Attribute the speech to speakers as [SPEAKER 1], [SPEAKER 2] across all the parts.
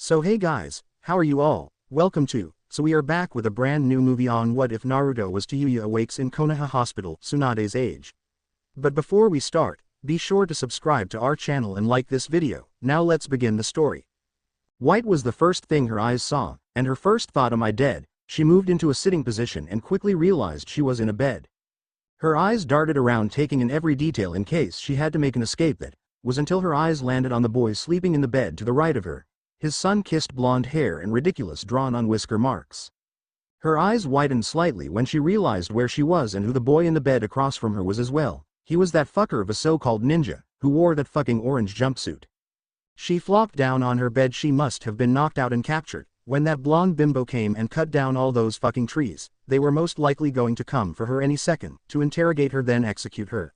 [SPEAKER 1] So hey guys, how are you all? Welcome to, so we are back with a brand new movie on what if Naruto was Tayuya awakes in Konoha Hospital, Tsunade's age. But before we start, be sure to subscribe to our channel and like this video. Now let's begin the story. White was the first thing her eyes saw, and her first thought, am I dead? She moved into a sitting position and quickly realized she was in a bed. Her eyes darted around, taking in every detail in case she had to make an escape. That was until her eyes landed on the boy sleeping in the bed to the right of her. His sun-kissed blonde hair and ridiculous drawn-on whisker marks. Her eyes widened slightly when she realized where she was and who the boy in the bed across from her was as well. He was that fucker of a so-called ninja, who wore that fucking orange jumpsuit. She flopped down on her bed. She must have been knocked out and captured. When that blonde bimbo came and cut down all those fucking trees, they were most likely going to come for her any second, to interrogate her then execute her.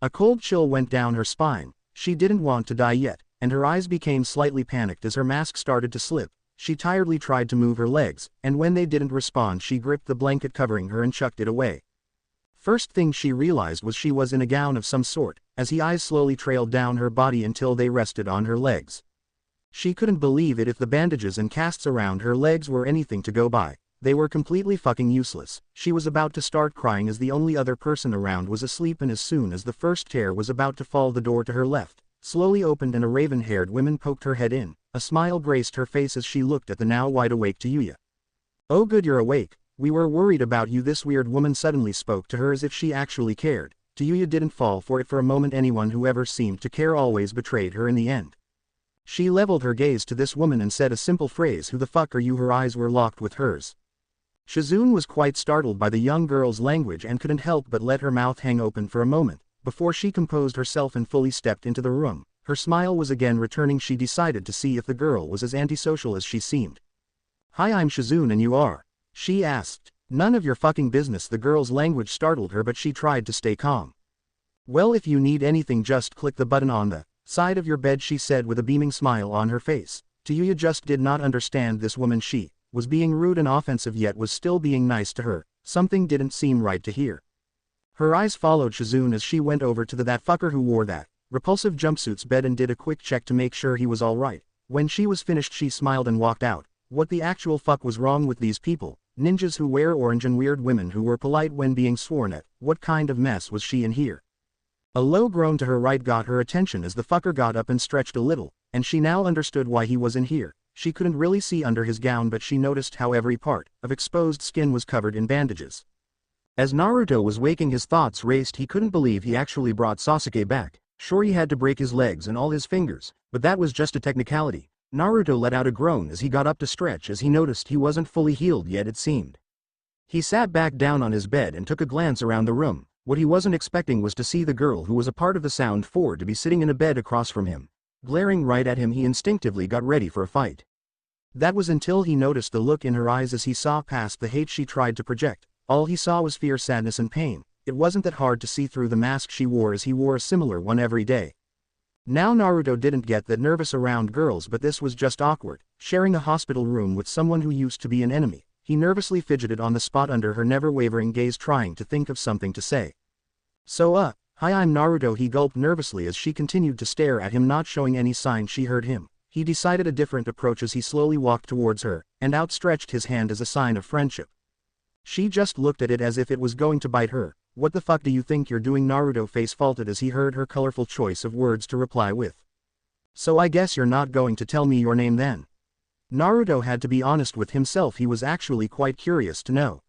[SPEAKER 1] A cold chill went down her spine. She didn't want to die yet, and her eyes became slightly panicked as her mask started to slip. She tiredly tried to move her legs, and when they didn't respond she gripped the blanket covering her and chucked it away. First thing she realized was she was in a gown of some sort, as the eyes slowly trailed down her body until they rested on her legs. She couldn't believe it. If the bandages and casts around her legs were anything to go by, they were completely fucking useless. She was about to start crying as the only other person around was asleep, and as soon as the first tear was about to fall, the door to her left slowly opened and a raven-haired woman poked her head in. A smile graced her face as she looked at the now wide-awake Tayuya. "Oh good, you're awake. We were worried about you." This weird woman suddenly spoke to her as if she actually cared. Tayuya didn't fall for it for a moment. Anyone who ever seemed to care always betrayed her in the end. She leveled her gaze to this woman and said a simple phrase, "Who the fuck are you?" Her eyes were locked with hers. Shizune was quite startled by the young girl's language and couldn't help but let her mouth hang open for a moment, before she composed herself and fully stepped into the room. Her smile was again returning. She decided to see if the girl was as antisocial as she seemed. "Hi, I'm Shizune and you are?" she asked. "None of your fucking business." The girl's language startled her, but she tried to stay calm. "Well, if you need anything just click the button on the side of your bed," she said with a beaming smile on her face. Tayuya just did not understand this woman. She was being rude and offensive yet was still being nice to her. Something didn't seem right to hear. Her eyes followed Shizune as she went over to that fucker who wore that repulsive jumpsuit's bed and did a quick check to make sure he was alright. When she was finished she smiled and walked out. What the actual fuck was wrong with these people? Ninjas who wear orange and weird women who were polite when being sworn at. What kind of mess was she in here? A low groan to her right got her attention as the fucker got up and stretched a little, and she now understood why he was in here. She couldn't really see under his gown, but she noticed how every part of exposed skin was covered in bandages. As Naruto was waking, his thoughts raced. He couldn't believe he actually brought Sasuke back. Sure, he had to break his legs and all his fingers, but that was just a technicality. Naruto let out a groan as he got up to stretch as he noticed he wasn't fully healed yet, it seemed. He sat back down on his bed and took a glance around the room. What he wasn't expecting was to see the girl who was a part of the Sound Four to be sitting in a bed across from him. Glaring right at him, he instinctively got ready for a fight. That was until he noticed the look in her eyes as he saw past the hate she tried to project. All he saw was fear, sadness and pain. It wasn't that hard to see through the mask she wore, as he wore a similar one every day. Now Naruto didn't get that nervous around girls, but this was just awkward, sharing a hospital room with someone who used to be an enemy. He nervously fidgeted on the spot under her never-wavering gaze, trying to think of something to say. Hi, I'm Naruto." He gulped nervously as she continued to stare at him, not showing any sign she heard him. He decided a different approach as he slowly walked towards her, and outstretched his hand as a sign of friendship. She just looked at it as if it was going to bite her. "What the fuck do you think you're doing?" Naruto face faulted as he heard her colorful choice of words to reply with. "So I guess you're not going to tell me your name then?" Naruto had to be honest with himself. He was actually quite curious to know.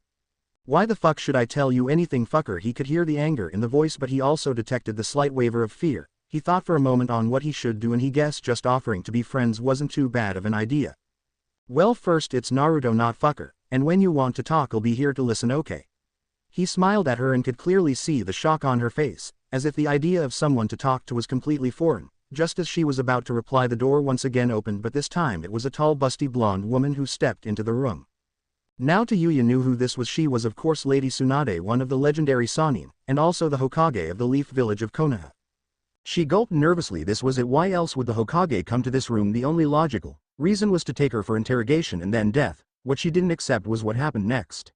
[SPEAKER 1] "Why the fuck should I tell you anything, fucker?" He could hear the anger in the voice, but he also detected the slight waver of fear. He thought for a moment on what he should do, and he guessed just offering to be friends wasn't too bad of an idea. "Well, first it's Naruto, not fucker, and when you want to talk I'll be here to listen, okay?" He smiled at her and could clearly see the shock on her face, as if the idea of someone to talk to was completely foreign. Just as she was about to reply, the door once again opened, but this time it was a tall, busty blonde woman who stepped into the room. Now Tayuya knew who this was. She was of course Lady Tsunade, one of the legendary Sannin, and also the Hokage of the Leaf Village of Konoha. She gulped nervously. This was it. Why else would the Hokage come to this room? The only logical reason was to take her for interrogation and then death. What she didn't accept was what happened next.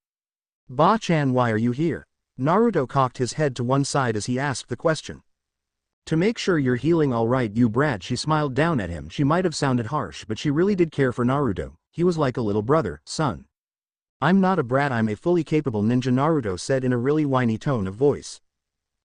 [SPEAKER 1] "Ba-chan, why are you here?" Naruto cocked his head to one side as he asked the question.
[SPEAKER 2] To make sure you're healing alright, you brat. She smiled down at him. She might have sounded harsh, but she really did care for Naruto. He was like a little brother, son.
[SPEAKER 1] I'm not a brat, I'm a fully capable ninja, Naruto said in a really whiny tone of voice.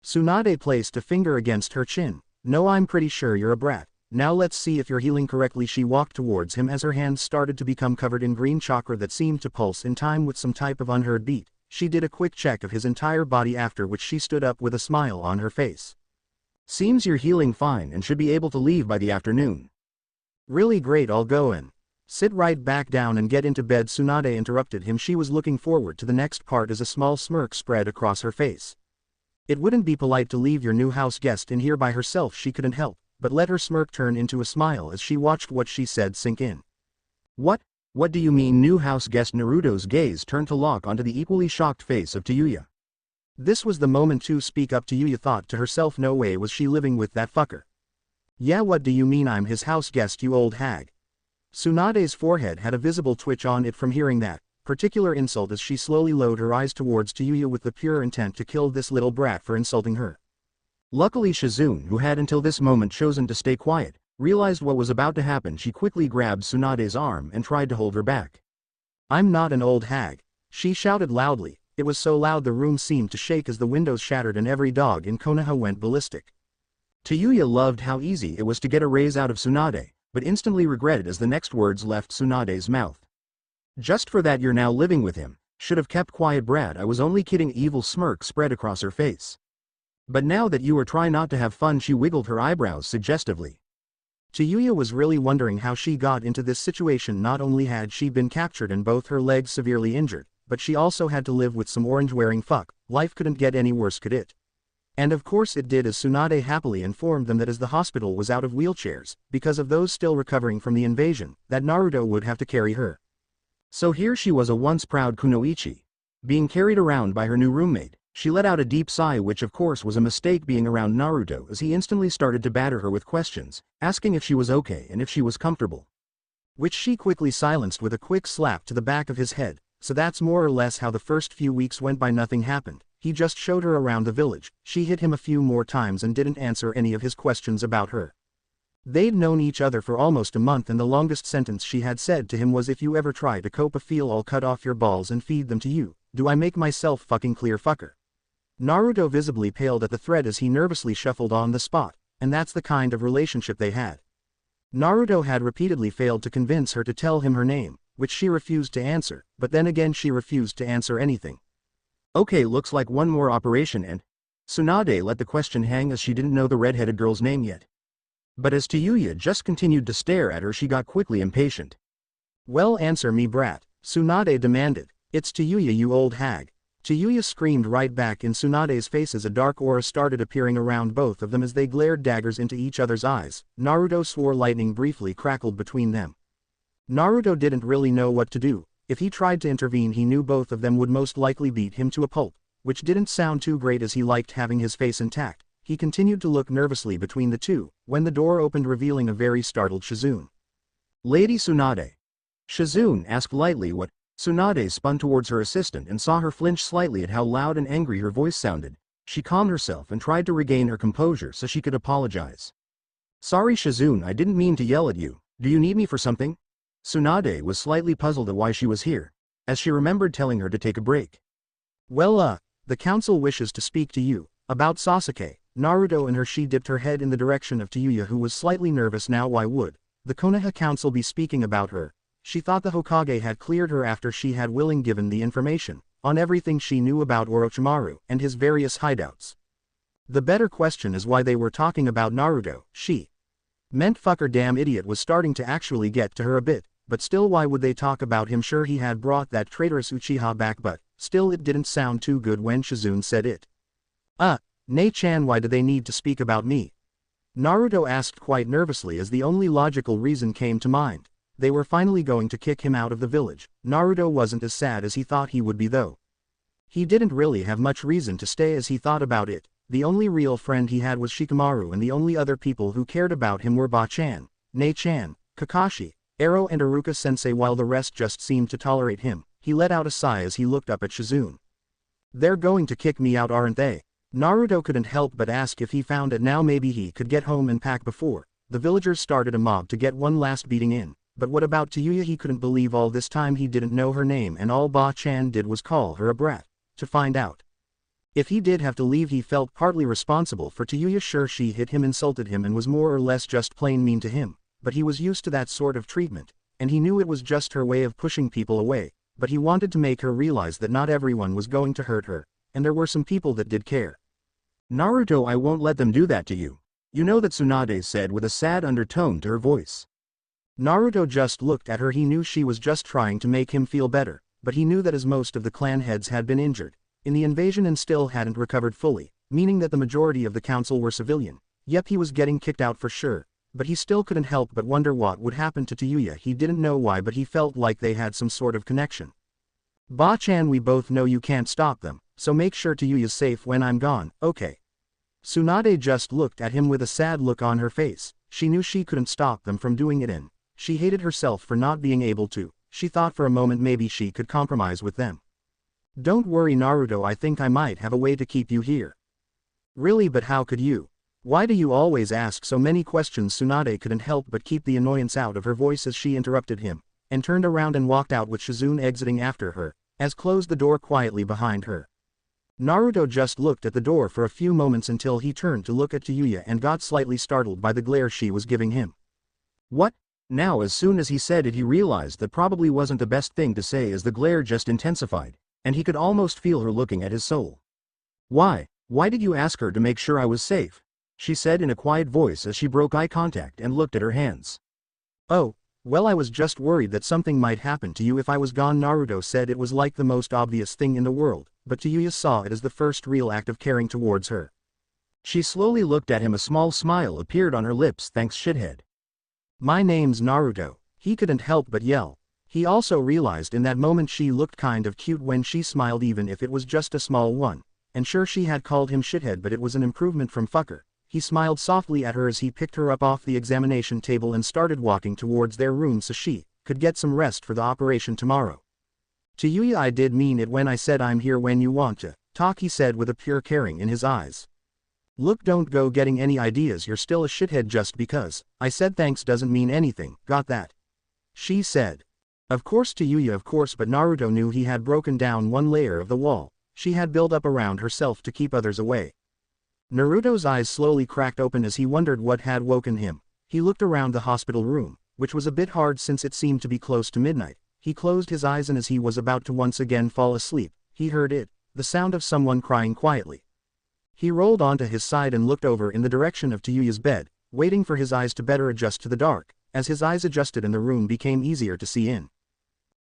[SPEAKER 1] Tsunade placed a finger against her chin. No, I'm pretty sure you're a brat. Now let's see if you're healing correctly. She walked towards him as her hands started to become covered in green chakra that seemed to pulse in time with some type of unheard beat. She did a quick check of his entire body, after which she stood up with a smile on her face.
[SPEAKER 2] Seems you're healing fine and should be able to leave by the afternoon.
[SPEAKER 1] Really great, I'll go in. Sit right back down and get into bed. Tsunade interrupted him. She was looking forward to the next part as a small smirk spread across her face. It wouldn't be polite to leave your new house guest in here by herself. She couldn't help but let her smirk turn into a smile as she watched what she said sink in.
[SPEAKER 2] What do you mean new house guest? Naruto's gaze turned to lock onto the equally shocked face of Tayuya.
[SPEAKER 1] This was the moment to speak up. Tayuya thought to herself, no way was she living with that fucker. Yeah, what do you mean I'm his house guest, you old hag? Tsunade's forehead had a visible twitch on it from hearing that particular insult as she slowly lowered her eyes towards Tayuya with the pure intent to kill this little brat for insulting her.
[SPEAKER 2] Luckily Shizune, who had until this moment chosen to stay quiet, realized what was about to happen. She quickly grabbed Tsunade's arm and tried to hold her back.
[SPEAKER 1] I'm not an old hag, she shouted loudly. It was so loud the room seemed to shake as the windows shattered and every dog in Konoha went ballistic.
[SPEAKER 2] Tayuya loved how easy it was to get a raise out of Tsunade, but instantly regretted as the next words left Tsunade's mouth. Just for that you're now living with him. Should have kept quiet, brat. I was only kidding. Evil smirk spread across her face. But now that you are trying not to have fun. She wiggled her eyebrows suggestively.
[SPEAKER 1] Tayuya was really wondering how she got into this situation. Not only had she been captured and both her legs severely injured, but she also had to live with some orange-wearing fuck. Life couldn't get any worse, could it? And of course it did, as Tsunade happily informed them that as the hospital was out of wheelchairs, because of those still recovering from the invasion, that Naruto would have to carry her.
[SPEAKER 2] So here she was, a once proud kunoichi, being carried around by her new roommate. She let out a deep sigh, which of course was a mistake being around Naruto, as he instantly started to batter her with questions, asking if she was okay and if she was comfortable.
[SPEAKER 1] Which she quickly silenced with a quick slap to the back of his head. So that's more or less how the first few weeks went by. Nothing happened. He just showed her around the village. She hit him a few more times and didn't answer any of his questions about her. They'd known each other for almost a month, and the longest sentence she had said to him was, if you ever try to cope a feel, I'll cut off your balls and feed them to you. Do I make myself fucking clear, fucker? Naruto visibly paled at the thread as he nervously shuffled on the spot, and that's the kind of relationship they had. Naruto had repeatedly failed to convince her to tell him her name, which she refused to answer, but then again she refused to answer anything.
[SPEAKER 2] Okay, looks like one more operation, and Tsunade let the question hang as she didn't know the red-headed girl's name yet. But as Tayuya just continued to stare at her, she got quickly impatient.
[SPEAKER 1] Well, answer me, brat, Tsunade demanded. It's Tayuya, you old hag. Tayuya screamed right back in Tsunade's face as a dark aura started appearing around both of them as they glared daggers into each other's eyes. Naruto swore lightning briefly crackled between them. Naruto didn't really know what to do. If he tried to intervene, he knew both of them would most likely beat him to a pulp, which didn't sound too great as he liked having his face intact. He continued to look nervously between the two, when the door opened revealing a very startled Shizune.
[SPEAKER 2] Lady Tsunade. Shizune asked lightly what. Tsunade spun towards her assistant and saw her flinch slightly at how loud and angry her voice sounded. She calmed herself and tried to regain her composure so she could apologize. Sorry Shizune, I didn't mean to yell at you. Do you need me for something? Tsunade was slightly puzzled at why she was here, as she remembered telling her to take a break.
[SPEAKER 1] Well, the council wishes to speak to you, about Sasuke. Naruto and she dipped her head in the direction of Tayuya, who was slightly nervous now. Why would the Konoha council be speaking about her? She thought the Hokage had cleared her after she had willing given the information on everything she knew about Orochimaru and his various hideouts. The better question is why they were talking about Naruto. She meant fucker, damn idiot, was starting to actually get to her a bit, but still, why would they talk about him? Sure, he had brought that traitorous Uchiha back, but still it didn't sound too good when Shizune said it. Nei-chan, why do they need to speak about me? Naruto asked quite nervously as the only logical reason came to mind. They were finally going to kick him out of the village. Naruto wasn't as sad as he thought he would be, though. He didn't really have much reason to stay as he thought about it. The only real friend he had was Shikamaru, and the only other people who cared about him were Ba-chan, Nei-chan, Kakashi, Ero and Iruka-sensei. While the rest just seemed to tolerate him, he let out a sigh as he looked up at Shizune. They're going to kick me out, aren't they? Naruto couldn't help but ask if he found it now maybe he could get home and pack before the villagers started a mob to get one last beating in. But what about Tayuya? He couldn't believe all this time he didn't know her name and all Ba-chan did was call her a brat. To find out if he did have to leave, he felt partly responsible for Tayuya. Sure, she hit him, insulted him, and was more or less just plain mean to him, but he was used to that sort of treatment, and he knew it was just her way of pushing people away, but he wanted to make her realize that not everyone was going to hurt her, and there were some people that did care.
[SPEAKER 2] Naruto, I won't let them do that to you. You know that, Tsunade said with a sad undertone to her voice.
[SPEAKER 1] Naruto just looked at her. He knew she was just trying to make him feel better, but he knew that as most of the clan heads had been injured in the invasion and still hadn't recovered fully, meaning that the majority of the council were civilian. Yep, he was getting kicked out for sure, but he still couldn't help but wonder what would happen to Tayuya. He didn't know why, but he felt like they had some sort of connection. Ba-chan, we both know you can't stop them, so make sure Tayuya's safe when I'm gone, okay? Tsunade just looked at him with a sad look on her face. She knew she couldn't stop them from doing it, and she hated herself for not being able to. She thought for a moment maybe she could compromise with them. Don't worry, Naruto, I think I might have a way to keep you here. Really, but how could you? Why do you always ask so many questions? Tsunade couldn't help but keep the annoyance out of her voice as she interrupted him, and turned around and walked out with Shizune exiting after her, as closed the door quietly behind her. Naruto just looked at the door for a few moments until he turned to look at Tayuya and got slightly startled by the glare she was giving him.
[SPEAKER 2] What? Now as soon as he said it, he realized that probably wasn't the best thing to say, as the glare just intensified, and he could almost feel her looking at his soul. Why did you ask her to make sure I was safe? She said in a quiet voice as she broke eye contact and looked at her hands.
[SPEAKER 1] Oh, well, I was just worried that something might happen to you if I was gone. Naruto said it was like the most obvious thing in the world, but Tayuya saw it as the first real act of caring towards her.
[SPEAKER 2] She slowly looked at him. A small smile appeared on her lips. Thanks, shithead.
[SPEAKER 1] My name's Naruto. He couldn't help but yell. He also realized in that moment she looked kind of cute when she smiled, even if it was just a small one. And sure, she had called him shithead, but it was an improvement from fucker. He smiled softly at her as he picked her up off the examination table and started walking towards their room so she could get some rest for the operation tomorrow. Tayuya, I did mean it when I said I'm here when you want to talk, he said with a pure caring in his eyes. Look, don't go getting any ideas. You're still a shithead. Just because I said thanks doesn't mean anything, got that? She said. Of course, Tayuya, of course, but Naruto knew he had broken down one layer of the wall she had built up around herself to keep others away. Naruto's eyes slowly cracked open as he wondered what had woken him. He looked around the hospital room, which was a bit hard since it seemed to be close to midnight. He closed his eyes, and as he was about to once again fall asleep, he heard it, the sound of someone crying quietly. He rolled onto his side and looked over in the direction of Tayuya's bed, waiting for his eyes to better adjust to the dark. As his eyes adjusted and the room became easier to see in,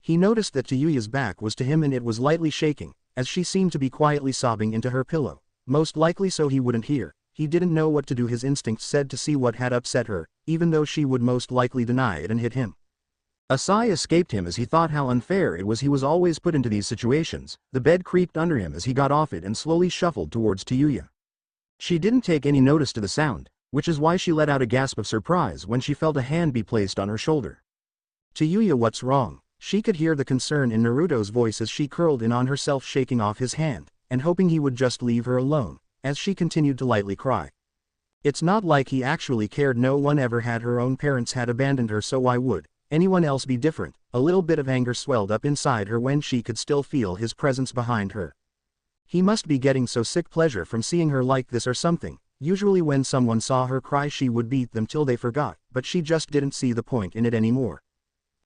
[SPEAKER 1] he noticed that Tayuya's back was to him and it was lightly shaking, as she seemed to be quietly sobbing into her pillow. Most likely so he wouldn't hear. He didn't know what to do. His instincts said to see what had upset her, even though she would most likely deny it and hit him. A sigh escaped him as he thought how unfair it was. He was always put into these situations. The bed creaked under him as he got off it and slowly shuffled towards Tayuya. She didn't take any notice to the sound, which is why she let out a gasp of surprise when she felt a hand be placed on her shoulder. Tayuya, what's wrong? She could hear the concern in Naruto's voice as she curled in on herself, shaking off his hand, and hoping he would just leave her alone, as she continued to lightly cry. It's not like he actually cared. No one ever had. Her own parents had abandoned her, so why would anyone else be different? A little bit of anger swelled up inside her when she could still feel his presence behind her. He must be getting so sick pleasure from seeing her like this or something. Usually when someone saw her cry she would beat them till they forgot, but she just didn't see the point in it anymore.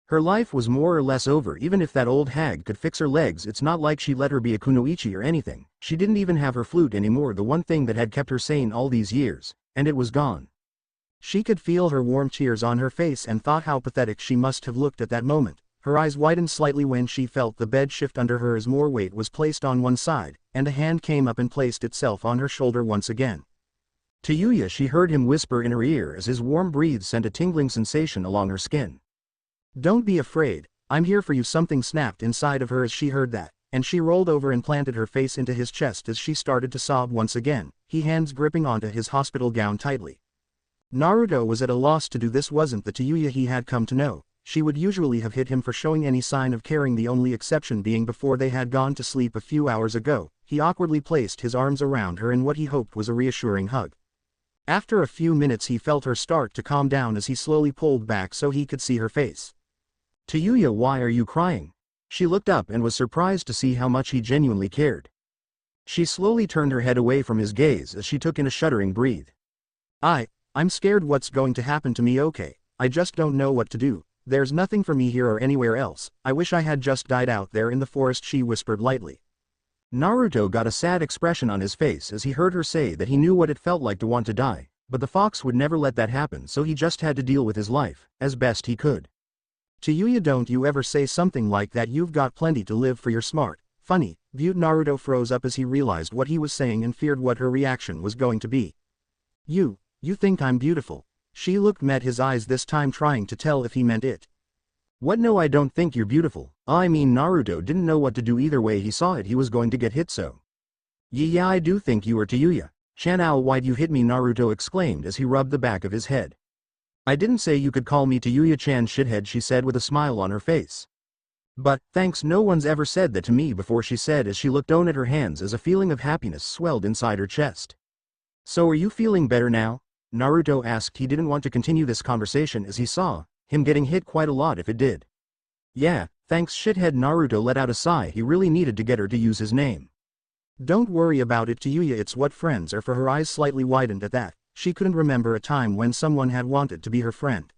[SPEAKER 1] Her life was more or less over. Even if that old hag could fix her legs, it's not like she let her be a kunoichi or anything. She didn't even have her flute anymore, the one thing that had kept her sane all these years, and it was gone. She could feel her warm tears on her face and thought how pathetic she must have looked at that moment. Her eyes widened slightly when she felt the bed shift under her as more weight was placed on one side, and a hand came up and placed itself on her shoulder once again. Tayuya, she heard him whisper in her ear as his warm breath sent a tingling sensation along her skin. Don't be afraid, I'm here for you. Something snapped inside of her as she heard that, and she rolled over and planted her face into his chest as she started to sob once again, his hands gripping onto his hospital gown tightly. Naruto was at a loss to do this. Wasn't the Tayuya he had come to know. She would usually have hit him for showing any sign of caring, the only exception being before they had gone to sleep a few hours ago. he awkwardly placed his arms around her in what he hoped was a reassuring hug. After a few minutes he felt her start to calm down as he slowly pulled back so he could see her face.
[SPEAKER 2] "Tayuya, why are you crying?" She looked up and was surprised to see how much he genuinely cared. She slowly turned her head away from his gaze as she took in a shuddering breath.
[SPEAKER 1] I'm scared what's going to happen to me. Okay, I just don't know what to do. There's nothing for me here or anywhere else. I wish I had just died out there in the forest, she whispered lightly.
[SPEAKER 2] Naruto got a sad expression on his face as he heard her say that he knew what it felt like to want to die, but the fox would never let that happen, so he just had to deal with his life, as best he could.
[SPEAKER 1] "Tayuya, don't you ever say something like that. You've got plenty to live for. You're smart, funny, viewed." Naruto froze up as he realized what he was saying and feared what her reaction was going to be. You think I'm beautiful?" She looked met his eyes this time, trying to tell if he meant it.
[SPEAKER 2] "What? No, I don't think you're beautiful." I mean, Naruto didn't know what to do. Either way he saw it, he was going to get hit, so. Yeah, I do think you are Tayuya. "Chan, ow, why'd you hit me?" Naruto exclaimed as he rubbed the back of his head. "I didn't say you could call me Tayuya-chan, shithead," she said with a smile on her face. "But, thanks, no one's ever said that to me before," she said as she looked down at her hands as a feeling of happiness swelled inside her chest. "So are you feeling better now?" Naruto asked. He didn't want to continue this conversation as he saw him getting hit quite a lot if it did. "Yeah, thanks, shithead." Naruto let out a sigh. He really needed to get her to use his name.
[SPEAKER 1] "Don't worry about it, Tayuya, it's what friends are for." Her eyes slightly widened at that. She couldn't remember a time when someone had wanted to be her friend.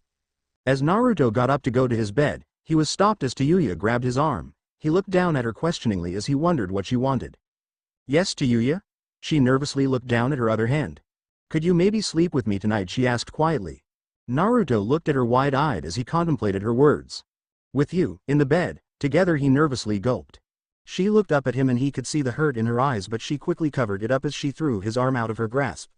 [SPEAKER 2] As Naruto got up to go to his bed, he was stopped as Tayuya grabbed his arm. He looked down at her questioningly as he wondered what she wanted. "Yes, Tayuya?" She nervously looked down at her other hand. "Could you maybe sleep with me tonight?" she asked quietly. Naruto looked at her wide-eyed as he contemplated her words. "With you, in the bed, together?" He nervously gulped.
[SPEAKER 1] She looked up at him and he could see the hurt in her eyes, but she quickly covered it up as she threw his arm out of her grasp.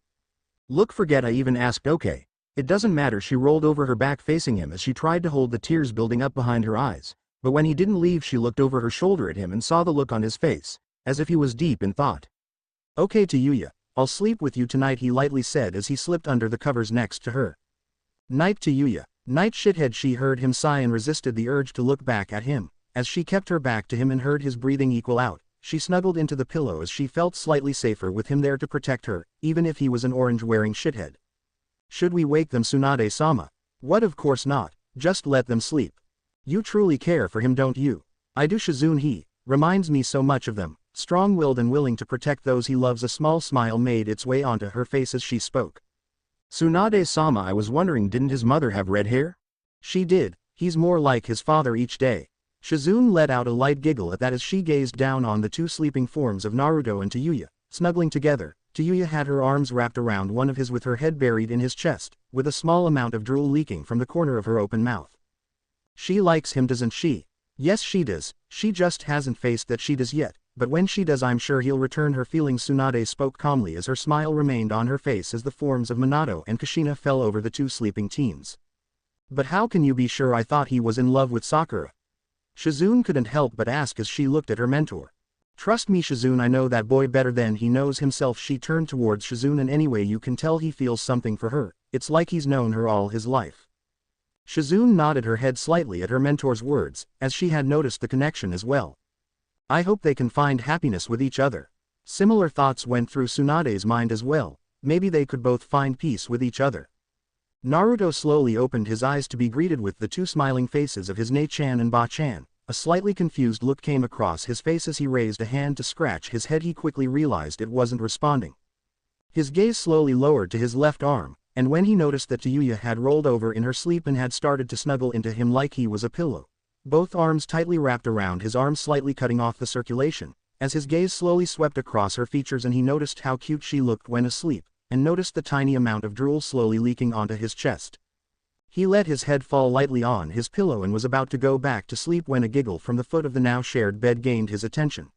[SPEAKER 2] "Look, forget I even asked. Okay. It doesn't matter." She rolled over her back facing him as she tried to hold the tears building up behind her eyes, but when he didn't leave she looked over her shoulder at him and saw the look on his face, as if he was deep in thought.
[SPEAKER 1] "Okay, Tayuya, I'll sleep with you tonight," he lightly said as he slipped under the covers next to her. "Night, Tayuya." "Night, shithead." She heard him sigh and resisted the urge to look back at him. As she kept her back to him and heard his breathing equal out, she snuggled into the pillow as she felt slightly safer with him there to protect her, even if he was an orange-wearing shithead. "Should we wake them, Tsunade-sama?" "What, of course not. Just let them sleep. You truly care for him, don't you?" "I do, Shizune. He reminds me so much of them." Strong-willed and willing to protect those he loves, a small smile made its way onto her face as she spoke.
[SPEAKER 2] "Tsunade-sama, I was wondering, didn't his mother have red hair?"
[SPEAKER 1] "She did. He's more like his father each day." Shizune let out a light giggle at that as she gazed down on the two sleeping forms of Naruto and Tayuya, snuggling together. Tayuya had her arms wrapped around one of his with her head buried in his chest, with a small amount of drool leaking from the corner of her open mouth. "She likes him, doesn't she?" "Yes, she does. She just hasn't faced that she does yet, but when she does I'm sure he'll return her feelings." Tsunade spoke calmly as her smile remained on her face as the forms of Minato and Kushina fell over the two sleeping teens. "But how can you be sure? I thought he was in love with Sakura." Shizune couldn't help but ask as she looked at her mentor. "Trust me, Shizune, I know that boy better than he knows himself." She turned towards Shizune, and anyway you can tell he feels something for her. It's like he's known her all his life. Shizune nodded her head slightly at her mentor's words, as she had noticed the connection as well. "I hope they can find happiness with each other." Similar thoughts went through Tsunade's mind as well. Maybe they could both find peace with each other. Naruto slowly opened his eyes to be greeted with the two smiling faces of his Ne-chan and Ba-chan. A slightly confused look came across his face as he raised a hand to scratch his head. He quickly realized it wasn't responding. His gaze slowly lowered to his left arm, and when he noticed that Tayuya had rolled over in her sleep and had started to snuggle into him like he was a pillow, both arms tightly wrapped around his arm, slightly cutting off the circulation, as his gaze slowly swept across her features and he noticed how cute she looked when asleep, and noticed the tiny amount of drool slowly leaking onto his chest. He let his head fall lightly on his pillow and was about to go back to sleep when a giggle from the foot of the now shared bed gained his attention.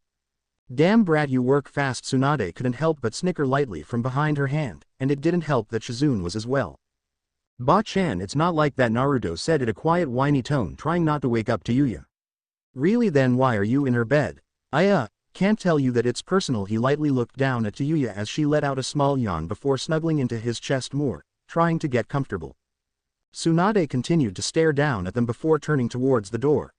[SPEAKER 1] "Damn brat, you work fast." Tsunade couldn't help but snicker lightly from behind her hand, and it didn't help that Shizune was as well.
[SPEAKER 2] "Ba-chan, it's not like that," Naruto said in a quiet whiny tone, trying not to wake up Tayuya.
[SPEAKER 1] "Really? Then why are you in her bed?" "I can't tell you that. It's personal." He lightly looked down at Tayuya as she let out a small yawn before snuggling into his chest more, trying to get comfortable. Tsunade continued to stare down at them before turning towards the door.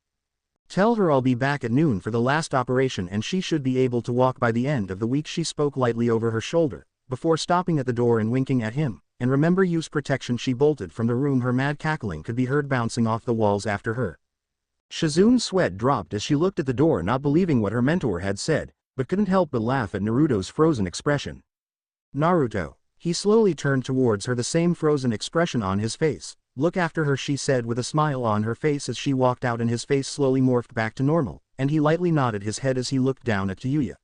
[SPEAKER 1] Tell her I'll be back at noon for the last operation and she should be able to walk by the end of the week. She spoke lightly over her shoulder, before stopping at the door and winking at him, and remember use protection. She bolted from the room. Her mad cackling could be heard bouncing off the walls after her.
[SPEAKER 2] Shizune's sweat dropped as she looked at the door, not believing what her mentor had said, but couldn't help but laugh at Naruto's frozen expression.
[SPEAKER 1] Naruto. He slowly turned towards her, the same frozen expression on his face. Look after her, she said with a smile on her face as she walked out, and his face slowly morphed back to normal, and he lightly nodded his head as he looked down at Tayuya.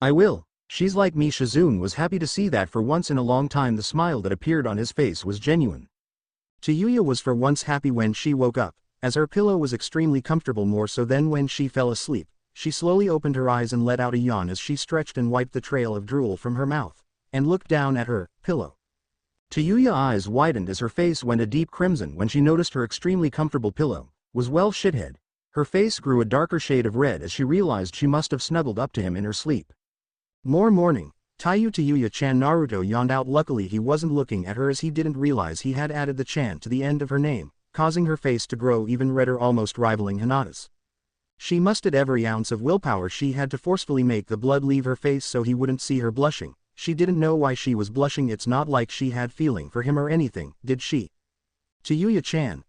[SPEAKER 2] I will. She's like me. Shizune was happy to see that for once in a long time the smile that appeared on his face was genuine.
[SPEAKER 1] Tayuya was for once happy when she woke up, as her pillow was extremely comfortable, more so than when she fell asleep. She slowly opened her eyes and let out a yawn as she stretched and wiped the trail of drool from her mouth, and looked down at her pillow.
[SPEAKER 2] Tayuya's eyes widened as her face went a deep crimson when she noticed her extremely comfortable pillow was well shithead. Her face grew a darker shade of red as she realized she must have snuggled up to him in her sleep.
[SPEAKER 1] More morning. Tayuya-chan. Naruto yawned out. Luckily he wasn't looking at her as he didn't realize he had added the chan to the end of her name, causing her face to grow even redder, almost rivaling Hinata's. She mustered every ounce of willpower she had to forcefully make the blood leave her face so he wouldn't see her blushing. She didn't know why she was blushing. It's not like she had feeling for him or anything, did she? Tayuya-chan,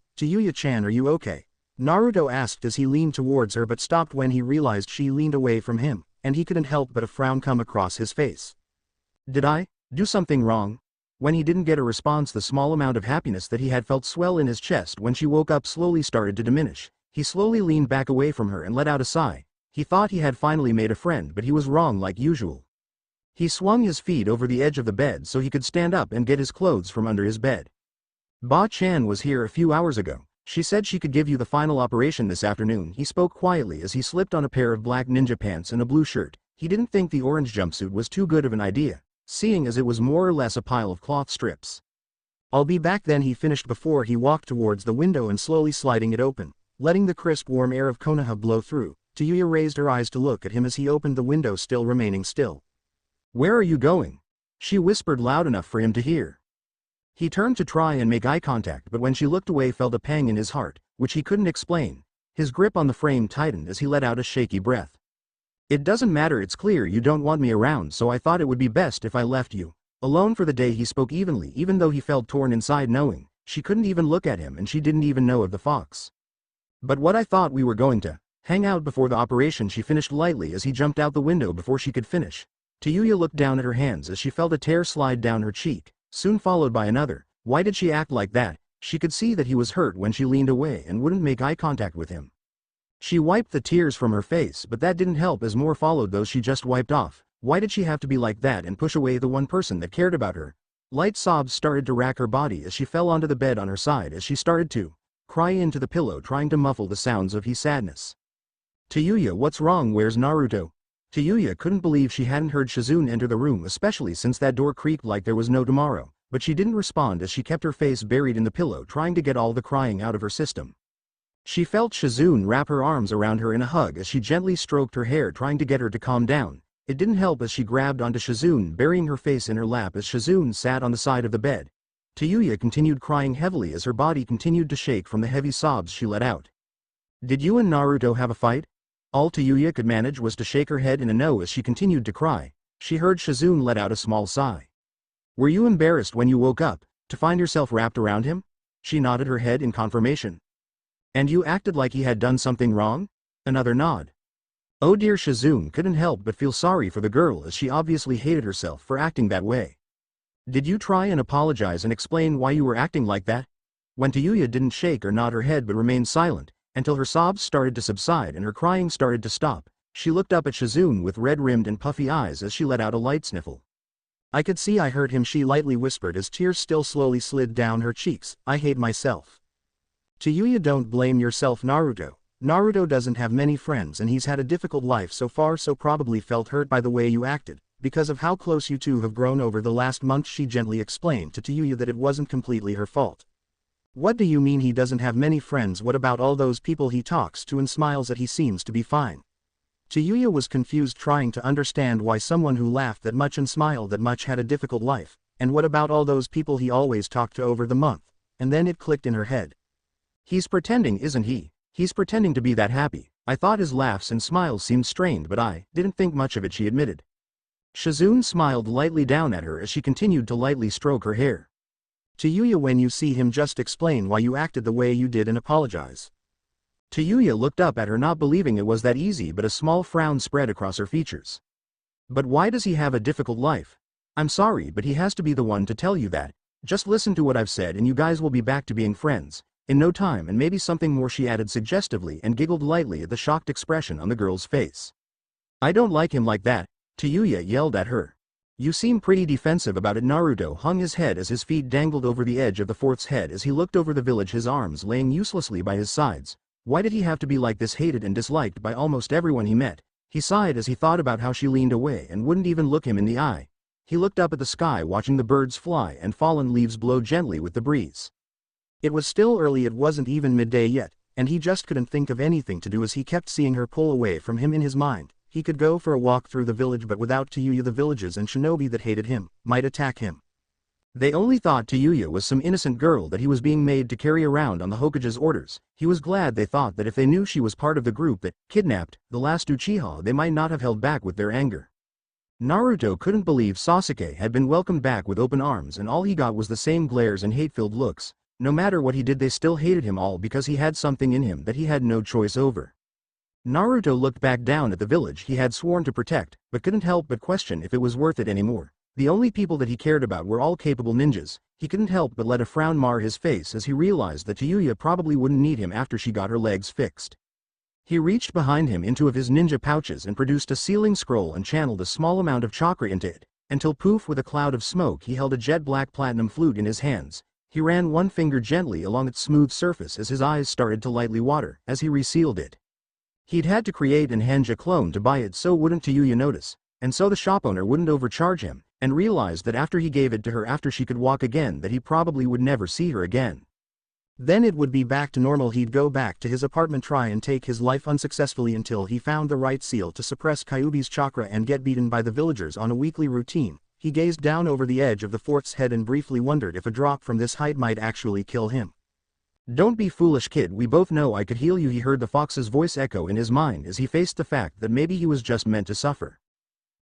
[SPEAKER 1] are you okay? Naruto asked as he leaned towards her but stopped when he realized she leaned away from him, and he couldn't help but a frown come across his face.
[SPEAKER 2] Did I do something wrong? When he didn't get a response, the small amount of happiness that he had felt swell in his chest when she woke up slowly started to diminish. He slowly leaned back away from her and let out a sigh. He thought he had finally made a friend, but he was wrong like usual. He swung his feet over the edge of the bed so he could stand up and get his clothes from under his bed. Ba-chan was here a few hours ago. She said she could give you the final operation this afternoon. He spoke quietly as he slipped on a pair of black ninja pants and a blue shirt. He didn't think the orange jumpsuit was too good of an idea, seeing as it was more or less a pile of cloth strips.
[SPEAKER 1] I'll be back then, he finished before he walked towards the window and slowly sliding it open, letting the crisp warm air of Konoha blow through. Tayuya raised her eyes to look at him as he opened the window, still remaining still.
[SPEAKER 2] Where are you going? She whispered loud enough for him to hear. He turned to try and make eye contact, but when she looked away felt a pang in his heart, which he couldn't explain. His grip on the frame tightened as he let out a shaky breath. It doesn't matter, it's clear you don't want me around, so I thought it would be best if I left you alone for the day. He spoke evenly, even though he felt torn inside knowing she couldn't even look at him and she didn't even know of the fox. But what I thought we were going to hang out before the operation, she finished lightly as he jumped out the window before she could finish. Tayuya looked down at her hands as she felt a tear slide down her cheek, soon followed by another. Why did she act like that? She could see that he was hurt when she leaned away and wouldn't make eye contact with him. She wiped the tears from her face, but that didn't help as more followed those she just wiped off. Why did she have to be like that and push away the one person that cared about her? Light sobs started to rack her body as she fell onto the bed on her side as she started to cry into the pillow, trying to muffle the sounds of his sadness. Tayuya, what's wrong? Where's Naruto? Tayuya couldn't believe she hadn't heard Shizune enter the room, especially since that door creaked like there was no tomorrow, but she didn't respond as she kept her face buried in the pillow, trying to get all the crying out of her system. She felt Shizune wrap her arms around her in a hug as she gently stroked her hair, trying to get her to calm down. It didn't help as she grabbed onto Shizune, burying her face in her lap as Shizune sat on the side of the bed. Tayuya continued crying heavily as her body continued to shake from the heavy sobs she let out. Did you and Naruto have a fight? All Tayuya could manage was to shake her head in a no as she continued to cry. She heard Shizune let out a small sigh. Were you embarrassed when you woke up to find yourself wrapped around him? She nodded her head in confirmation. And you acted like he had done something wrong? Another nod. Oh dear, Shizune couldn't help but feel sorry for the girl as she obviously hated herself for acting that way. Did you try and apologize and explain why you were acting like that? When Tayuya didn't shake or nod her head but remained silent, until her sobs started to subside and her crying started to stop, she looked up at Shizune with red-rimmed and puffy eyes as she let out a light sniffle.
[SPEAKER 1] I could see I hurt him, she lightly whispered as tears still slowly slid down her cheeks. I hate myself. Tayuya, don't blame yourself, Naruto. Naruto doesn't have many friends and he's had a difficult life so far, so probably felt hurt by the way you acted, because of how close you two have grown over the last month. She gently explained to Tayuya that it wasn't completely her fault. What do you mean he doesn't have many friends? What about all those people he talks to and smiles at? He seems to be fine. Tayuya was confused, trying to understand why someone who laughed that much and smiled that much had a difficult life, and what about all those people he always talked to over the month, and then it clicked in her head.
[SPEAKER 2] He's pretending, isn't he? He's pretending to be that happy. I thought his laughs and smiles seemed strained but I didn't think much of it, she admitted. Shizune smiled lightly down at her as she continued to lightly stroke her hair.
[SPEAKER 1] Tayuya, when you see him, just explain why you acted the way you did and apologize.
[SPEAKER 2] Tayuya looked up at her, not believing it was that easy, but a small frown spread across her features. But why does he have a difficult life? I'm sorry, but he has to be the one to tell you that. Just listen to what I've said and you guys will be back to being friends. In no time, and maybe something more, she added suggestively and giggled lightly at the shocked expression on the girl's face. I don't like him like that, Tayuya yelled at her. You seem pretty defensive about it. Naruto hung his head as his feet dangled over the edge of the fourth's head as he looked over the village, his arms laying uselessly by his sides. Why did he have to be like this, hated and disliked by almost everyone he met? He sighed as he thought about how she leaned away and wouldn't even look him in the eye. He looked up at the sky, watching the birds fly and fallen leaves blow gently with the breeze.
[SPEAKER 1] It was still early, it wasn't even midday yet, and he just couldn't think of anything to do as he kept seeing her pull away from him in his mind. He could go for a walk through the village, but without Tayuya the villages and shinobi that hated him might attack him.
[SPEAKER 2] They only thought Tayuya was some innocent girl that he was being made to carry around on the Hokage's orders. He was glad they thought that if they knew she was part of the group that kidnapped the last Uchiha, they might not have held back with their anger. Naruto couldn't believe Sasuke had been welcomed back with open arms, and all he got was the same glares and hate-filled looks. No matter what he did, they still hated him, all because he had something in him that he had no choice over. Naruto looked back down at the village he had sworn to protect, but couldn't help but question if it was worth it anymore. The only people that he cared about were all capable ninjas. He couldn't help but let a frown mar his face as he realized that Tayuya probably wouldn't need him after she got her legs fixed. He reached behind him into of his ninja pouches and produced a sealing scroll and channeled a small amount of chakra into it, until poof, with a cloud of smoke, he held a jet black platinum flute in his hands. He ran one finger gently along its smooth surface as his eyes started to lightly water as he resealed it. He'd had to create an Hanja clone to buy it so wouldn't Tayuya notice, and so the shop owner wouldn't overcharge him, and realized that after he gave it to her after she could walk again that he probably would never see her again.
[SPEAKER 1] Then it would be back to normal. He'd go back to his apartment, try and take his life unsuccessfully until he found the right seal to suppress Kyuubi's chakra and get beaten by the villagers on a weekly routine. He gazed down over the edge of the fort's head and briefly wondered if a drop from this height might actually kill him.
[SPEAKER 2] Don't be foolish, kid, we both know I could heal you, he heard the fox's voice echo in his mind as he faced the fact that maybe he was just meant to suffer.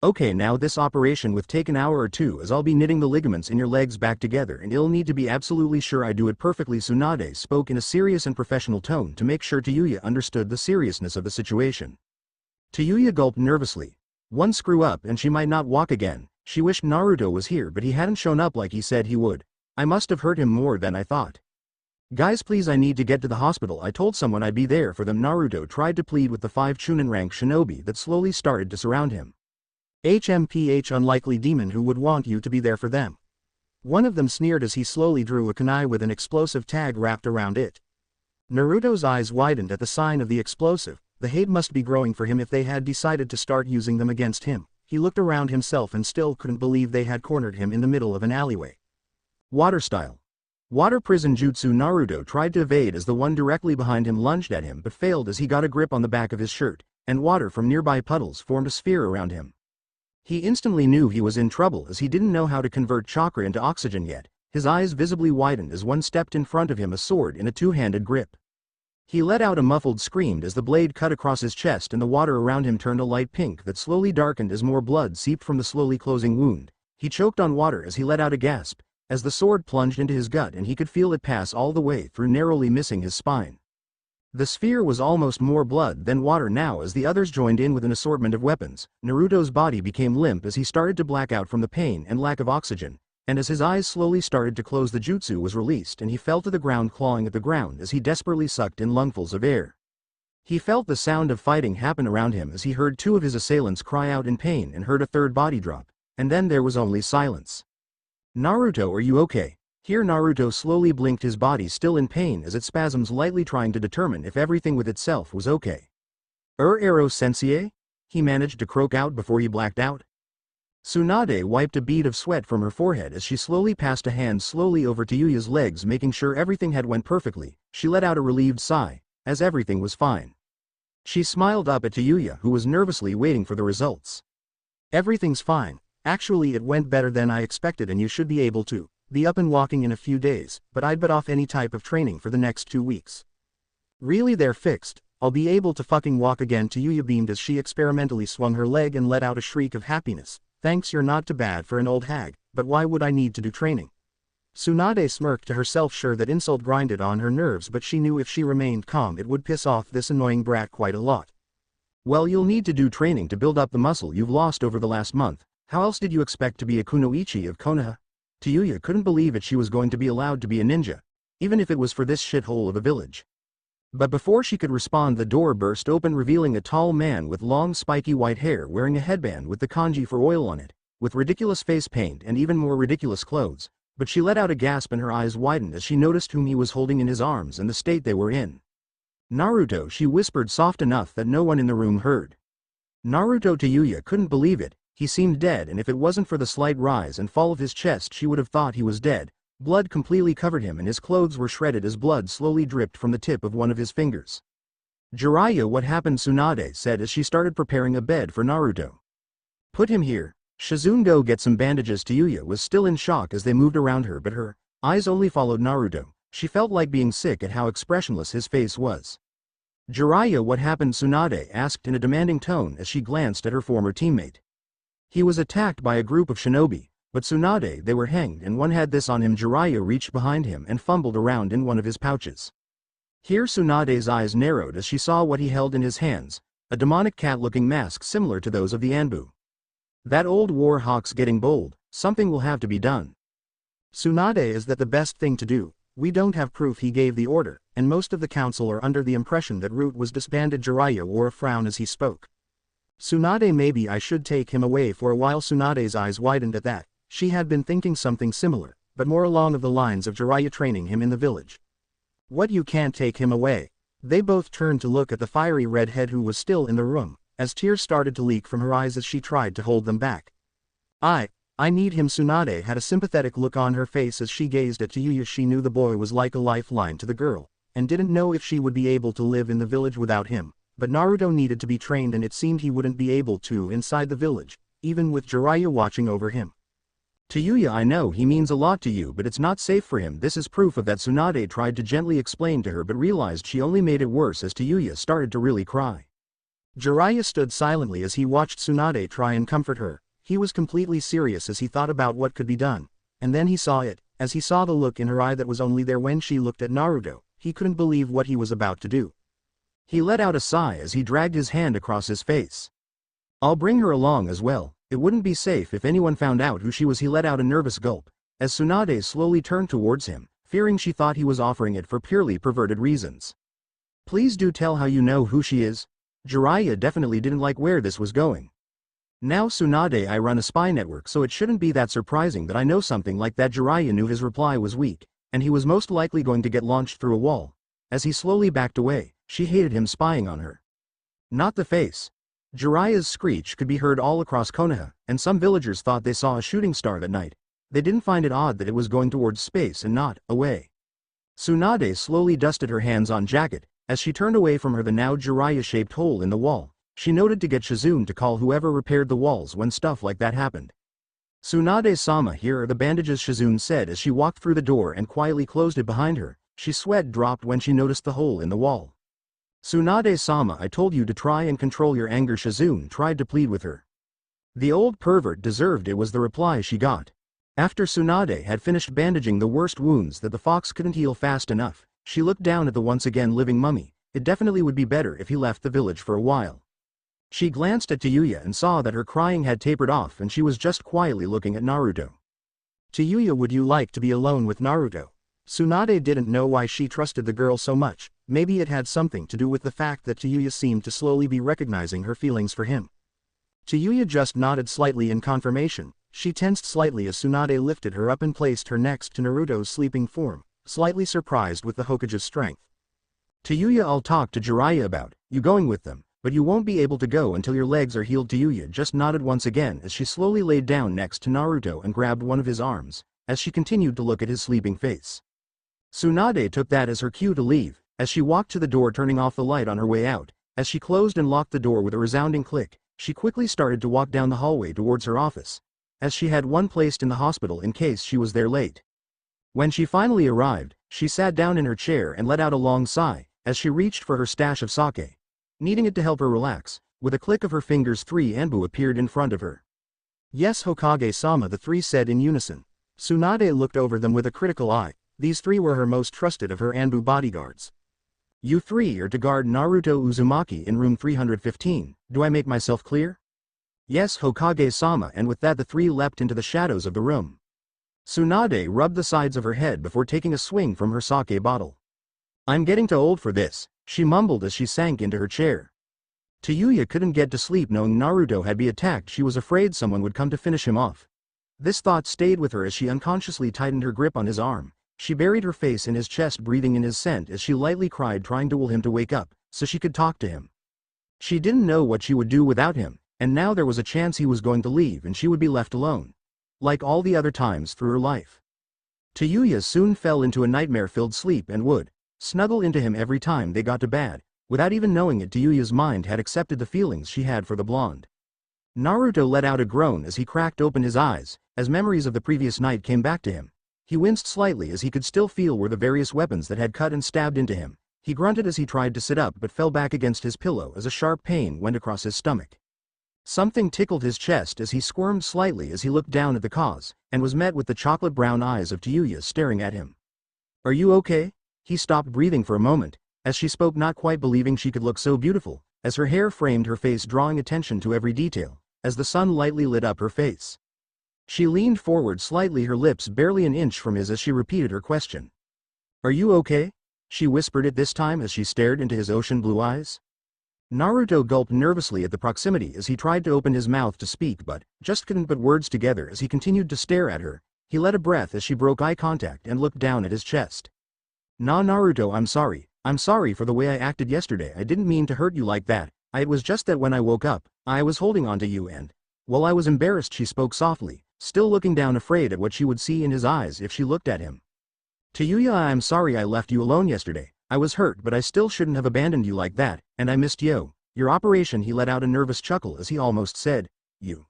[SPEAKER 2] Okay, now this operation would take an hour or two as I'll be knitting the ligaments in your legs back together and you'll need to be absolutely sure I do it perfectly. Tsunade spoke in a serious and professional tone to make sure Tayuya understood the seriousness of the situation. Tayuya gulped nervously. One screw up and she might not walk again. She wished Naruto was here, but he hadn't shown up like he said he would. I must have hurt him more than I thought. Guys, please, I need to get to the hospital. I told someone I'd be there for them. Naruto tried to plead with the 5 Chunin rank shinobi that slowly started to surround him.
[SPEAKER 1] HMPH, unlikely demon, who would want you to be there for them? One of them sneered as he slowly drew a kunai with an explosive tag wrapped around it. Naruto's eyes widened at the sign of the explosive. The hate must be growing for him if they had decided to start using them against him. He looked around himself and still couldn't believe they had cornered him in the middle of an alleyway.
[SPEAKER 2] Water style. Water prison jutsu. Naruto tried to evade as the one directly behind him lunged at him but failed as he got a grip on the back of his shirt, and water from nearby puddles formed a sphere around him. He instantly knew he was in trouble as he didn't know how to convert chakra into oxygen yet. His eyes visibly widened as one stepped in front of him, a sword in a two-handed grip. He let out a muffled scream as the blade cut across his chest and the water around him turned a light pink that slowly darkened as more blood seeped from the slowly closing wound. He choked on water as he let out a gasp, as the sword plunged into his gut and he could feel it pass all the way through, narrowly missing his spine. The sphere was almost more blood than water now as the others joined in with an assortment of weapons. Naruto's body became limp as he started to black out from the pain and lack of oxygen, and as his eyes slowly started to close the jutsu was released and he fell to the ground, clawing at the ground as he desperately sucked in lungfuls of air. He felt the sound of fighting happen around him as he heard 2 of his assailants cry out in pain and heard a third body drop, and then there was only silence. Naruto, are you okay? Here Naruto slowly blinked, his body still in pain as it spasms, lightly trying to determine if everything with itself was okay. Ero sensei? He managed to croak out before he blacked out. Tsunade wiped a bead of sweat from her forehead as she slowly passed a hand slowly over Tayuya's legs, making sure everything had went perfectly. She let out a relieved sigh, as everything was fine. She smiled up at Tayuya, who was nervously waiting for the results.
[SPEAKER 1] Everything's fine. Actually, it went better than I expected and you should be able to be up and walking in a few days, but I'd put off any type of training for the next 2 weeks. Really, they're fixed. I'll be able to fucking walk again. Tayuya beamed as she experimentally swung her leg and let out a shriek of happiness. Thanks, you're not too bad for an old hag, but why would I need to do training? Tsunade smirked to herself, sure that insult grinded on her nerves, but she knew if she remained calm it would piss off this annoying brat quite a lot.
[SPEAKER 2] Well, you'll need to do training to build up the muscle you've lost over the last month. How else did you expect to be a kunoichi of Konoha? Tayuya couldn't believe it, she was going to be allowed to be a ninja, even if it was for this shithole of a village. But before she could respond, the door burst open, revealing a tall man with long spiky white hair wearing a headband with the kanji for oil on it, with ridiculous face paint and even more ridiculous clothes, but she let out a gasp and her eyes widened as she noticed whom he was holding in his arms and the state they were in. Naruto, she whispered soft enough that no one in the room heard. Naruto. Tayuya couldn't believe it, he seemed dead, and if it wasn't for the slight rise and fall of his chest she would have thought he was dead. Blood completely covered him and his clothes were shredded as blood slowly dripped from the tip of one of his fingers. Jiraiya, what happened? Tsunade said as she started preparing a bed for Naruto. Put him here. Shizune, go get some bandages. Tayuya was still in shock as they moved around her, but her eyes only followed Naruto. She felt like being sick at how expressionless his face was. Jiraiya, what happened? Tsunade asked in a demanding tone as she glanced at her former teammate. He was attacked by a group of shinobi, but Tsunade, they were hanged and one had this on him. Jiraiya reached behind him and fumbled around in one of his pouches. Here Tsunade's eyes narrowed as she saw what he held in his hands, a demonic cat-looking mask similar to those of the Anbu. That old war hawk's getting bold, something will have to be done.
[SPEAKER 1] Tsunade, is that the best thing to do? We don't have proof he gave the order, and most of the council are under the impression that Root was disbanded. Jiraiya wore a frown as he spoke. Tsunade, maybe I should take him away for a while. Tsunade's eyes widened at that. She had been thinking something similar, but more along of the lines of Jiraiya training him in the village. What, you can't take him away? They both turned to look at the fiery redhead who was still in the room, as tears started to leak from her eyes as she tried to hold them back. I need him. Tsunade had a sympathetic look on her face as she gazed at Tayuya. She knew the boy was like a lifeline to the girl, and didn't know if she would be able to live in the village without him, but Naruto needed to be trained and it seemed he wouldn't be able to inside the village, even with Jiraiya watching over him.
[SPEAKER 2] Tayuya, I know he means a lot to you, but it's not safe for him. This is proof of that. Tsunade tried to gently explain to her but realized she only made it worse as Tayuya started to really cry.
[SPEAKER 1] Jiraiya stood silently as he watched Tsunade try and comfort her. He was completely serious as he thought about what could be done, and then he saw it, as he saw the look in her eye that was only there when she looked at Naruto. He couldn't believe what he was about to do.
[SPEAKER 2] He let out a sigh as he dragged his hand across his face. I'll bring her along as well. It wouldn't be safe if anyone found out who she was. He let out a nervous gulp, as Tsunade slowly turned towards him, fearing she thought he was offering it for purely perverted reasons. Please do tell how you know who she is. Jiraiya definitely didn't like where this was going. Now Tsunade, I run a spy network, so it shouldn't be that surprising that I know something like that. Jiraiya knew his reply was weak, and he was most likely going to get launched through a wall. As he slowly backed away, she hated him spying on her. Not the face. Jiraiya's screech could be heard all across Konoha, and some villagers thought they saw a shooting star that night. They didn't find it odd that it was going towards space and not away. Tsunade slowly dusted her hands on jacket. As she turned away from her the now Jiraiya-shaped hole in the wall, she noted to get Shizune to call whoever repaired the walls when stuff like that happened. Tsunade-sama, here are the bandages, Shizune said as she walked through the door and quietly closed it behind her. She sweat dropped when she noticed the hole in the wall. Tsunade-sama, I told you to try and control your anger. Shizune tried to plead with her. The old pervert deserved it, was the reply she got. After Tsunade had finished bandaging the worst wounds that the fox couldn't heal fast enough, she looked down at the once again living mummy. It definitely would be better if he left the village for a while. She glanced at Tayuya and saw that her crying had tapered off and she was just quietly looking at Naruto.
[SPEAKER 1] Tayuya, would you like to be alone with Naruto? Tsunade didn't know why she trusted the girl so much. Maybe it had something to do with the fact that Tayuya seemed to slowly be recognizing her feelings for him. Tayuya just nodded slightly in confirmation. She tensed slightly as Tsunade lifted her up and placed her next to Naruto's sleeping form, slightly surprised with the Hokage's strength. Tayuya, I'll talk to Jiraiya about you going with them, but you won't be able to go until your legs are healed. Tayuya just nodded once again as she slowly laid down next to Naruto and grabbed one of his arms, as she continued to look at his sleeping face. Tsunade took that as her cue to leave, as she walked to the door, turning off the light on her way out. As she closed and locked the door with a resounding click, she quickly started to walk down the hallway towards her office, as she had one placed in the hospital in case she was there late. When she finally arrived, she sat down in her chair and let out a long sigh,
[SPEAKER 2] as she reached for her stash of sake. Needing it to help her relax, with a click of her fingers 3 Anbu appeared in front of her.
[SPEAKER 1] Yes, Hokage-sama, the three said in unison. Tsunade looked over them with a critical eye. These three were her most trusted of her Anbu bodyguards.
[SPEAKER 2] You three are to guard Naruto Uzumaki in room 315, do I make myself clear? Yes, Hokage-sama, and with that the three leapt into the shadows of the room. Tsunade rubbed the sides of her head before taking a swing from her sake bottle. I'm getting too old for this, she mumbled as she sank into her chair. Tayuya couldn't get to sleep knowing Naruto had been attacked. She was afraid someone would come to finish him off. This thought stayed with her as she unconsciously tightened her grip on his arm. She buried her face in his chest, breathing in his scent as she lightly cried, trying to will him to wake up, so she could talk to him. She didn't know what she would do without him, and now there was a chance he was going to leave and she would be left alone. Like all the other times through her life. Tayuya soon fell into a nightmare-filled sleep and would snuggle into him every time they got to bed. Without even knowing it, Tayuya's mind had accepted the feelings she had for the blonde. Naruto let out a groan as he cracked open his eyes, as memories of the previous night came back to him. He winced slightly as he could still feel where the various weapons that had cut and stabbed into him. He grunted as he tried to sit up but fell back against his pillow as a sharp pain went across his stomach. Something tickled his chest as he squirmed slightly as he looked down at the cause, and was met with the chocolate-brown eyes of Tayuya staring at him. Are you okay? He stopped breathing for a moment, as she spoke, not quite believing she could look so beautiful, as her hair framed her face, drawing attention to every detail, as the sun lightly lit up her face. She leaned forward slightly, her lips barely an inch from his as she repeated her question. Are you okay? She whispered it this time as she stared into his ocean blue eyes. Naruto gulped nervously at the proximity as he tried to open his mouth to speak but just couldn't put words together as he continued to stare at her. He let a breath as she broke eye contact and looked down at his chest. Nah, Naruto, I'm sorry. I'm sorry for the way I acted yesterday. I didn't mean to hurt you like that. It was just that when I woke up, I was holding on to you and, well, I was embarrassed, she spoke softly, still looking down, afraid at what she would see in his eyes if she looked at him. Tayuya, I'm sorry I left you alone yesterday. I was hurt, but I still shouldn't have abandoned you like that, and I missed you. Your operation. He let out a nervous chuckle as he almost said, you.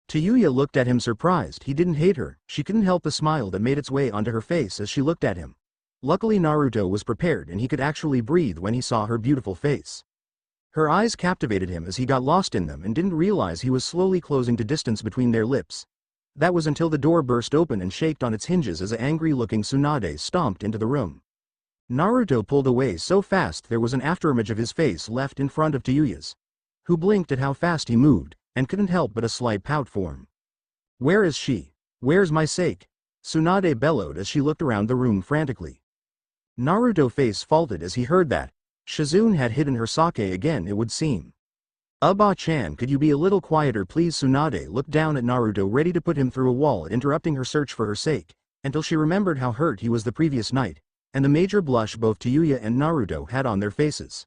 [SPEAKER 2] Tayuya looked at him surprised. He didn't hate her. She couldn't help the smile that made its way onto her face as she looked at him. Luckily Naruto was prepared and he could actually breathe when he saw her beautiful face. Her eyes captivated him as he got lost in them and didn't realize he was slowly closing the distance between their lips. That was until the door burst open and shaked on its hinges as an angry-looking Tsunade stomped into the room. Naruto pulled away so fast there was an afterimage of his face left in front of Tayuya's, who blinked at how fast he moved, and couldn't help but a slight pout form. Where is she? Where's my sake? Tsunade bellowed as she looked around the room frantically. Naruto's face faltered as he heard that. Shizune had hidden her sake again, it would seem. Ba-chan, could you be a little quieter please? Tsunade looked down at Naruto, ready to put him through a wall, interrupting her search for her sake, until she remembered how hurt he was the previous night, and the major blush both Tayuya and Naruto had on their faces.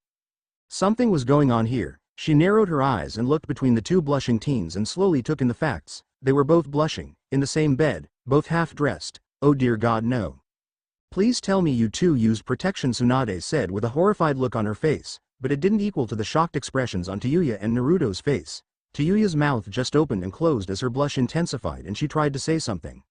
[SPEAKER 2] Something was going on here. She narrowed her eyes and looked between the two blushing teens and slowly took in the facts. They were both blushing, in the same bed, both half-dressed. Oh dear God, no. Please tell me you two used protection, Tsunade said with a horrified look on her face, but it didn't equal to the shocked expressions on Tayuya and Naruto's face. Tayuya's mouth just opened and closed as her blush intensified and she tried to say something.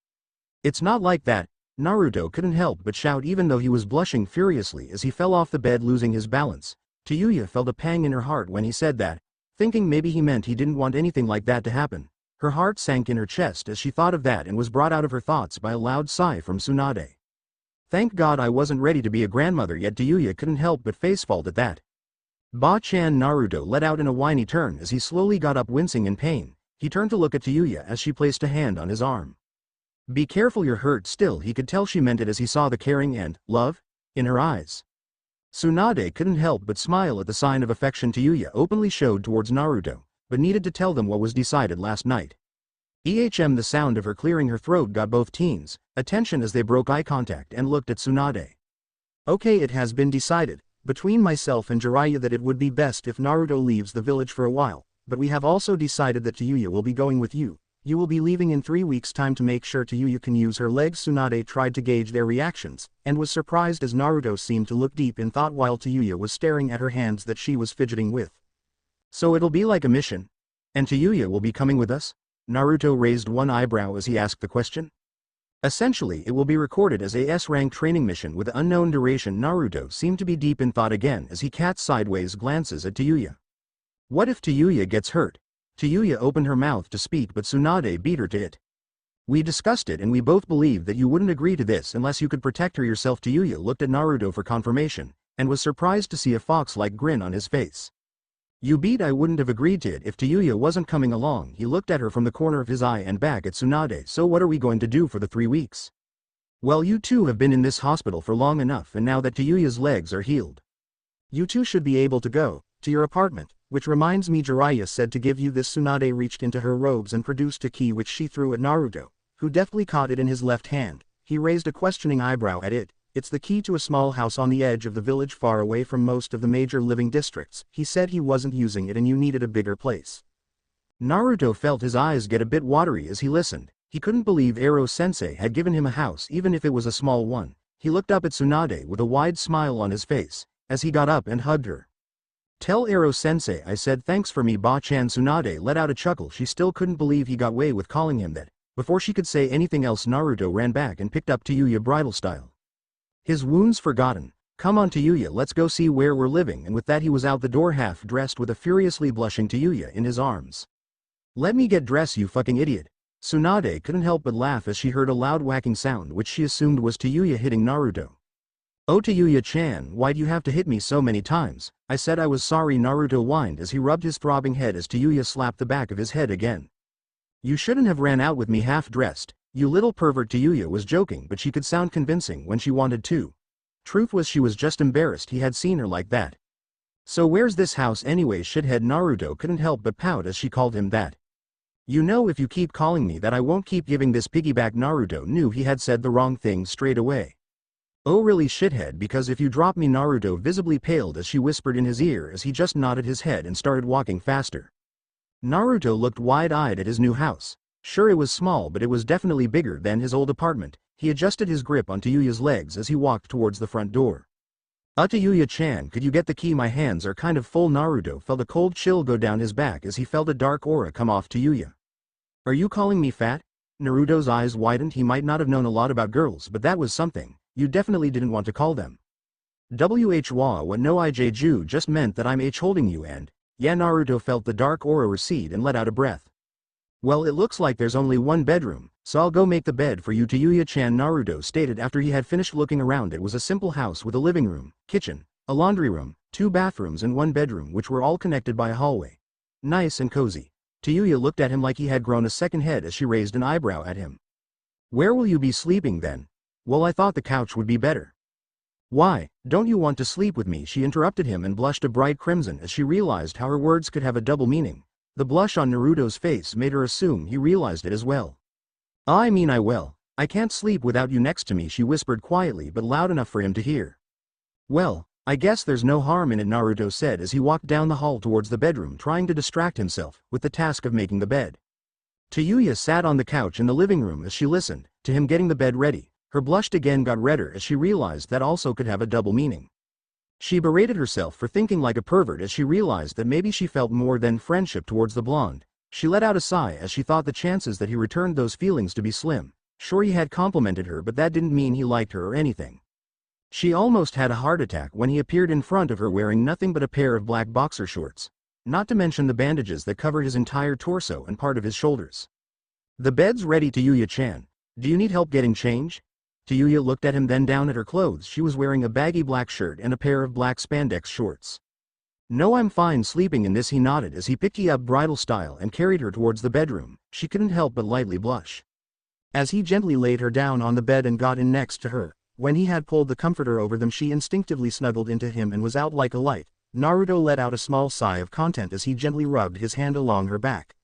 [SPEAKER 2] It's not like that. Naruto couldn't help but shout even though he was blushing furiously as he fell off the bed, losing his balance. Tayuya felt a pang in her heart when he said that, thinking maybe he meant he didn't want anything like that to happen. Her heart sank in her chest as she thought of that and was brought out of her thoughts by a loud sigh from Tsunade. Thank God I wasn't ready to be a grandmother yet. Tayuya couldn't help but face fault at that. Ba-chan, Naruto let out in a whiny turn as he slowly got up, wincing in pain. He turned to look at Tayuya as she placed a hand on his arm. Be careful, you're hurt still. He could tell she meant it as he saw the caring and love in her eyes. Tsunade couldn't help but smile at the sign of affection Tayuya openly showed towards Naruto, but needed to tell them what was decided last night. The sound of her clearing her throat got both teens' attention as they broke eye contact and looked at Tsunade.
[SPEAKER 1] Okay, it has been decided, between myself and Jiraiya, that it would be best if Naruto leaves the village for a while, but we have also decided that Tayuya will be going with you. You will be leaving in 3 weeks' time to make sure Tayuya can use her legs. Tsunade tried to gauge their reactions, and was surprised as Naruto seemed to look deep in thought while Tayuya was staring at her hands that she was fidgeting with. So it'll be like a mission? And Tayuya will be coming with us? Naruto raised one eyebrow as he asked the question.
[SPEAKER 2] Essentially, it will be recorded as a S-rank training mission with unknown duration. Naruto seemed to be deep in thought again as he cast sideways glances at Tayuya. What if Tayuya gets hurt? Tayuya opened her mouth to speak but Tsunade beat her to it. We discussed it and we both believed that you wouldn't agree to this unless you could protect her yourself. Tayuya looked at Naruto for confirmation, and was surprised to see a fox-like grin on his face. You beat I wouldn't have agreed to it if Tayuya wasn't coming along. He looked at her from the corner of his eye and back at Tsunade. So what are we going to do for the 3 weeks? Well, you two have been in this hospital for long enough and now that Tayuya's legs are healed,
[SPEAKER 1] You two should be able to go to your apartment, which reminds me Jiraiya said to give you this. Tsunade reached into her robes and produced a key which she threw at Naruto, who deftly caught it in his left hand. He raised a questioning eyebrow at it. It's the key to a small house on the edge of the village far away from most of the major living districts. He said he wasn't using it and you needed a bigger place.
[SPEAKER 2] Naruto felt his eyes get a bit watery as he listened. He couldn't believe Ero-sensei had given him a house even if it was a small one. He looked up at Tsunade with a wide smile on his face, as he got up and hugged her. Tell Ero-sensei I said thanks for me Ba-chan. Tsunade let out a chuckle. She still couldn't believe he got away with calling him that. Before she could say anything else Naruto ran back and picked up Tayuya bridal style. His wounds forgotten. Come on Tayuya, let's go see where we're living, and with that he was out the door half dressed with a furiously blushing Tayuya in his arms. Let me get dressed you fucking idiot. Tsunade couldn't help but laugh as she heard a loud whacking sound which she assumed was Tayuya hitting Naruto. Oh Tayuya-chan, why'd you have to hit me so many times? I said I was sorry. Naruto whined as he rubbed his throbbing head as Tayuya slapped the back of his head again. You shouldn't have ran out with me half dressed, you little pervert. Tayuya was joking but she could sound convincing when she wanted to. Truth was she was just embarrassed he had seen her like that. So where's this house anyway shithead? Naruto couldn't help but pout as she called him that. You know if you keep calling me that I won't keep giving this piggyback. Naruto knew he had said the wrong thing straight away. Oh really shithead, because if you drop me. Naruto visibly paled as she whispered in his ear as he just nodded his head and started walking faster. Naruto looked wide-eyed at his new house. Sure it was small but it was definitely bigger than his old apartment. He adjusted his grip on Tayuya's legs as he walked towards the front door. Tayuya-chan, could you get the key? My hands are kind of full. Naruto felt a cold chill go down his back as he felt a dark aura come off Tayuya. Are you calling me fat? Naruto's eyes widened. He might not have known a lot about girls but that was something. You definitely didn't want to call them. What no Iju just meant that I'm holding you and, yeah. Naruto felt the dark aura recede and let out a breath. Well it looks like there's only one bedroom, so I'll go make the bed for you Tayuya-chan, Naruto stated after he had finished looking around. It was a simple house with a living room, kitchen, a laundry room, 2 bathrooms and 1 bedroom which were all connected by a hallway. Nice and cozy. Tayuya looked at him like he had grown a second head as she raised an eyebrow at him. Where will you be sleeping then? Well I thought the couch would be better. Why, don't you want to sleep with me? She interrupted him and blushed a bright crimson as she realized how her words could have a double meaning. The blush on Naruto's face made her assume he realized it as well. I mean I will. I can't sleep without you next to me, she whispered quietly but loud enough for him to hear. Well, I guess there's no harm in it, Naruto said as he walked down the hall towards the bedroom trying to distract himself with the task of making the bed. Tayuya sat on the couch in the living room as she listened to him getting the bed ready. Her blush again got redder as she realized that also could have a double meaning. She berated herself for thinking like a pervert as she realized that maybe she felt more than friendship towards the blonde. She let out a sigh as she thought the chances that he returned those feelings to be slim. Sure he had complimented her but that didn't mean he liked her or anything. She almost had a heart attack when he appeared in front of her wearing nothing but a pair of black boxer shorts. Not to mention the bandages that covered his entire torso and part of his shoulders. The bed's ready Tayuya-chan. Do you need help getting changed? Tayuya looked at him then down at her clothes. She was wearing a baggy black shirt and a pair of black spandex shorts. No, I'm fine sleeping in this, he nodded as he picked her up bridal style and carried her towards the bedroom. She couldn't help but lightly blush.
[SPEAKER 1] As he gently laid her down on the bed and got in next to her, when he had pulled the comforter over them she instinctively snuggled into him and was out like a light. Naruto let out a small sigh of content as he gently rubbed his hand along her back.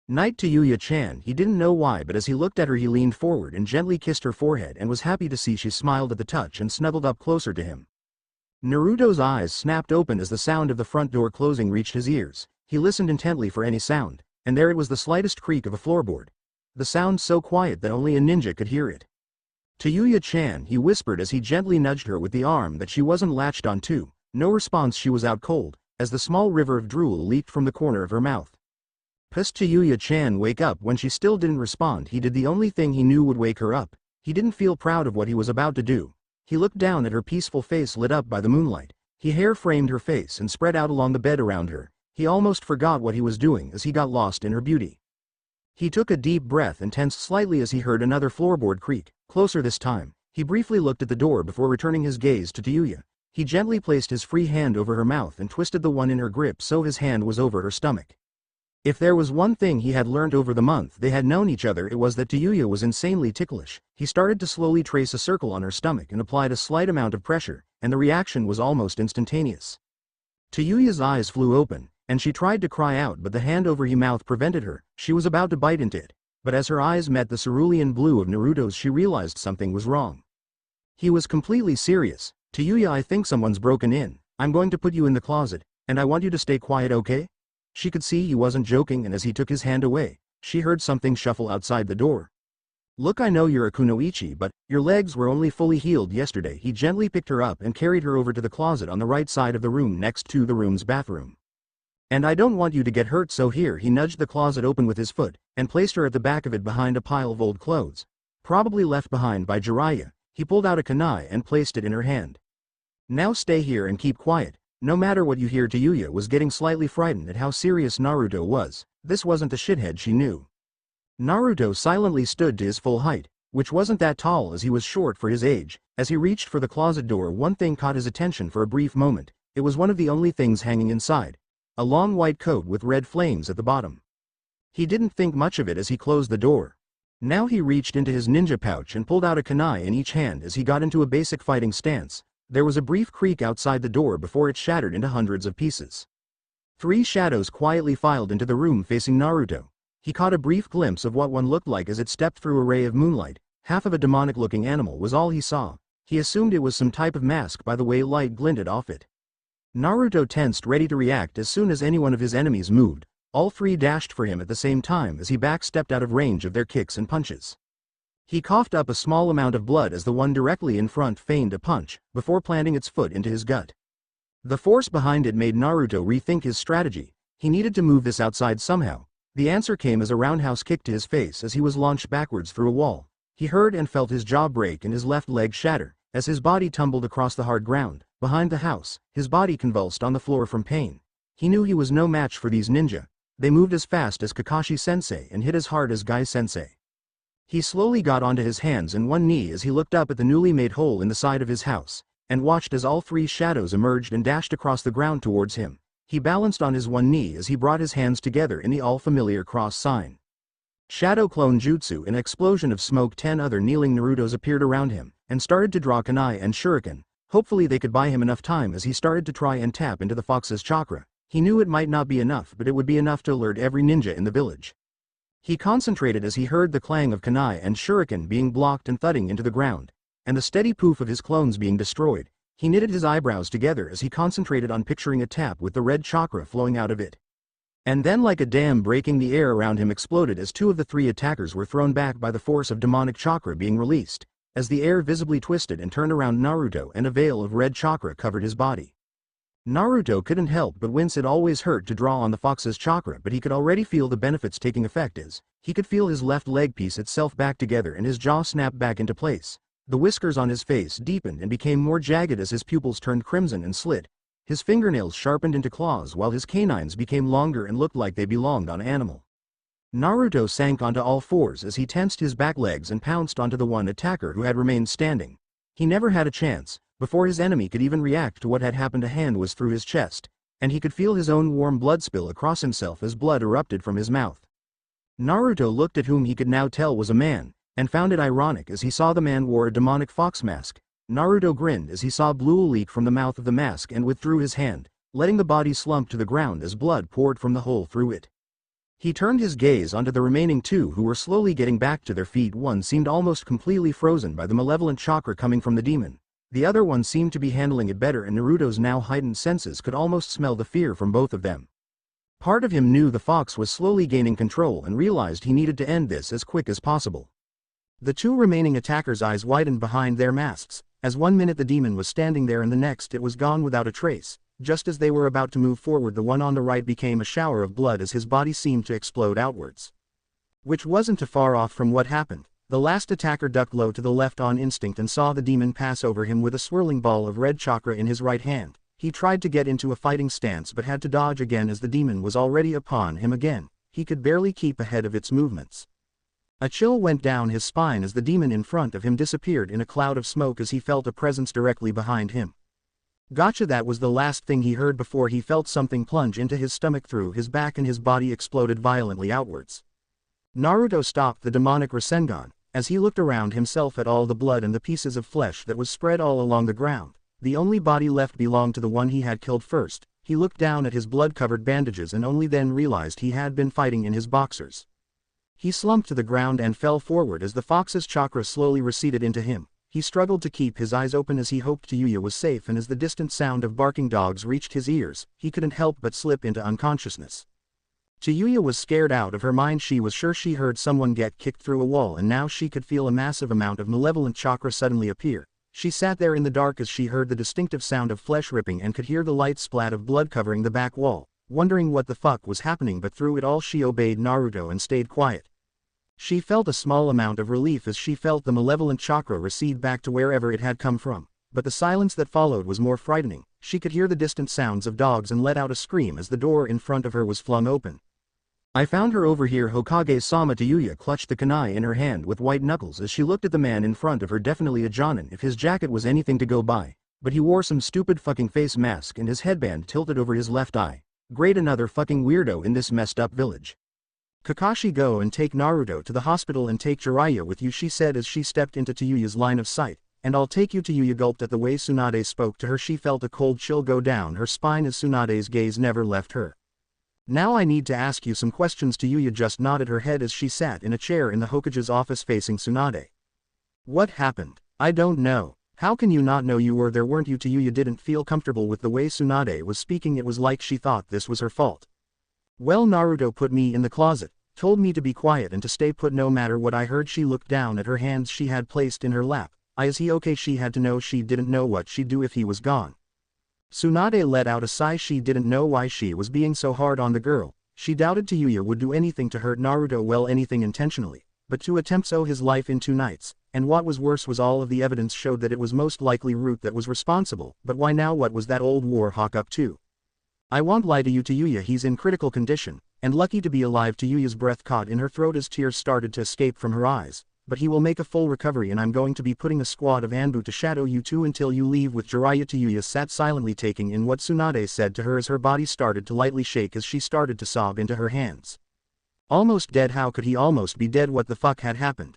[SPEAKER 2] Night Tayuya-chan, he didn't know why but as he looked at her he leaned forward and gently kissed her forehead and was happy to see she smiled at the touch and snuggled up closer to him. Naruto's eyes snapped open as the sound of the front door closing reached his ears. He listened intently for any sound, and there it was, the slightest creak of a floorboard. The sound so quiet that only a ninja could hear it. Tayuya-chan, he whispered as he gently nudged her with the arm that she wasn't latched onto. No response, she was out cold, as the small river of drool leaked from the corner of her mouth. Tayuya-chan wake up when she still didn't respond. He did the only thing he knew would wake her up. He didn't feel proud of what he was about to do. He looked down at her peaceful face lit up by the moonlight. Her hair framed her face and spread out along the bed around her. He almost forgot what he was doing as he got lost in her beauty. He took a deep breath and tensed slightly as he heard another floorboard creak, closer this time. He briefly looked at the door before returning his gaze to Tayuya. He gently placed his free hand over her mouth and twisted the one in her grip so his hand was over her stomach. If there was one thing he had learned over the month they had known each other, it was that Tayuya was insanely ticklish. He started to slowly trace a circle on her stomach and applied a slight amount of pressure, and the reaction was almost instantaneous. Tayuya's eyes flew open, and she tried to cry out, but the hand over her mouth prevented her. She was about to bite into it, but as her eyes met the cerulean blue of Naruto's, she realized something was wrong. He was completely serious. "Tayuya, I think someone's broken in. I'm going to put you in the closet, and I want you to stay quiet, okay?" She could see he wasn't joking, and as he took his hand away, she heard something shuffle outside the door. "Look, I know you're a kunoichi, but your legs were only fully healed yesterday." He gently picked her up and carried her over to the closet on the right side of the room next to the room's bathroom. "And I don't want you to get hurt, so here." He nudged the closet open with his foot, and placed her at the back of it behind a pile of old clothes, probably left behind by Jiraiya. He pulled out a kunai and placed it in her hand. "Now stay here and keep quiet. No matter what you hear." Tayuya was getting slightly frightened at how serious Naruto was. This wasn't the shithead she knew. Naruto silently stood to his full height, which wasn't that tall as he was short for his age. As he reached for the closet door, one thing caught his attention for a brief moment. It was one of the only things hanging inside. A long white coat with red flames at the bottom. He didn't think much of it as he closed the door. Now he reached into his ninja pouch and pulled out a kunai in each hand as he got into a basic fighting stance. There was a brief creak outside the door before it shattered into hundreds of pieces. 3 shadows quietly filed into the room facing Naruto. He caught a brief glimpse of what one looked like as it stepped through a ray of moonlight. Half of a demonic-looking animal was all he saw. He assumed it was some type of mask by the way light glinted off it. Naruto tensed, ready to react as soon as any one of his enemies moved. All 3 dashed for him at the same time as he backstepped out of range of their kicks and punches. He coughed up a small amount of blood as the one directly in front feigned a punch, before planting its foot into his gut. The force behind it made Naruto rethink his strategy. He needed to move this outside somehow. The answer came as a roundhouse kick to his face as he was launched backwards through a wall. He heard and felt his jaw break and his left leg shatter, as his body tumbled across the hard ground. Behind the house, his body convulsed on the floor from pain. He knew he was no match for these ninja. They moved as fast as Kakashi-sensei and hit as hard as Gai-sensei. He slowly got onto his hands and one knee as he looked up at the newly made hole in the side of his house, and watched as all 3 shadows emerged and dashed across the ground towards him. He balanced on his one knee as he brought his hands together in the all-familiar cross sign. Shadow Clone Jutsu. An explosion of smoke. 10 other kneeling Narutos appeared around him, and started to draw kunai and shuriken. Hopefully they could buy him enough time as he started to try and tap into the fox's chakra. He knew it might not be enough, but it would be enough to alert every ninja in the village. He concentrated as he heard the clang of kunai and shuriken being blocked and thudding into the ground, and the steady poof of his clones being destroyed. He knitted his eyebrows together as he concentrated on picturing a tap with the red chakra flowing out of it. And then, like a dam breaking, the air around him exploded as 2 of the 3 attackers were thrown back by the force of demonic chakra being released. As the air visibly twisted and turned around Naruto and a veil of red chakra covered his body. Naruto couldn't help but wince. It always hurt to draw on the fox's chakra, but he could already feel the benefits taking effect as he could feel his left leg piece itself back together and his jaw snap back into place. The whiskers on his face deepened and became more jagged as his pupils turned crimson and slit. His fingernails sharpened into claws while his canines became longer and looked like they belonged on an animal. Naruto sank onto all 4s as he tensed his back legs and pounced onto the one attacker who had remained standing. He never had a chance. Before his enemy could even react to what had happened, a hand was through his chest, and he could feel his own warm blood spill across himself as blood erupted from his mouth. Naruto looked at whom he could now tell was a man, and found it ironic as he saw the man wore a demonic fox mask. Naruto grinned as he saw blue leak from the mouth of the mask and withdrew his hand, letting the body slump to the ground as blood poured from the hole through it. He turned his gaze onto the remaining 2 who were slowly getting back to their feet. One seemed almost completely frozen by the malevolent chakra coming from the demon. The other one seemed to be handling it better, and Naruto's now heightened senses could almost smell the fear from both of them. Part of him knew the fox was slowly gaining control and realized he needed to end this as quick as possible. The 2 remaining attackers' eyes widened behind their masks, as one minute the demon was standing there and the next it was gone without a trace. Just as they were about to move forward, the one on the right became a shower of blood as his body seemed to explode outwards. Which wasn't too far off from what happened.
[SPEAKER 1] The last attacker ducked low to the left on instinct and saw the demon pass over him with a swirling ball of red chakra in his right hand. He tried to get into a fighting stance but had to dodge again as the demon was already upon him again. He could barely keep ahead of its movements. A chill went down his spine as the demon in front of him disappeared in a cloud of smoke as he felt a presence directly behind him. Gotcha, that was the last thing he heard before he felt something plunge into his stomach through his back and his body exploded violently outwards. Naruto stopped the demonic Rasengan. As he looked around himself at all the blood and the pieces of flesh that was spread all along the ground, the only body left belonged to the one he had killed first. He looked down at his blood-covered bandages and only then realized he had been fighting in his boxers. He slumped to the ground and fell forward as the fox's chakra slowly receded into him. He struggled to keep his eyes open as he hoped Tayuya was safe, and as the distant sound of barking dogs reached his ears, he couldn't help but slip into unconsciousness. Tayuya was scared out of her mind. She was sure she heard someone get kicked through a wall, and now she could feel a massive amount of malevolent chakra suddenly appear. She sat there in the dark as she heard the distinctive sound of flesh ripping and could hear the light splat of blood covering the back wall, wondering what the fuck was happening, but through it all she obeyed Naruto and stayed quiet. She felt a small amount of relief as she felt the malevolent chakra recede back to wherever it had come from, but the silence that followed was more frightening. She could hear the distant sounds of dogs and let out a scream as the door in front of her was flung open.
[SPEAKER 2] I found her over here. Hokage-sama. Tayuya clutched the kunai in her hand with white knuckles as she looked at the man in front of her. Definitely a jonin if his jacket was anything to go by, but he wore some stupid fucking face mask and his headband tilted over his left eye. Great, another fucking weirdo in this messed up village.
[SPEAKER 1] Kakashi, go and take Naruto to the hospital and take Jiraiya with you, she said as she stepped into Tayuya's line of sight. And I'll take you. Tayuya gulped at the way Tsunade spoke to her. She felt a cold chill go down her spine as Tsunade's gaze never left her. Now I need to ask you some questions. Tayuya just nodded her head as she sat in a chair in the Hokage's office facing Tsunade. What happened? I don't know. How can you not know? You were there, weren't you? Tayuya didn't feel comfortable with the way Tsunade was speaking. It was like she thought this was her fault. Well, Naruto put me in the closet, told me to be quiet and to stay put no matter what I heard. She looked down at her hands she had placed in her lap. Is he okay? She had to know. She didn't know what she'd do if he was gone. Tsunade let out a sigh. She didn't know why she was being so hard on the girl. She doubted Tayuya would do anything to hurt Naruto, well, anything intentionally, but to attempt so his life in 2 nights, and what was worse was all of the evidence showed that it was most likely Root that was responsible. But why now? What was that old war hawk up to? I won't lie to you, Tayuya, he's in critical condition, and lucky to be alive. Tayuya's breath caught in her throat as tears started to escape from her eyes. But he will make a full recovery, and I'm going to be putting a squad of Anbu to shadow you two until you leave with Jiraiya. Tayuya sat silently taking in what Tsunade said to her as her body started to lightly shake as she started to sob into her hands. Almost dead? How could he almost be dead? What the fuck had happened?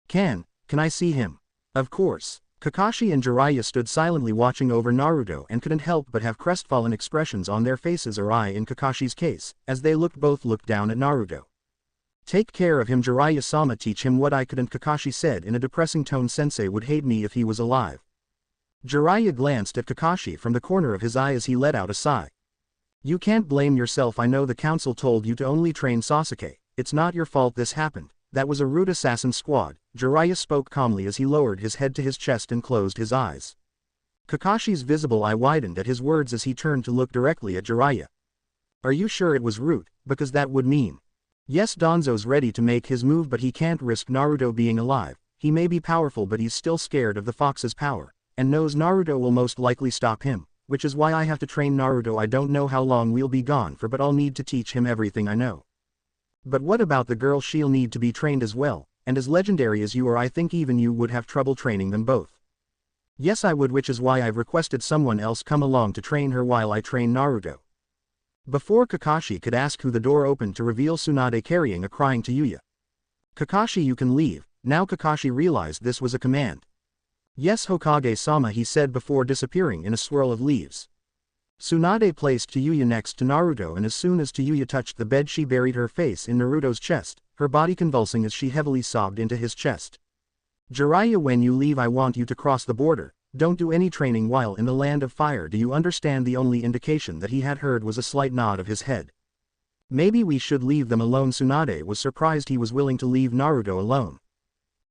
[SPEAKER 1] Can I see him? Of course. Kakashi and Jiraiya stood silently watching over Naruto and couldn't help but have crestfallen expressions on their faces, or in Kakashi's case, as they both looked down at Naruto. Take care of him, Jiraiya-sama, teach him what I couldn't, Kakashi said in a depressing tone. Sensei would hate me if he was alive. Jiraiya glanced at Kakashi from the corner of his eye as he let out a sigh. You can't blame yourself. I know the council told you to only train Sasuke. It's not your fault this happened. That was a Root assassin squad. Jiraiya spoke calmly as he lowered his head to his chest and closed his eyes. Kakashi's visible eye widened at his words as he turned to look directly at Jiraiya. Are you sure it was Root? Because that would mean... Yes, Danzo's ready to make his move, but he can't risk Naruto being alive. He may be powerful, but he's still scared of the fox's power, and knows Naruto will most likely stop him, which is why I have to train Naruto. I don't know how long we'll be gone for, but I'll need to teach him everything I know. But what about the girl? She'll need to be trained as well, and as legendary as you are, I think even you would have trouble training them both. Yes, I would, which is why I've requested someone else come along to train her while I train Naruto. Before Kakashi could ask who, the door opened to reveal Tsunade carrying a crying Tayuya. Kakashi, you can leave. Now Kakashi realized this was a command. Yes, Hokage-sama, he said before disappearing in a swirl of leaves. Tsunade placed Tayuya next to Naruto, and as soon as Tayuya touched the bed she buried her face in Naruto's chest, her body convulsing as she heavily sobbed into his chest. Jiraiya, when you leave I want you to cross the border. Don't do any training while in the land of fire. Do you understand? The only indication that he had heard was a slight nod of his head. Maybe we should leave them alone. Tsunade was surprised he was willing to leave Naruto alone.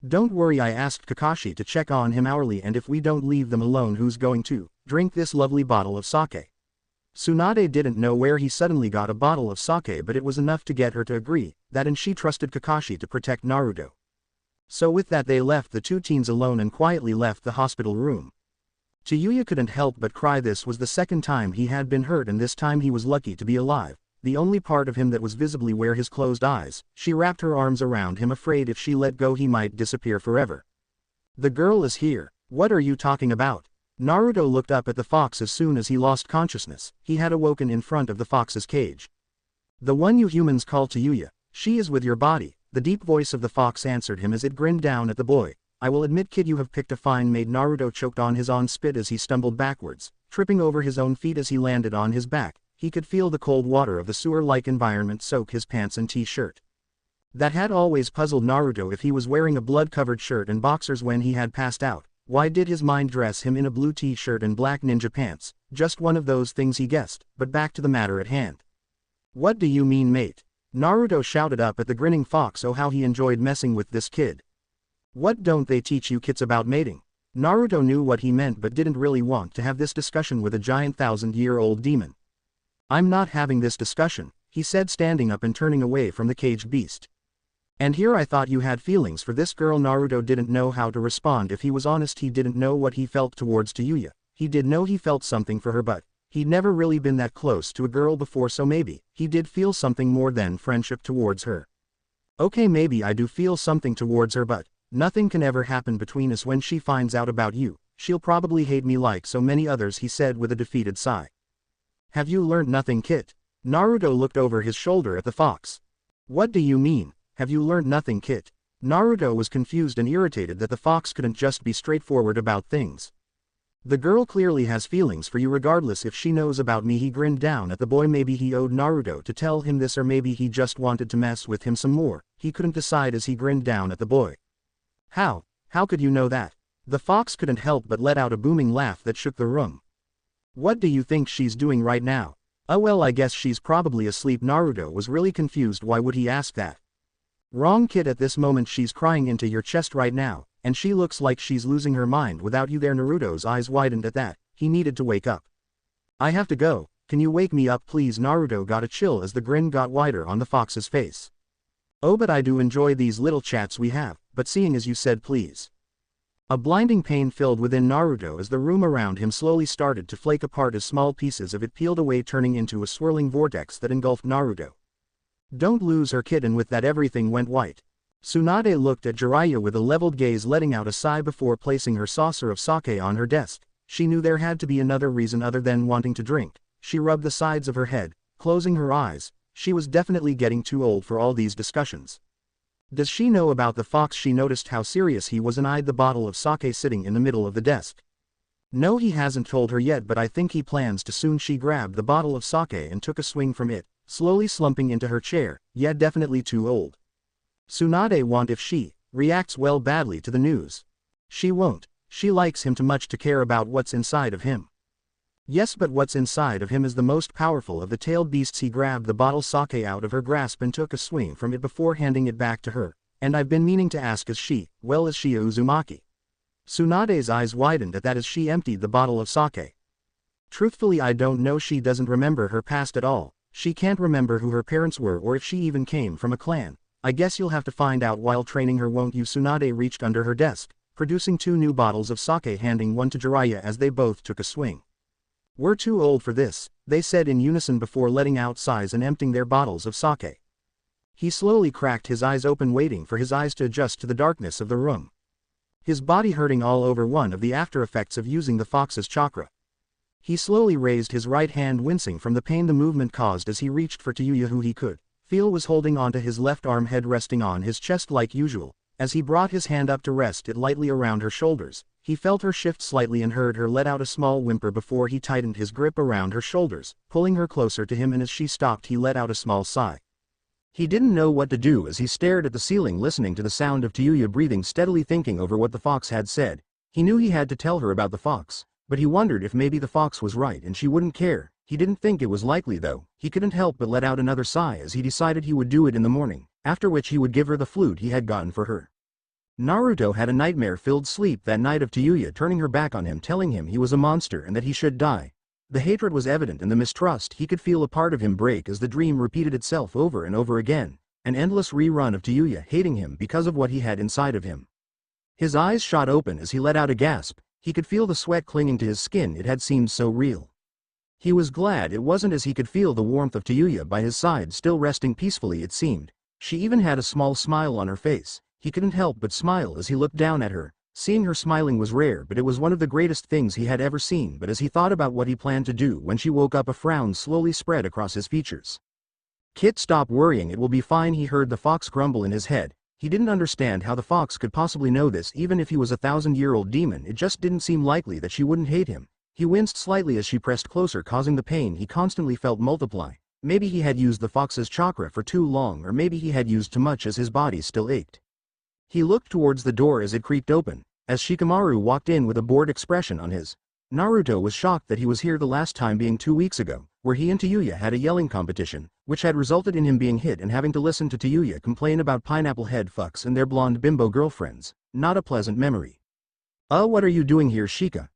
[SPEAKER 1] Don't worry, I asked Kakashi to check on him hourly, and if we don't leave them alone, who's going to drink this lovely bottle of sake? Tsunade didn't know where he suddenly got a bottle of sake, but it was enough to get her to agree that, and she trusted Kakashi to protect Naruto. So with that they left the two teens alone and quietly left the hospital room. Tayuya couldn't help but cry. This was the second time he had been hurt and this time he was lucky to be alive. The only part of him that was visibly were his closed eyes. She wrapped her arms around him, afraid if she let go he might disappear forever. The girl is here. What are you talking about? Naruto looked up at the fox as soon as he lost consciousness. He had awoken in front of the fox's cage. The one you humans call Tayuya. She is with your body. The deep voice of the fox answered him as it grinned down at the boy. I will admit, kid, you have picked a fine maid. Naruto choked on his own spit as he stumbled backwards, tripping over his own feet as he landed on his back. He could feel the cold water of the sewer-like environment soak his pants and t-shirt. That had always puzzled Naruto. If he was wearing a blood-covered shirt and boxers when he had passed out, why did his mind dress him in a blue t-shirt and black ninja pants? Just one of those things he guessed, but back to the matter at hand. What do you mean, mate? Naruto shouted up at the grinning fox. Oh, how he enjoyed messing with this kid. What don't they teach you kids about mating? Naruto knew what he meant but didn't really want to have this discussion with a giant 1,000-year-old demon. I'm not having this discussion, he said, standing up and turning away from the caged beast. And here I thought you had feelings for this girl. Naruto didn't know how to respond. If he was honest, he didn't know what he felt towards Tayuya. He did know he felt something for her, but he'd never really been that close to a girl before, so maybe he did feel something more than friendship towards her. Okay, maybe I do feel something towards her, but nothing can ever happen between us. When she finds out about you, she'll probably hate me like so many others, he said with a defeated sigh. Have you learned nothing, kid? Naruto looked over his shoulder at the fox. What do you mean, have you learned nothing, kid? Naruto was confused and irritated that the fox couldn't just be straightforward about things. The girl clearly has feelings for you regardless if she knows about me. He grinned down at the boy. Maybe he owed Naruto to tell him this, or maybe he just wanted to mess with him some more. He couldn't decide as he grinned down at the boy. How could you know that? The fox couldn't help but let out a booming laugh that shook the room. What do you think she's doing right now? Oh well, I guess she's probably asleep. Naruto was really confused. Why would he ask that? Wrong, kid, at this moment she's crying into your chest right now, and she looks like she's losing her mind without you there. Naruto's eyes widened at that. He needed to wake up. I have to go, can you wake me up please? Naruto got a chill as the grin got wider on the fox's face. Oh, but I do enjoy these little chats we have, but seeing as you said please. A blinding pain filled within Naruto as the room around him slowly started to flake apart as small pieces of it peeled away, turning into a swirling vortex that engulfed Naruto. Don't lose her, kid, and with that everything went white. Tsunade looked at Jiraiya with a leveled gaze, letting out a sigh before placing her saucer of sake on her desk. She knew there had to be another reason other than wanting to drink. She rubbed the sides of her head, closing her eyes. She was definitely getting too old for all these discussions. Does she know about the fox? She noticed how serious he was and eyed the bottle of sake sitting in the middle of the desk. No, he hasn't told her yet, but I think he plans to soon. She grabbed the bottle of sake and took a swing from it, slowly slumping into her chair. Yeah, definitely too old. Tsunade won't if she reacts well badly to the news. She won't. She likes him too much to care about what's inside of him. Yes, but what's inside of him is the most powerful of the tailed beasts. He grabbed the bottle sake out of her grasp and took a swing from it before handing it back to her. And I've been meaning to ask, is she Uzumaki? Tsunade's eyes widened at that as she emptied the bottle of sake. Truthfully, I don't know. She doesn't remember her past at all. She can't remember who her parents were or if she even came from a clan. I guess you'll have to find out while training her, won't you? Tsunade reached under her desk, producing 2 new bottles of sake, handing one to Jiraiya as they both took a swing. We're too old for this, they said in unison before letting out sighs and emptying their bottles of sake. He slowly cracked his eyes open, waiting for his eyes to adjust to the darkness of the room. His body hurting all over, one of the after effects of using the fox's chakra. He slowly raised his right hand, wincing from the pain the movement caused as he reached for Tayuya, who he could feel was holding onto his left arm, head resting on his chest like usual. As he brought his hand up to rest it lightly around her shoulders, he felt her shift slightly and heard her let out a small whimper before he tightened his grip around her shoulders, pulling her closer to him, and as she stopped he let out a small sigh. He didn't know what to do as he stared at the ceiling, listening to the sound of Tayuya breathing steadily, thinking over what the fox had said. He knew he had to tell her about the fox, but he wondered if maybe the fox was right and she wouldn't care. He didn't think it was likely though. He couldn't help but let out another sigh as he decided he would do it in the morning, after which he would give her the flute he had gotten for her. Naruto had a nightmare-filled sleep that night of Tayuya turning her back on him, telling him he was a monster and that he should die. The hatred was evident and the mistrust he could feel a part of him break as the dream repeated itself over and over again,
[SPEAKER 2] an endless rerun of Tayuya hating him because of what he had inside of him. His eyes shot open as he let out a gasp. He could feel the sweat clinging to his skin. It had seemed so real. He was glad it wasn't, as he could feel the warmth of Tayuya by his side still resting peacefully, it seemed. She even had a small smile on her face. He couldn't help but smile as he looked down at her. Seeing her smiling was rare, but it was one of the greatest things he had ever seen. But as he thought about what he planned to do when she woke up, a frown slowly spread across his features. "Kit, stop worrying, it will be fine," he heard the fox grumble in his head. He didn't understand how the fox could possibly know this. Even if he was a 1,000-year-old demon, it just didn't seem likely that she wouldn't hate him. He winced slightly as she pressed closer, causing the pain he constantly felt multiply. Maybe he had used the fox's chakra for too long, or maybe he had used too much as his body still ached. He looked towards the door as it creaked open, as Shikamaru walked in with a bored expression on his. Naruto was shocked that he was here the last time being 2 weeks ago, where he and Tayuya had a yelling competition, which had resulted in him being hit and having to listen to Tayuya complain about pineapple head fucks and their blonde bimbo girlfriends. Not a pleasant memory. What are you doing here, Shika?"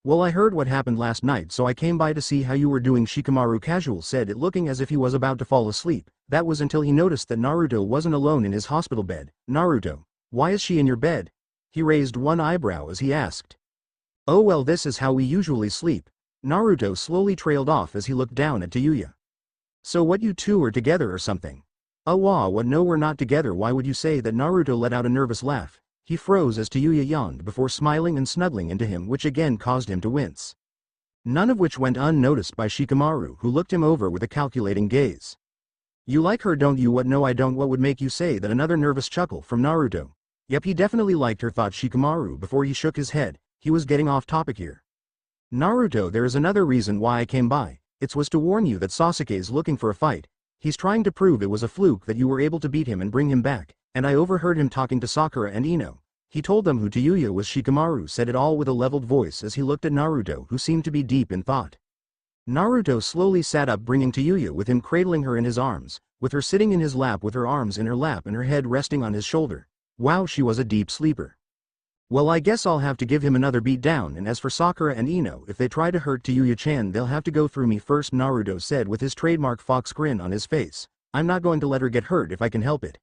[SPEAKER 2] "Well, I heard what happened last night, so I came by to see how you were doing," Shikamaru casual said it, looking as if he was about to fall asleep. That was until he noticed that Naruto wasn't alone in his hospital bed. "Naruto, why is she in your bed?" He raised one eyebrow as he asked. "Oh well, this is how we usually sleep." Naruto slowly trailed off as he looked down at Tayuya. "So what, you two are together or something?" What, no, we're not together. Why would you say that?" Naruto let out a nervous laugh. He froze as Tayuya yawned before smiling and snuggling into him, which again caused him to wince. None of which went unnoticed by Shikamaru, who looked him over with a calculating gaze. "You like her, don't you?" "What, no I don't." "What would make you say that?" Another nervous chuckle from Naruto. "Yep, he definitely liked her," thought Shikamaru before he shook his head. He was getting off topic here. "Naruto, there is another reason why I came by. It was to warn you that Sasuke's looking for a fight. He's trying to prove it was a fluke that you were able to beat him and bring him back, and I overheard him talking to Sakura and Ino. He told them who Tayuya was." Shikamaru said it all with a leveled voice as he looked at Naruto, who seemed to be deep in thought. Naruto slowly sat up, bringing Tayuya with him, cradling her in his arms, with her sitting in his lap with her arms in her lap and her head resting on his shoulder. Wow, she was a deep sleeper. "Well, I guess I'll have to give him another beat down, and as for Sakura and Ino, if they try to hurt Tayuya-chan, they'll have to go through me first," Naruto said with his trademark fox grin on his face. "I'm not going to let her get hurt if I can help it."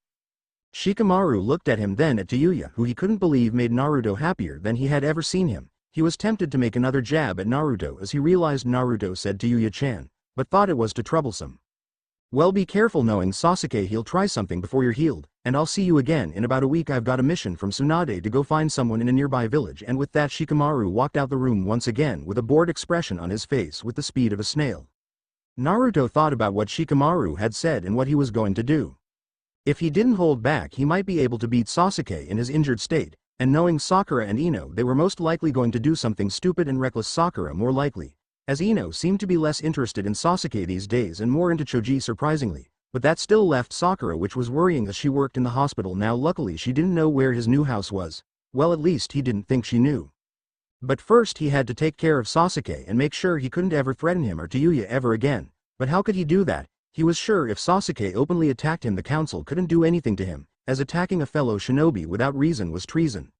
[SPEAKER 2] Shikamaru looked at him, then at Tayuya, who he couldn't believe made Naruto happier than he had ever seen him. He was tempted to make another jab at Naruto as he realized Naruto said Tayuya-chan, but thought it was too troublesome. "Well, be careful knowing Sasuke, he'll try something before you're healed, and I'll see you again in about a week. I've got a mission from Tsunade to go find someone in a nearby village." And with that, Shikamaru walked out the room once again with a bored expression on his face with the speed of a snail. Naruto thought about what Shikamaru had said and what he was going to do. If he didn't hold back, he might be able to beat Sasuke in his injured state, and knowing Sakura and Ino, they were most likely going to do something stupid and reckless. Sakura more likely, as Ino seemed to be less interested in Sasuke these days and more into Choji, surprisingly. But that still left Sakura, which was worrying as she worked in the hospital now. Luckily she didn't know where his new house was. Well, at least he didn't think she knew. But first he had to take care of Sasuke and make sure he couldn't ever threaten him or Tayuya ever again. But how could he do that? He was sure if Sasuke openly attacked him, the council couldn't do anything to him, as attacking a fellow shinobi without reason was treason.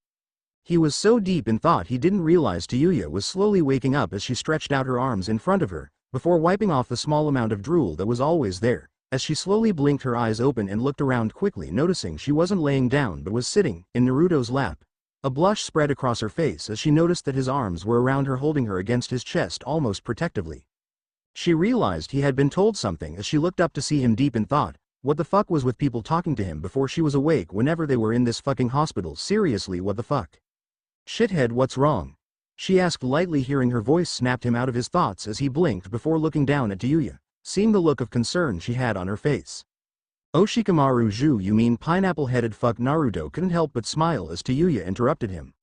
[SPEAKER 2] He was so deep in thought he didn't realize Tayuya was slowly waking up as she stretched out her arms in front of her, before wiping off the small amount of drool that was always there. As she slowly blinked her eyes open and looked around quickly, noticing she wasn't laying down but was sitting in Naruto's lap. A blush spread across her face as she noticed that his arms were around her, holding her against his chest almost protectively. She realized he had been told something as she looked up to see him deep in thought. What the fuck was with people talking to him before she was awake whenever they were in this fucking hospital? Seriously, what the fuck? "Shithead, what's wrong?" she asked lightly, hearing her voice snapped him out of his thoughts as he blinked before looking down at Tayuya, seeing the look of concern she had on her face. "Oh, Shikamaru Ju, you mean pineapple-headed fuck?" Naruto couldn't help but smile as Tayuya interrupted him.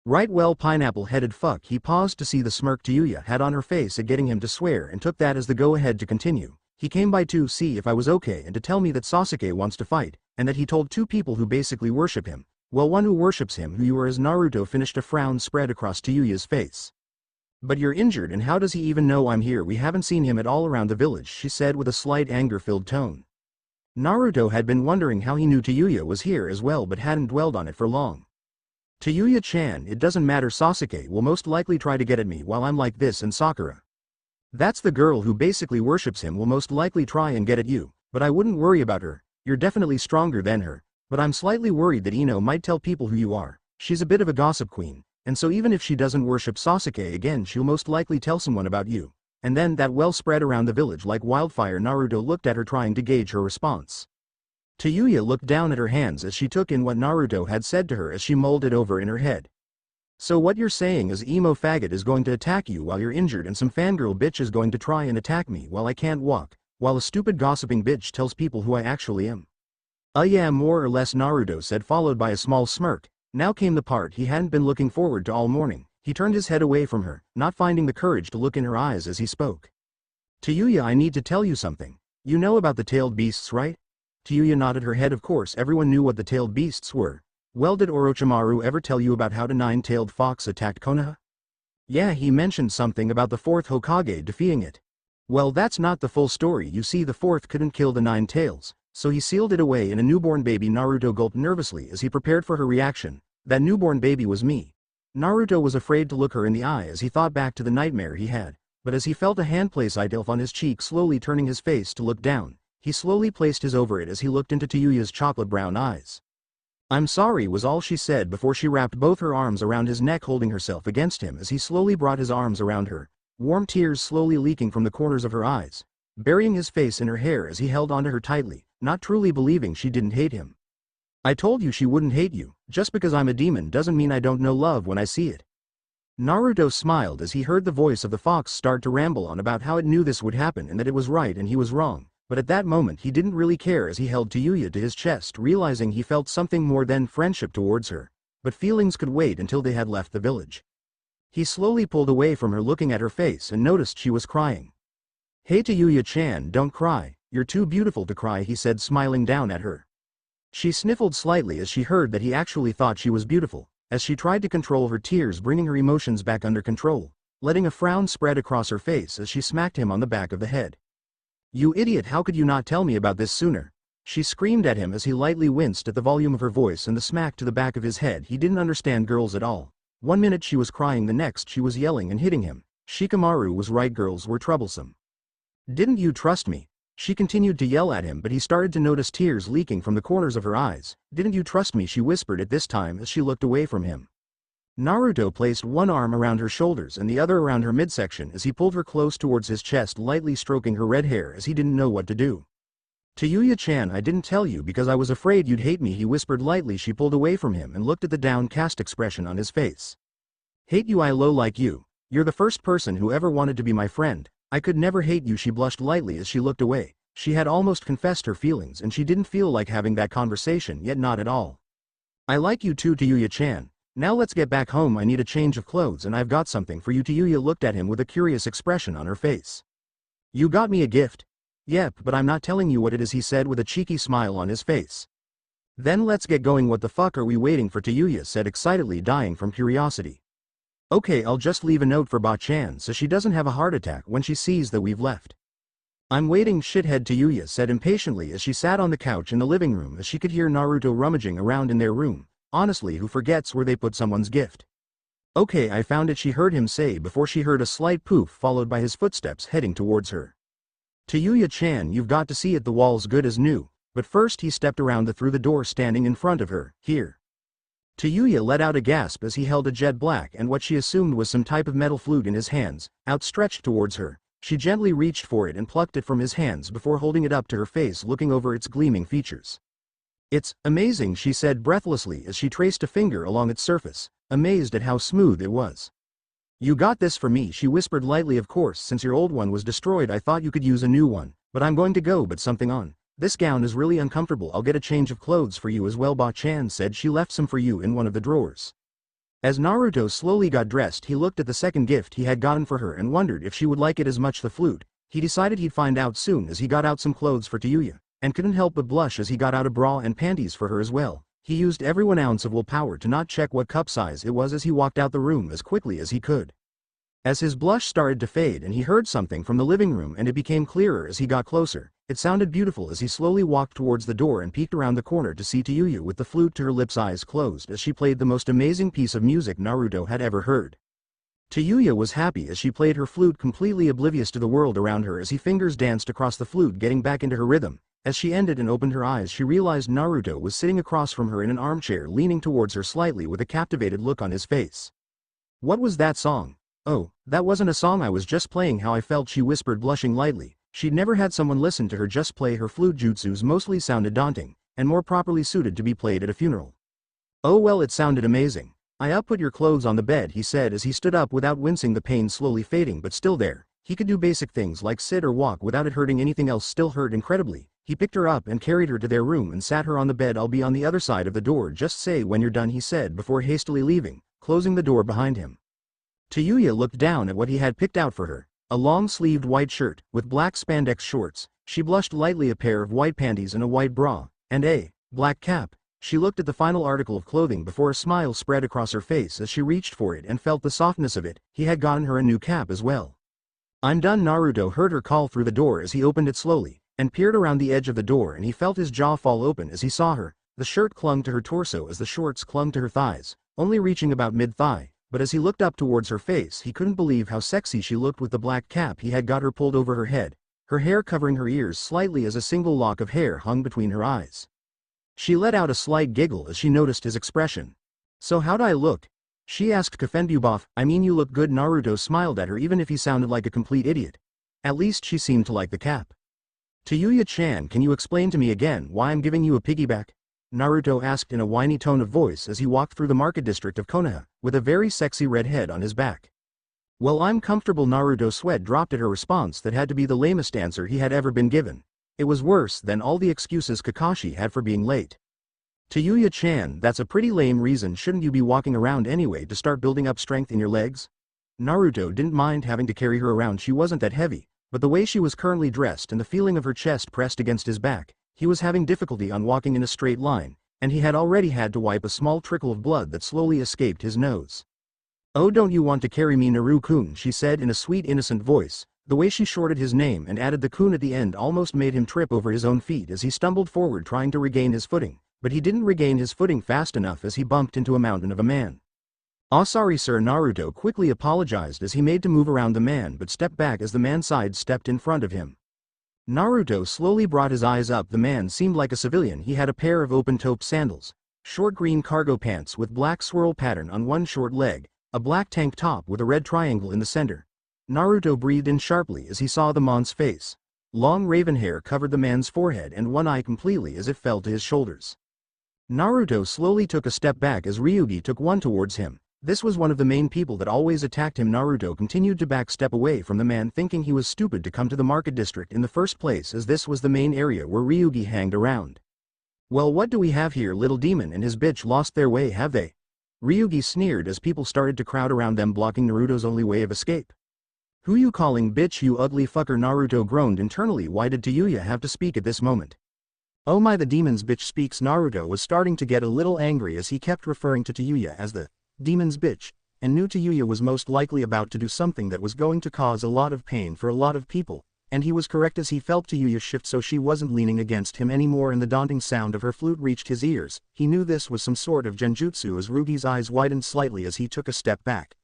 [SPEAKER 2] "Right, well, pineapple-headed fuck." He paused to see the smirk Tayuya had on her face at getting him to swear and took that as the go-ahead to continue. "He came by to see if I was okay and to tell me that Sasuke wants to fight, and that he told 2 people who basically worship him. Well, one who worships him, who you are." As Naruto finished, a frown spread across Tayuya's face. "But you're injured, and how does he even know I'm here? We haven't seen him at all around the village," she said with a slight anger-filled tone. Naruto had been wondering how he knew Tayuya was here as well, but hadn't dwelled on it for long. "Tayuya-chan, it doesn't matter. Sasuke will most likely try to get at me while I'm like this, and Sakura, that's the girl who basically worships him, will most likely try and get at you, but I wouldn't worry about her. You're definitely stronger than her, but I'm slightly worried that Ino might tell people who you are. She's a bit of a gossip queen, and so even if she doesn't worship Sasuke again she'll most likely tell someone about you. And then that will spread around the village like wildfire. Naruto looked at her trying to gauge her response. Tayuya looked down at her hands as she took in what Naruto had said to her as she mulled it over in her head. So what you're saying is emo faggot is going to attack you while you're injured and some fangirl bitch is going to try and attack me while I can't walk, while a stupid gossiping bitch tells people who I actually am. Yeah, more or less, Naruto said, followed by a small smirk. Now came the part he hadn't been looking forward to all morning. He turned his head away from her, not finding the courage to look in her eyes as he spoke. Tayuya, I need to tell you something. You know about the tailed beasts, right? Tayuya nodded her head. Of course everyone knew what the tailed beasts were. Well, did Orochimaru ever tell you about how the nine-tailed fox attacked Konoha? Yeah, he mentioned something about the fourth Hokage defeating it. Well, that's not the full story. You see, the fourth couldn't kill the nine tails, so he sealed it away in a newborn baby. Naruto gulped nervously as he prepared for her reaction. That newborn baby was me. Naruto was afraid to look her in the eye as he thought back to the nightmare he had, but as he felt a hand place idolf on his cheek, slowly turning his face to look down, he slowly placed his over it as he looked into Tayuya's chocolate brown eyes. I'm sorry, was all she said before she wrapped both her arms around his neck, holding herself against him as he slowly brought his arms around her, warm tears slowly leaking from the corners of her eyes, burying his face in her hair as he held onto her tightly, not truly believing she didn't hate him. I told you she wouldn't hate you. Just because I'm a demon doesn't mean I don't know love when I see it. Naruto smiled as he heard the voice of the fox start to ramble on about how it knew this would happen and that it was right and he was wrong, but at that moment he didn't really care as he held Tayuya to his chest, realizing he felt something more than friendship towards her, but feelings could wait until they had left the village. He slowly pulled away from her, looking at her face, and noticed she was crying. Hey Tayuya-chan, don't cry, you're too beautiful to cry, he said, smiling down at her. She sniffled slightly as she heard that he actually thought she was beautiful, as she tried to control her tears, bringing her emotions back under control, letting a frown spread across her face as she smacked him on the back of the head. You idiot, how could you not tell me about this sooner? She screamed at him as he lightly winced at the volume of her voice and the smack to the back of his head. He didn't understand girls at all. One minute she was crying, the next she was yelling and hitting him. Shikamaru was right, girls were troublesome. Didn't you trust me? She continued to yell at him, but he started to notice tears leaking from the corners of her eyes. Didn't you trust me? She whispered at this time as she looked away from him. Naruto placed one arm around her shoulders and the other around her midsection as he pulled her close towards his chest, lightly stroking her red hair as he didn't know what to do. Tayuya-chan, I didn't tell you because I was afraid you'd hate me, he whispered lightly. She pulled away from him and looked at the downcast expression on his face. Hate you? I low like you. You're the first person who ever wanted to be my friend. I could never hate you. She blushed lightly as she looked away. She had almost confessed her feelings and she didn't feel like having that conversation, yet not at all. I like you too, Tayuya-chan. Now let's get back home. I need a change of clothes and I've got something for you. Tayuya looked at him with a curious expression on her face. You got me a gift? Yep, but I'm not telling you what it is, he said with a cheeky smile on his face. Then let's get going. What the fuck are we waiting for? Tayuya said excitedly, dying from curiosity. Okay, I'll just leave a note for Ba-chan so she doesn't have a heart attack when she sees that we've left. I'm waiting, shithead, Tayuya said impatiently as she sat on the couch in the living room as she could hear Naruto rummaging around in their room. Honestly, who forgets where they put someone's gift? Okay, I found it, she heard him say before she heard a slight poof followed by his footsteps heading towards her. Tayuya-chan, you've got to see it, the wall's good as new. But first he stepped around through the door, standing in front of her. Here. Tayuya let out a gasp as he held a jet black and what she assumed was some type of metal flute in his hands, outstretched towards her. She gently reached for it and plucked it from his hands before holding it up to her face, looking over its gleaming features. It's amazing, she said breathlessly as she traced a finger along its surface, amazed at how smooth it was. You got this for me, she whispered lightly. Of course, since your old one was destroyed I thought you could use a new one, but I'm going to go put something on. This gown is really uncomfortable. I'll get a change of clothes for you as well, Ba-chan said. She left some for you in one of the drawers. As Naruto slowly got dressed, he looked at the second gift he had gotten for her and wondered if she would like it as much. The flute. He decided he'd find out soon as he got out some clothes for Tayuya, and couldn't help but blush as he got out a bra and panties for her as well. He used every 1 ounce of willpower to not check what cup size it was as he walked out the room as quickly as he could. As his blush started to fade and he heard something from the living room, and it became clearer as he got closer. It sounded beautiful as he slowly walked towards the door and peeked around the corner to see Tayuya with the flute to her lips, eyes closed as she played the most amazing piece of music Naruto had ever heard. Tayuya was happy as she played her flute, completely oblivious to the world around her as he fingers danced across the flute, getting back into her rhythm, As she ended and opened her eyes, she realized Naruto was sitting across from her in an armchair, leaning towards her slightly with a captivated look on his face. What was that song? Oh, that wasn't a song, I was just playing how I felt, she whispered, blushing lightly. She'd never had someone listen to her just play her flute. Jutsus mostly sounded daunting, and more properly suited to be played at a funeral. Oh well, it sounded amazing. Put your clothes on the bed, he said as he stood up without wincing, the pain slowly fading but still there. He could do basic things like sit or walk without it hurting. Anything else still hurt incredibly. He picked her up and carried her to their room and sat her on the bed. I'll be on the other side of the door, just say when you're done, he said before hastily leaving, closing the door behind him. Tayuya looked down at what he had picked out for her. A long-sleeved white shirt, with black spandex shorts. She blushed lightly, a pair of white panties and a white bra, and a black cap. She looked at the final article of clothing before a smile spread across her face as she reached for it and felt the softness of it. He had gotten her a new cap as well. I'm done, Naruto heard her call through the door as he opened it slowly, and peered around the edge of the door, and he felt his jaw fall open as he saw her. The shirt clung to her torso as the shorts clung to her thighs, only reaching about mid-thigh, but as he looked up towards her face he couldn't believe how sexy she looked with the black cap he had got her pulled over her head, her hair covering her ears slightly as a single lock of hair hung between her eyes. She let out a slight giggle as she noticed his expression. So how'd I look? She asked Kafenbuboff. I mean, you look good. Naruto smiled at her even if he sounded like a complete idiot. At least she seemed to like the cap. Tayuya-chan, can you explain to me again why I'm giving you a piggyback? Naruto asked in a whiny tone of voice as he walked through the market district of Konoha, with a very sexy red head on his back. Well, I'm comfortable. Naruto sweat dropped at her response that had to be the lamest answer he had ever been given. It was worse than all the excuses Kakashi had for being late. Tayuya-chan, that's a pretty lame reason. Shouldn't you be walking around anyway to start building up strength in your legs? Naruto didn't mind having to carry her around, she wasn't that heavy, but the way she was currently dressed and the feeling of her chest pressed against his back, he was having difficulty on walking in a straight line, and he had already had to wipe a small trickle of blood that slowly escaped his nose. Oh, don't you want to carry me, Naru-kun, she said in a sweet innocent voice. The way she shorted his name and added the kun at the end almost made him trip over his own feet as he stumbled forward trying to regain his footing, but he didn't regain his footing fast enough as he bumped into a mountain of a man. "Oh, sorry sir," Naruto quickly apologized as he made to move around the man but stepped back as the man sidestepped in front of him. Naruto slowly brought his eyes up. The man seemed like a civilian. He had a pair of open-toed sandals, short green cargo pants with black swirl pattern on one short leg, a black tank top with a red triangle in the center. Naruto breathed in sharply as he saw the man's face. Long raven hair covered the man's forehead and one eye completely as it fell to his shoulders. Naruto slowly took a step back as Ryugi took one towards him. This was one of the main people that always attacked him. Naruto continued to back step away from the man, thinking he was stupid to come to the market district in the first place as this was the main area where Ryugi hanged around. Well, what do we have here? Little demon and his bitch lost their way, have they? Ryugi sneered as people started to crowd around them, blocking Naruto's only way of escape. Who you calling bitch, you ugly fucker? Naruto groaned internally. Why did Tayuya have to speak at this moment?
[SPEAKER 1] Oh my, the demon's bitch speaks. Naruto was starting to get a little angry as he kept referring to Tayuya as the demon's bitch, and knew Tayuya was most likely about to do something that was going to cause a lot of pain for a lot of people, and he was correct as he felt Tayuya shift so she wasn't leaning against him anymore and the daunting sound of her flute reached his ears. He knew this was some sort of genjutsu as Ryugi's eyes widened slightly as he took a step back.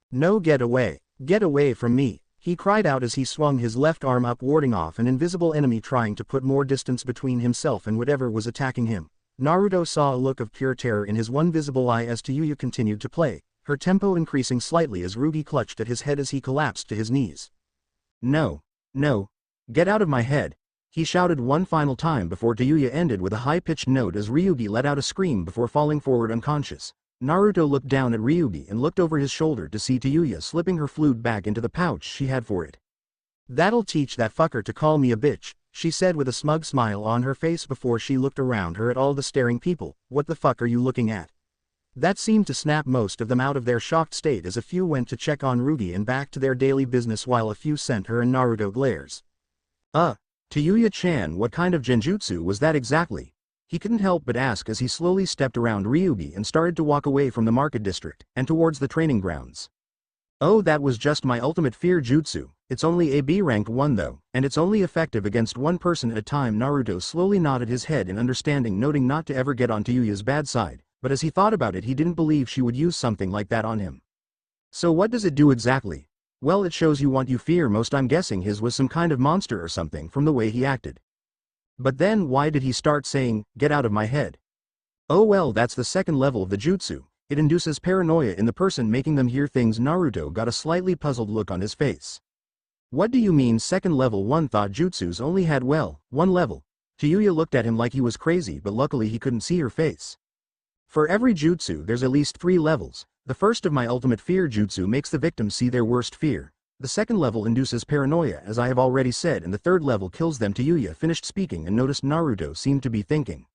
[SPEAKER 1] No, get away from me, he cried out as he swung his left arm up, warding off an invisible enemy trying to put more distance between himself and whatever was attacking him. Naruto saw a look of pure terror in his one visible eye as Tayuya continued to play, her tempo increasing slightly as Ryugi clutched at his head as he collapsed to his knees. No, get out of my head, he shouted one final time before Tayuya ended with a high-pitched note as Ryugi let out a scream before falling forward unconscious. Naruto looked down at Ryugi and looked over his shoulder to see Tayuya slipping her flute back into the pouch she had for it. That'll teach that fucker to call me a bitch, she said with a smug smile on her face before she looked around her at all the staring people. What the fuck are you looking at? That seemed to snap most of them out of their shocked state as a few went to check on Ryugi and back to their daily business while a few sent her and Naruto glares. Tayuya-chan, what kind of genjutsu was that exactly? He couldn't help but ask as he slowly stepped around Ryugi and started to walk away from the market district and towards the training grounds. Oh, that was just my ultimate fear jutsu. It's only a B ranked one though, and it's only effective against one person at a time. Naruto slowly nodded his head in understanding, noting not to ever get on Tayuya's bad side, but as he thought about it he didn't believe she would use something like that on him. So what does it do exactly? Well, it shows you what you fear most. I'm guessing his was some kind of monster or something from the way he acted.
[SPEAKER 2] But then why did he start saying, "Get out of my head"? Oh well, that's the second level of the jutsu. It induces paranoia in the person, making them hear things. Naruto got a slightly puzzled look on his face. What do you mean second level? One thought jutsus only had, well, one level. Tayuya looked at him like he was crazy, but luckily he couldn't see her face. For every jutsu there's at least 3 levels. The first of my ultimate fear jutsu makes the victim see their worst fear. The second level induces paranoia, as I have already said, and the third level kills them. Tayuya finished speaking and noticed Naruto seemed to be thinking.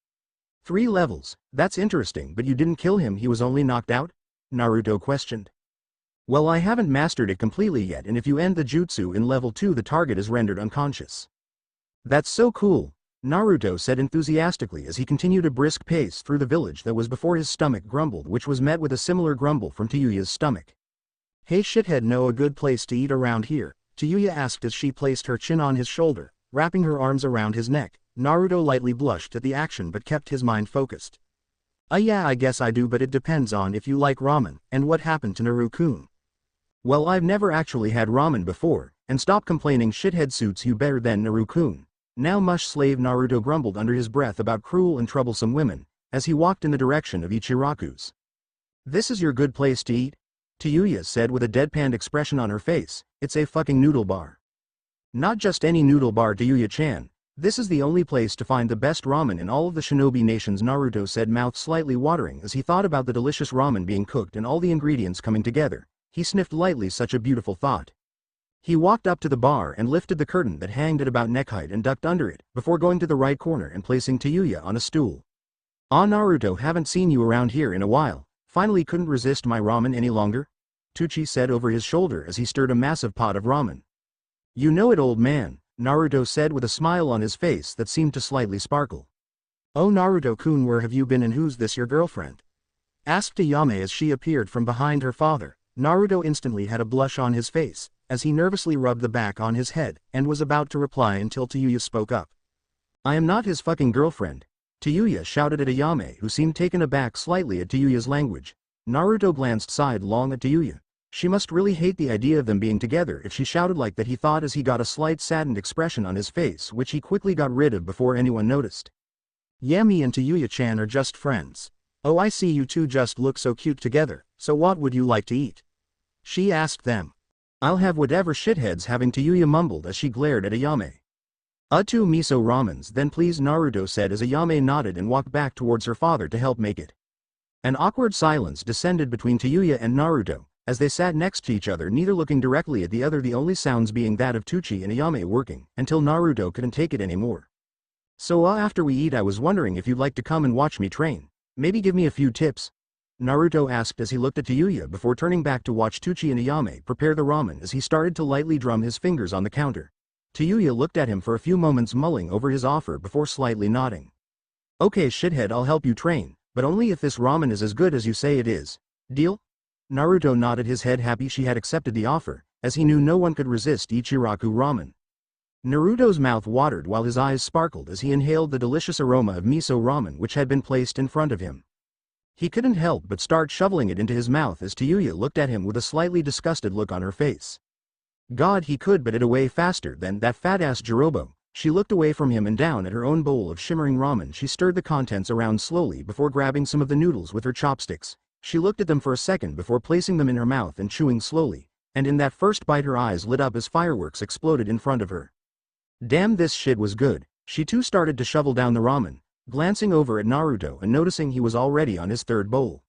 [SPEAKER 2] 3 levels, that's interesting, but you didn't kill him, he was only knocked out? Naruto questioned. Well, I haven't mastered it completely yet, and if you end the jutsu in level 2 the target is rendered unconscious. That's so cool, Naruto said enthusiastically as he continued a brisk pace through the village that was before his stomach grumbled, which was met with a similar grumble from Tayuya's stomach.
[SPEAKER 1] Hey shithead, know a good place to eat around here? Tayuya asked as she placed her chin on his shoulder, wrapping her arms around his neck. Naruto lightly blushed at the action but kept his mind focused. Yeah, I guess I do, but it depends on if you like ramen, and what happened to Naru-kun.
[SPEAKER 2] Well, I've never actually had ramen before, and stop complaining, shithead, suits you better than Naru-kun. Now mush slave, Naruto grumbled under his breath about cruel and troublesome women, as he walked in the direction of Ichiraku's. This is your good place to eat? Tayuya said with a deadpan expression on her face. It's a fucking noodle bar. Not just any noodle bar, Tayuya-chan. This is the only place to find the best ramen in all of the shinobi nations, Naruto said, mouth slightly watering as he thought about the delicious ramen being cooked and all the ingredients coming together. He sniffed lightly, such a beautiful thought. He walked up to the bar and lifted the curtain that hanged at about neck height and ducked under it, before going to the right corner and placing Tayuya on a stool. Ah, Naruto, haven't seen you around here in a while. Finally couldn't resist my ramen any longer? Tucci said over his shoulder as he stirred a massive pot of ramen. You know it, old man, Naruto said with a smile on his face that seemed to slightly sparkle.
[SPEAKER 1] Oh, Naruto-kun, where have you been and who's this, your girlfriend? Asked Ayame as she appeared from behind her father. Naruto instantly had a blush on his face, as he nervously rubbed the back on his head, and was about to reply until Tayuya spoke up.
[SPEAKER 2] I am not his fucking girlfriend. Tayuya shouted at Ayame, who seemed taken aback slightly at Tayuya's language. Naruto glanced sidelong at Tayuya. She must really hate the idea of them being together if she shouted like that, he thought as he got a slight saddened expression on his face, which he quickly got rid of before anyone noticed.
[SPEAKER 1] Yeah, me and Tayuya-chan are just friends. Oh, I see you two just look so cute together, so what would you like to eat? She asked them.
[SPEAKER 2] I'll have whatever, shitheads having, Tayuya mumbled as she glared at Ayame. 2 miso ramens then please, Naruto said as Ayame nodded and walked back towards her father to help make it. An awkward silence descended between Tayuya and Naruto, as they sat next to each other, neither looking directly at the other, the only sounds being that of Tucci and Ayame working, until Naruto couldn't take it anymore. So after we eat, I was wondering if you'd like to come and watch me train. Maybe give me a few tips? Naruto asked as he looked at Tayuya before turning back to watch Tucci and Ayame prepare the ramen as he started to lightly drum his fingers on the counter. Tayuya looked at him for a few moments, mulling over his offer before slightly nodding. Okay, shithead, I'll help you train, but only if this ramen is as good as you say it is. Deal? Naruto nodded his head, happy she had accepted the offer, as he knew no one could resist Ichiraku ramen. Naruto's mouth watered while his eyes sparkled as he inhaled the delicious aroma of miso ramen which had been placed in front of him. He couldn't help but start shoveling it into his mouth as Tayuya looked at him with a slightly disgusted look on her face. God, he could but it away faster than that fat-ass Jirobo. She looked away from him and down at her own bowl of shimmering ramen. She stirred the contents around slowly before grabbing some of the noodles with her chopsticks. She looked at them for a second before placing them in her mouth and chewing slowly, and in that first bite her eyes lit up as fireworks exploded in front of her. Damn, this shit was good. She too started to shovel down the ramen, glancing over at Naruto and noticing he was already on his third bowl.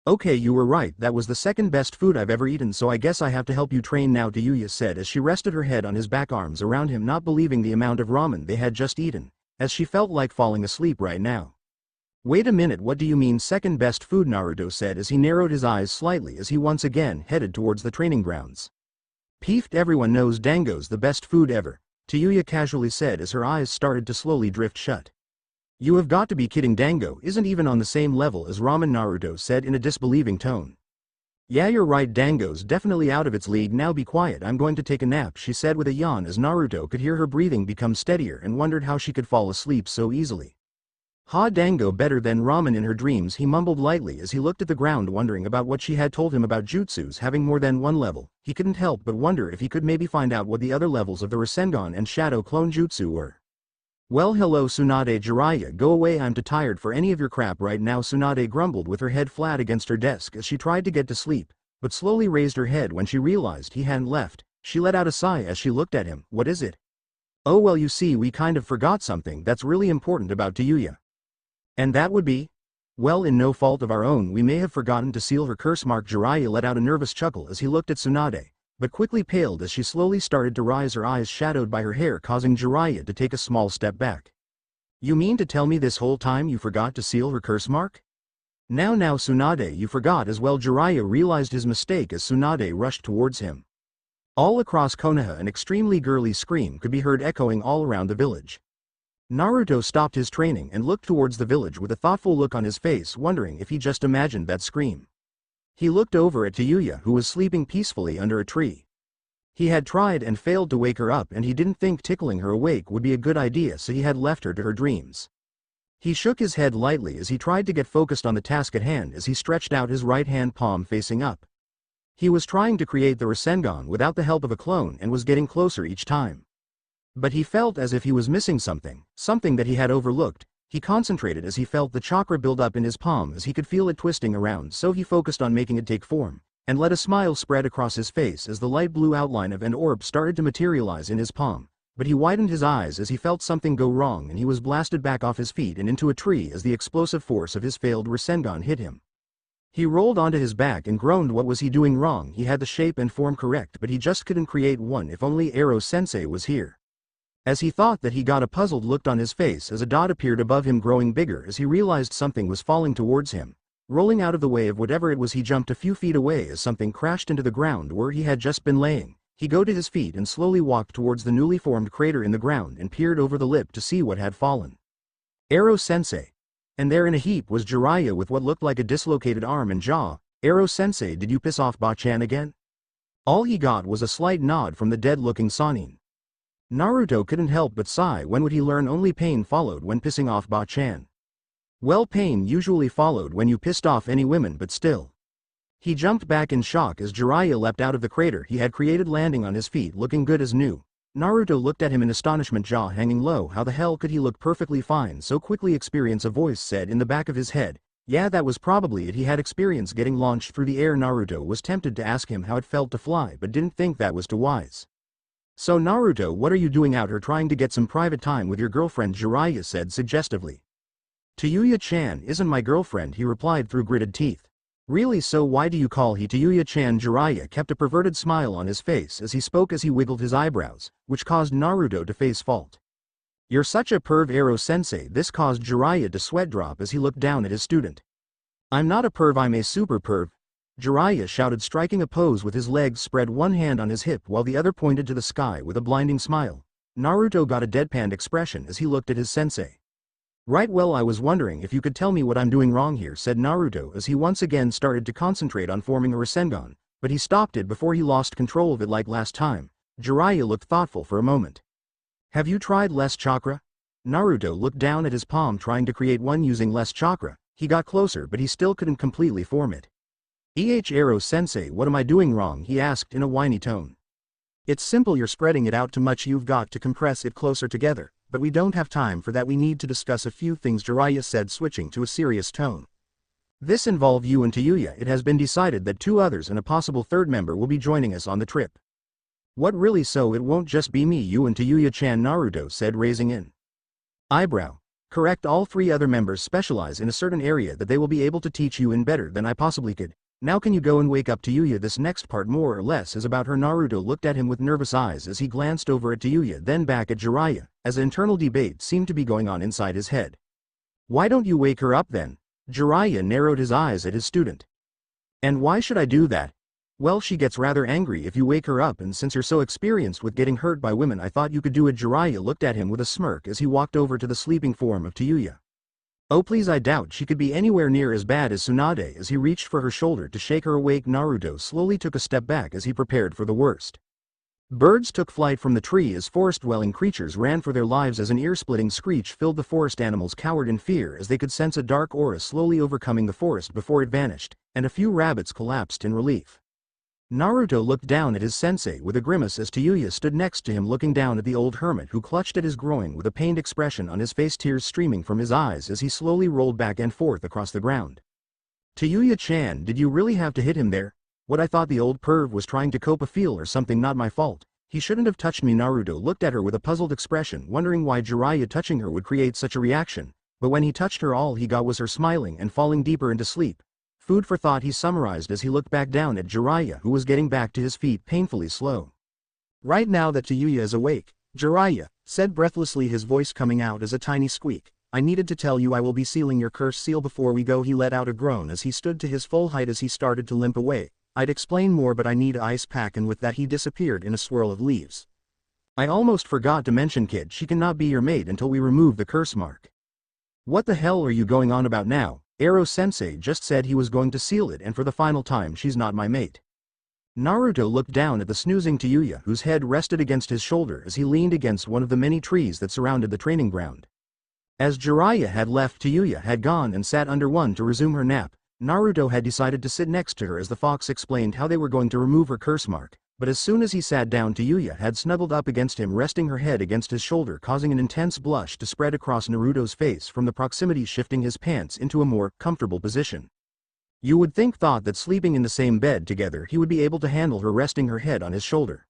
[SPEAKER 2] Okay, you were right, that was the second best food I've ever eaten, so I guess I have to help you train now, Tayuya said as she rested her head on his back, arms around him, not believing the amount of ramen they had just eaten, as she felt like falling asleep right now. Wait a minute, what do you mean second best food? Naruto said as he narrowed his eyes slightly as he once again headed towards the training grounds. Peefed, everyone knows Dango's the best food ever, Tayuya casually said as her eyes started to slowly drift shut. You have got to be kidding, Dango isn't even on the same level as ramen, Naruto said in a disbelieving tone. Yeah, you're right, Dango's definitely out of its league. Now be quiet, I'm going to take a nap, she said with a yawn as Naruto could hear her breathing become steadier and wondered how she could fall asleep so easily. Ha, Dango better than ramen in her dreams, he mumbled lightly as he looked at the ground, wondering about what she had told him about jutsus having more than one level. He couldn't help but wonder if he could maybe find out what the other levels of the Rasengan and Shadow Clone Jutsu were. Well, hello Tsunade. Jiraiya, go away, I'm too tired for any of your crap right now. Tsunade grumbled with her head flat against her desk as she tried to get to sleep, but slowly raised her head when she realized he hadn't left. She let out a sigh as she looked at him. What is it? Oh well, you see, we kind of forgot something that's really important about Tayuya. And that would be? Well, in no fault of our own, we may have forgotten to seal her curse mark. Jiraiya let out a nervous chuckle as he looked at Tsunade, but quickly paled as she slowly started to rise, her eyes shadowed by her hair causing Jiraiya to take a small step back. You mean to tell me this whole time you forgot to seal her curse mark? Now Tsunade, you forgot as well. Jiraiya realized his mistake as Tsunade rushed towards him. All across Konoha an extremely girly scream could be heard echoing all around the village. Naruto stopped his training and looked towards the village with a thoughtful look on his face, wondering if he just imagined that scream. He looked over at Tayuya, who was sleeping peacefully under a tree. He had tried and failed to wake her up, and he didn't think tickling her awake would be a good idea, so he had left her to her dreams. He shook his head lightly as he tried to get focused on the task at hand as he stretched out his right hand palm facing up. He was trying to create the Rasengan without the help of a clone and was getting closer each time. But he felt as if he was missing something that he had overlooked. He concentrated as he felt the chakra build up in his palm as he could feel it twisting around, so he focused on making it take form, and let a smile spread across his face as the light blue outline of an orb started to materialize in his palm. But he widened his eyes as he felt something go wrong, and he was blasted back off his feet and into a tree as the explosive force of his failed Rasengan hit him. He rolled onto his back and groaned. What was he doing wrong? He had the shape and form correct, but he just couldn't create one. If only Ero-sensei was here. As he thought that, he got a puzzled look on his face as a dot appeared above him, growing bigger as he realized something was falling towards him. Rolling out of the way of whatever it was, he jumped a few feet away as something crashed into the ground where he had just been laying. He got to his feet and slowly walked towards the newly formed crater in the ground and peered over the lip to see what had fallen. Ero-sensei. And there in a heap was Jiraiya with what looked like a dislocated arm and jaw. Ero-sensei, did you piss off Ba-chan again? All he got was a slight nod from the dead-looking Sannin. Naruto couldn't help but sigh. When would he learn only pain followed when pissing off Ba-chan? Well, pain usually followed when you pissed off any women, but still. He jumped back in shock as Jiraiya leapt out of the crater he had created, landing on his feet looking good as new. Naruto looked at him in astonishment, jaw hanging low. How the hell could he look perfectly fine so quickly? Experience, a voice said in the back of his head. Yeah, that was probably it. He had experience getting launched through the air. Naruto was tempted to ask him how it felt to fly, but didn't think that was too wise. So Naruto, what are you doing out here? Trying to get some private time with your girlfriend? Jiraiya said suggestively. Tayuya-chan isn't my girlfriend, he replied through gritted teeth. Really? So why do you call he Tayuya-chan? Jiraiya kept a perverted smile on his face as he spoke, as he wiggled his eyebrows, which caused Naruto to face fault. You're such a perv, Ero-sensei. This caused Jiraiya to sweat drop as he looked down at his student. I'm not a perv, I'm a super perv, Jiraiya shouted, striking a pose with his legs spread, one hand on his hip while the other pointed to the sky with a blinding smile. Naruto got a deadpanned expression as he looked at his sensei. Right, well, I was wondering if you could tell me what I'm doing wrong here, said Naruto as he once again started to concentrate on forming a Rasengan, but he stopped it before he lost control of it like last time. Jiraiya looked thoughtful for a moment. Have you tried less chakra? Naruto looked down at his palm, trying to create one using less chakra. He got closer, but he still couldn't completely form it. Ero-sensei, what am I doing wrong? He asked in a whiny tone.
[SPEAKER 1] It's simple, you're spreading it out too much, you've got to compress it closer together, but we don't have time for that, we need to discuss a few things, Jiraiya said, switching to a serious tone. This involves you and Tayuya. It has been decided that 2 others and a possible 3rd member will be joining us on the trip. What, really? So it won't just be me, you and Tayuya-chan? Naruto said, raising an eyebrow. Correct, all 3 other members specialize in a certain area that they will be able to teach you in better than I possibly could. Now can you go and wake up Tayuya? This next part more or less is about her. Naruto looked at him with nervous eyes as he glanced over at Tayuya, then back at Jiraiya, as an internal debate seemed to be going on inside his head. Why don't you wake her up then? Jiraiya narrowed his eyes at his student. And why should I do that? Well, she gets rather angry if you wake her up, and since you're so experienced with getting hurt by women, I thought you could do it. Jiraiya looked at him with a smirk as he walked over to the sleeping form of Tayuya. Oh please, I doubt she could be anywhere near as bad as Tsunade. As he reached for her shoulder to shake her awake, Naruto slowly took a step back as he prepared for the worst. Birds took flight from the tree as forest-dwelling creatures ran for their lives as an ear-splitting screech filled the forest. Animals cowered in fear as they could sense a dark aura slowly overcoming the forest before it vanished, and a few rabbits collapsed in relief.
[SPEAKER 2] Naruto looked down at his sensei with a grimace as Tayuya stood next to him looking down at the old hermit who clutched at his groin with a pained expression on his face, tears streaming from his eyes as he slowly rolled back and forth across the ground. Tayuya-chan, did you really have to hit him there? What, I thought the old perv was trying to cope a feel or something, not my fault. He shouldn't have touched me. Naruto looked at her with a puzzled expression, wondering why Jiraiya touching her would create such a reaction, but when he touched her all he got was her smiling and falling deeper into sleep. Food for thought, he summarized as he looked back down at Jiraiya, who was getting back to his feet painfully slow.
[SPEAKER 1] Right now that Tayuya is awake, Jiraiya said breathlessly, his voice coming out as a tiny squeak, I needed to tell you I will be sealing your curse seal before we go. He let out a groan as he stood to his full height as he started to limp away. I'd explain more, but I need an ice pack, and with that he disappeared in a swirl of leaves.
[SPEAKER 2] I almost forgot to mention, kid, she cannot be your mate until we remove the curse mark. What the hell are you going on about now? Ero-sensei just said he was going to seal it, and for the final time, she's not my mate. Naruto looked down at the snoozing Tayuya, whose head rested against his shoulder as he leaned against one of the many trees that surrounded the training ground. As Jiraiya had left, Tayuya had gone and sat under one to resume her nap. Naruto had decided to sit next to her as the fox explained how they were going to remove her curse mark, but as soon as he sat down, Tayuya had snuggled up against him, resting her head against his shoulder, causing an intense blush to spread across Naruto's face from the proximity, shifting his pants into a more comfortable position. You would thought that sleeping in the same bed together he would be able to handle her resting her head on his shoulder.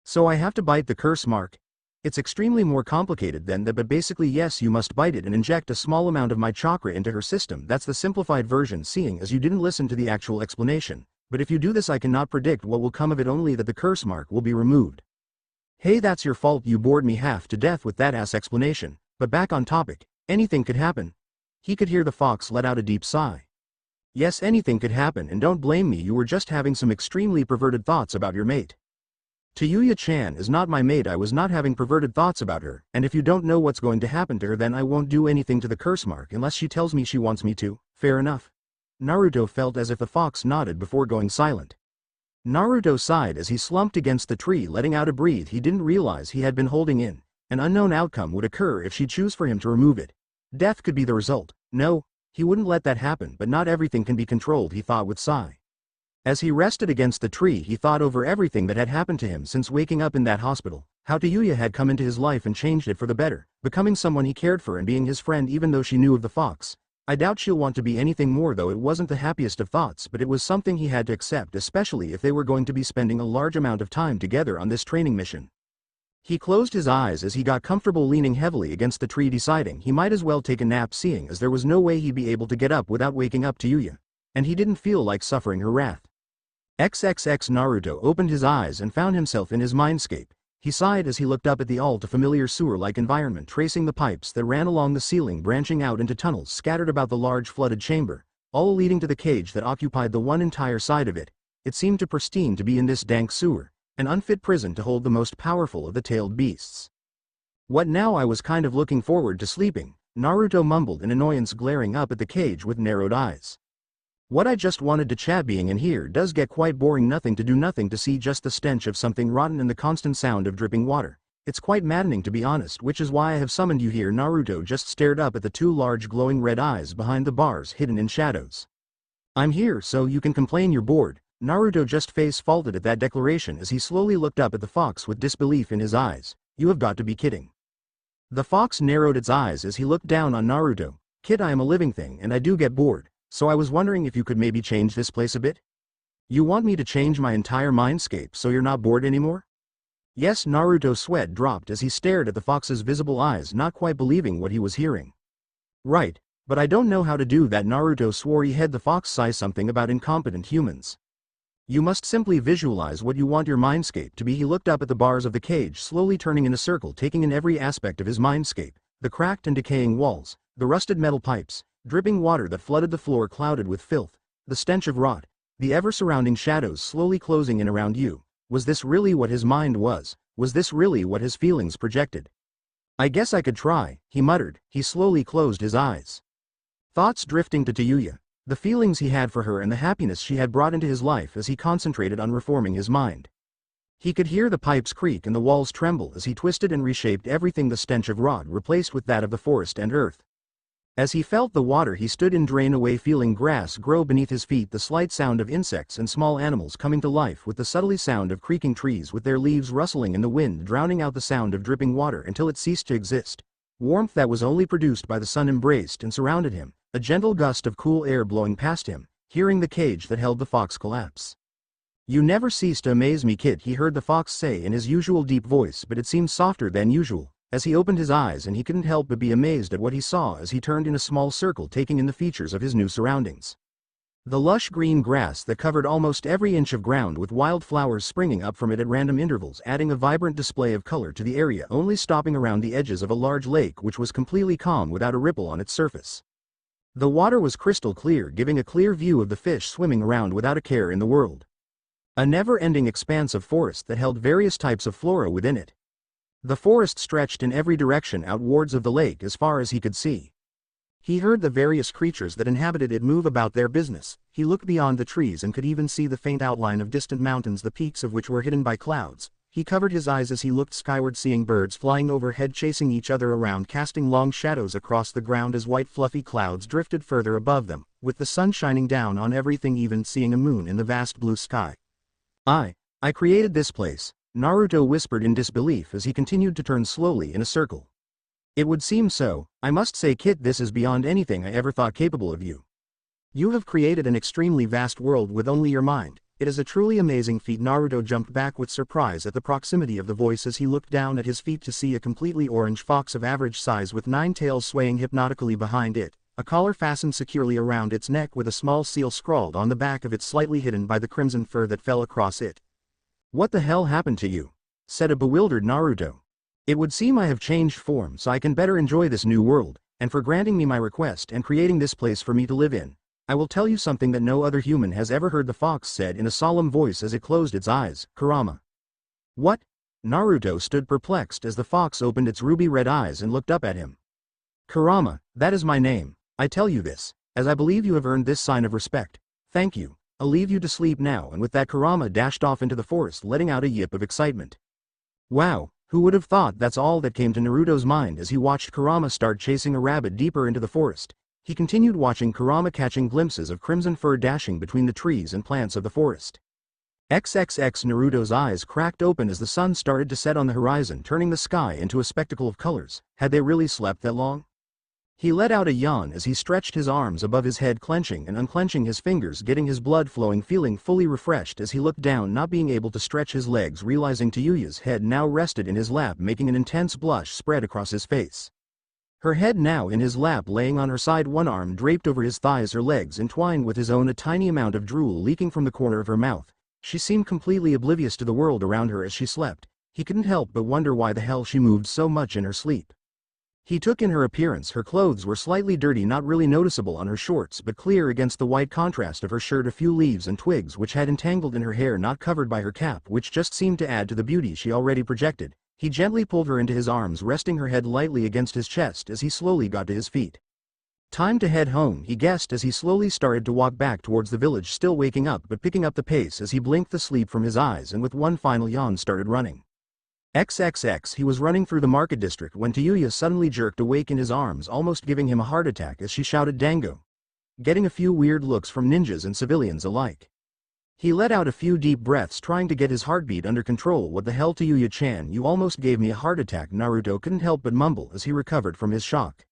[SPEAKER 2] So I have to bite the curse mark? It's extremely more complicated than that, but basically yes, you must bite it and inject a small amount of my chakra into her system. That's the simplified version, seeing as you didn't listen to the actual explanation. But if you do this, I cannot predict what will come of it, only that the curse mark will be removed. Hey, that's your fault, you bored me half to death with that ass explanation. But back on topic, anything could happen. He could hear the fox let out a deep sigh. Yes, anything could happen, and don't blame me, you were just having some extremely perverted thoughts about your mate. Tayuya-chan is not my mate. I was not having perverted thoughts about her, and if you don't know what's going to happen to her, then I won't do anything to the curse mark unless she tells me she wants me to. Fair enough. Naruto felt as if the fox nodded before going silent. Naruto sighed as he slumped against the tree, letting out a breath he didn't realize he had been holding in. An unknown outcome would occur if she chose for him to remove it. Death could be the result. No, he wouldn't let that happen, but not everything can be controlled, he thought with sigh. As he rested against the tree, he thought over everything that had happened to him since waking up in that hospital, how Tayuya had come into his life and changed it for the better, becoming someone he cared for and being his friend even though she knew of the fox. I doubt she'll want to be anything more, though. It wasn't the happiest of thoughts, but it was something he had to accept, especially if they were going to be spending a large amount of time together on this training mission. He closed his eyes as he got comfortable, leaning heavily against the tree, deciding he might as well take a nap, seeing as there was no way he'd be able to get up without waking up Tayuya, and he didn't feel like suffering her wrath. XXX Naruto opened his eyes and found himself in his mindscape. He sighed as he looked up at the all-too-familiar sewer-like environment, tracing the pipes that ran along the ceiling, branching out into tunnels scattered about the large flooded chamber, all leading to the cage that occupied the one entire side of it. It seemed too pristine to be in this dank sewer, an unfit prison to hold the most powerful of the tailed beasts. What now? I was kind of looking forward to sleeping, Naruto mumbled in annoyance, glaring up at the cage with narrowed eyes. What, I just wanted to chat. Being in here does get quite boring. Nothing to do, nothing to see, just the stench of something rotten and the constant sound of dripping water. It's quite maddening, to be honest, which is why I have summoned you here. Naruto just stared up at the two large glowing red eyes behind the bars hidden in shadows. I'm here so you can complain you're bored. Naruto just face faulted at that declaration as he slowly looked up at the fox with disbelief in his eyes. You have got to be kidding. The fox narrowed its eyes as he looked down on Naruto. Kid, I am a living thing and I do get bored. So I was wondering if you could maybe change this place a bit? You want me to change my entire mindscape so you're not bored anymore? Yes, Naruto's sweat dropped as he stared at the fox's visible eyes, not quite believing what he was hearing. Right, but I don't know how to do that. Naruto swore he had the fox say something about incompetent humans. You must simply visualize what you want your mindscape to be. He looked up at the bars of the cage, slowly turning in a circle, taking in every aspect of his mindscape, the cracked and decaying walls, the rusted metal pipes, dripping water that flooded the floor clouded with filth, the stench of rot, the ever-surrounding shadows slowly closing in around you. Was this really what his mind was? Was this really what his feelings projected? I guess I could try, he muttered. He slowly closed his eyes. Thoughts drifting to Tayuya, the feelings he had for her and the happiness she had brought into his life as he concentrated on reforming his mind. He could hear the pipes creak and the walls tremble as he twisted and reshaped everything, the stench of rot replaced with that of the forest and earth. As he felt the water he stood in drain away, feeling grass grow beneath his feet, the slight sound of insects and small animals coming to life with the subtly sound of creaking trees with their leaves rustling in the wind, drowning out the sound of dripping water until it ceased to exist. Warmth that was only produced by the sun embraced and surrounded him, a gentle gust of cool air blowing past him, hearing the cage that held the fox collapse. "You never cease to amaze me, kid," he heard the fox say in his usual deep voice, but it seemed softer than usual. As he opened his eyes, and he couldn't help but be amazed at what he saw as he turned in a small circle, taking in the features of his new surroundings. The lush green grass that covered almost every inch of ground, with wild flowers springing up from it at random intervals, adding a vibrant display of color to the area, only stopping around the edges of a large lake which was completely calm without a ripple on its surface. The water was crystal clear, giving a clear view of the fish swimming around without a care in the world. A never-ending expanse of forest that held various types of flora within it. The forest stretched in every direction outwards of the lake as far as he could see.
[SPEAKER 1] He heard the various creatures that inhabited it move about their business. He looked beyond the trees and could even see the faint outline of distant mountains, the peaks of which were hidden by clouds. He covered his eyes as he looked skyward, seeing birds flying overhead, chasing each other around, casting long shadows across the ground as white fluffy clouds drifted further above them, with the sun shining down on everything, even seeing a moon in the vast blue sky.
[SPEAKER 2] I created this place," Naruto whispered in disbelief as he continued to turn slowly in a circle. "It would seem so. I must say, kid, this is beyond anything I ever thought capable of you.
[SPEAKER 1] You have created an extremely vast world with only your mind. It is a truly amazing feat." Naruto jumped back with surprise at the proximity of the voice as he looked down at his feet to see a completely orange fox of average size with 9 tails swaying hypnotically behind it, a collar fastened securely around its neck with a small seal scrawled on the back of it, slightly hidden by the crimson fur that fell across it.
[SPEAKER 2] "What the hell happened to you?" said a bewildered Naruto. "It would seem I have changed form so I can better enjoy this new world, and for granting me my request and creating this place for me to live in. I will tell you something that no other human has ever heard," the fox said in a solemn voice as it closed its eyes. "Kurama." "What?" Naruto stood perplexed as the fox opened its ruby-red eyes and looked up at him. "Kurama, that is my name. I tell you this, as I believe you have earned this sign of respect. Thank you. I'll leave you to sleep now," and with that Kurama dashed off into the forest, letting out a yip of excitement. Wow, who would have thought? That's all that came to Naruto's mind as he watched Kurama start chasing a rabbit deeper into the forest. He continued watching Kurama, catching glimpses of crimson fur dashing between the trees and plants of the forest. XXX Naruto's eyes cracked open as the sun started to set on the horizon, turning the sky into a spectacle of colors. Had they really slept that long? He let out a yawn as he stretched his arms above his head, clenching and unclenching his fingers, getting his blood flowing, feeling fully refreshed as he looked down, not being able to stretch his legs, realizing Tayuya's head now rested in his lap, making an intense blush spread across his face. Her head now in his lap, laying on her side, one arm draped over his thighs, her legs entwined with his own, a tiny amount of drool leaking from the corner of her mouth. She seemed completely oblivious to the world around her as she slept. He couldn't help but wonder why the hell she moved so much in her sleep. He took in her appearance. Her clothes were slightly dirty, not really noticeable on her shorts, but clear against the white contrast of her shirt, a few leaves and twigs which had entangled in her hair not covered by her cap, which just seemed to add to the beauty she already projected. He gently pulled her into his arms, resting her head lightly against his chest as he slowly got to his feet. Time to head home, he guessed as he slowly started to walk back towards the village, still waking up but picking up the pace as he blinked the sleep from his eyes and with one final yawn started running. XXX. He was running through the market district when Tayuya suddenly jerked awake in his arms, almost giving him a heart attack as she shouted "Dango!" getting a few weird looks from ninjas and civilians alike. He let out a few deep breaths, trying to get his heartbeat under control. "What the hell, Tayuya-chan, you almost gave me a heart attack," Naruto couldn't help but mumble as he recovered from his shock.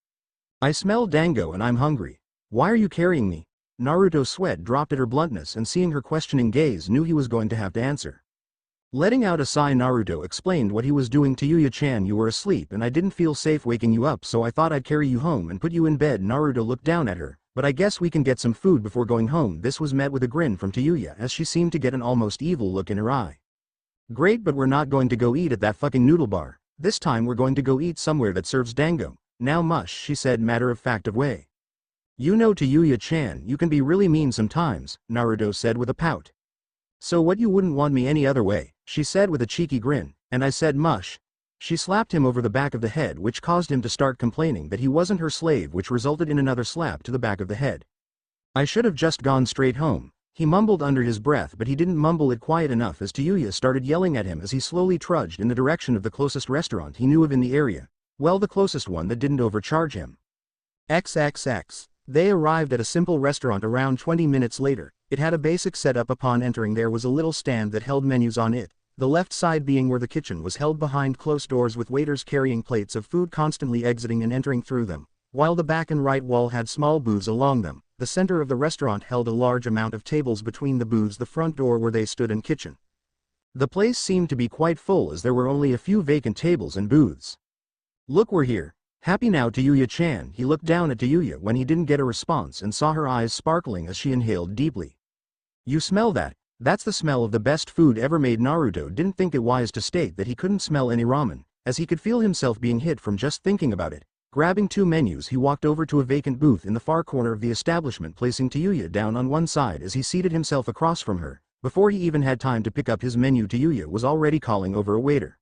[SPEAKER 2] "I smell Dango and I'm hungry. Why are you carrying me?" Naruto's sweat dropped at her bluntness, and seeing her questioning gaze knew he was going to have to answer. Letting out a sigh, Naruto explained what he was doing. "Tayuya-chan, you were asleep and I didn't feel safe waking you up, so I thought I'd carry you home and put you in bed." Naruto looked down at her. "But I guess we can get some food before going home." This was met with a grin from Tayuya as she seemed to get an almost evil look in her eye. "Great, but we're not going to go eat at that fucking noodle bar. This time we're going to go eat somewhere that serves Dango. Now mush," she said matter-of-fact way. "You know, Tayuya-chan, you can be really mean sometimes," Naruto said with a pout. "So what, you wouldn't want me any other way?" she said with a cheeky grin. "And I said mush." She slapped him over the back of the head, which caused him to start complaining that he wasn't her slave, which resulted in another slap to the back of the head. "I should have just gone straight home," he mumbled under his breath, but he didn't mumble it quiet enough as Tayuya started yelling at him as he slowly trudged in the direction of the closest restaurant he knew of in the area. Well, the closest one that didn't overcharge him.
[SPEAKER 1] XXX. They arrived at a simple restaurant around 20 minutes later. It had a basic setup. Upon entering there was a little stand that held menus on it, the left side being where the kitchen was held behind closed doors with waiters carrying plates of food constantly exiting and entering through them, while the back and right wall had small booths along them. The center of the restaurant held a large amount of tables between the booths, the front door where they stood and kitchen.
[SPEAKER 2] The place seemed to be quite full as there were only a few vacant tables and booths. "Look, we're here. Happy now, Tayuya-chan." He looked down at Tayuya when he didn't get a response and saw her eyes sparkling as she inhaled deeply. "You smell that? That's the smell of the best food ever made." Naruto didn't think it wise to state that he couldn't smell any ramen, as he could feel himself being hit from just thinking about it. Grabbing 2 menus, he walked over to a vacant booth in the far corner of the establishment, placing Tayuya down on one side as he seated himself across from her. Before he even had time to pick up his menu, Tayuya was already calling over a waiter.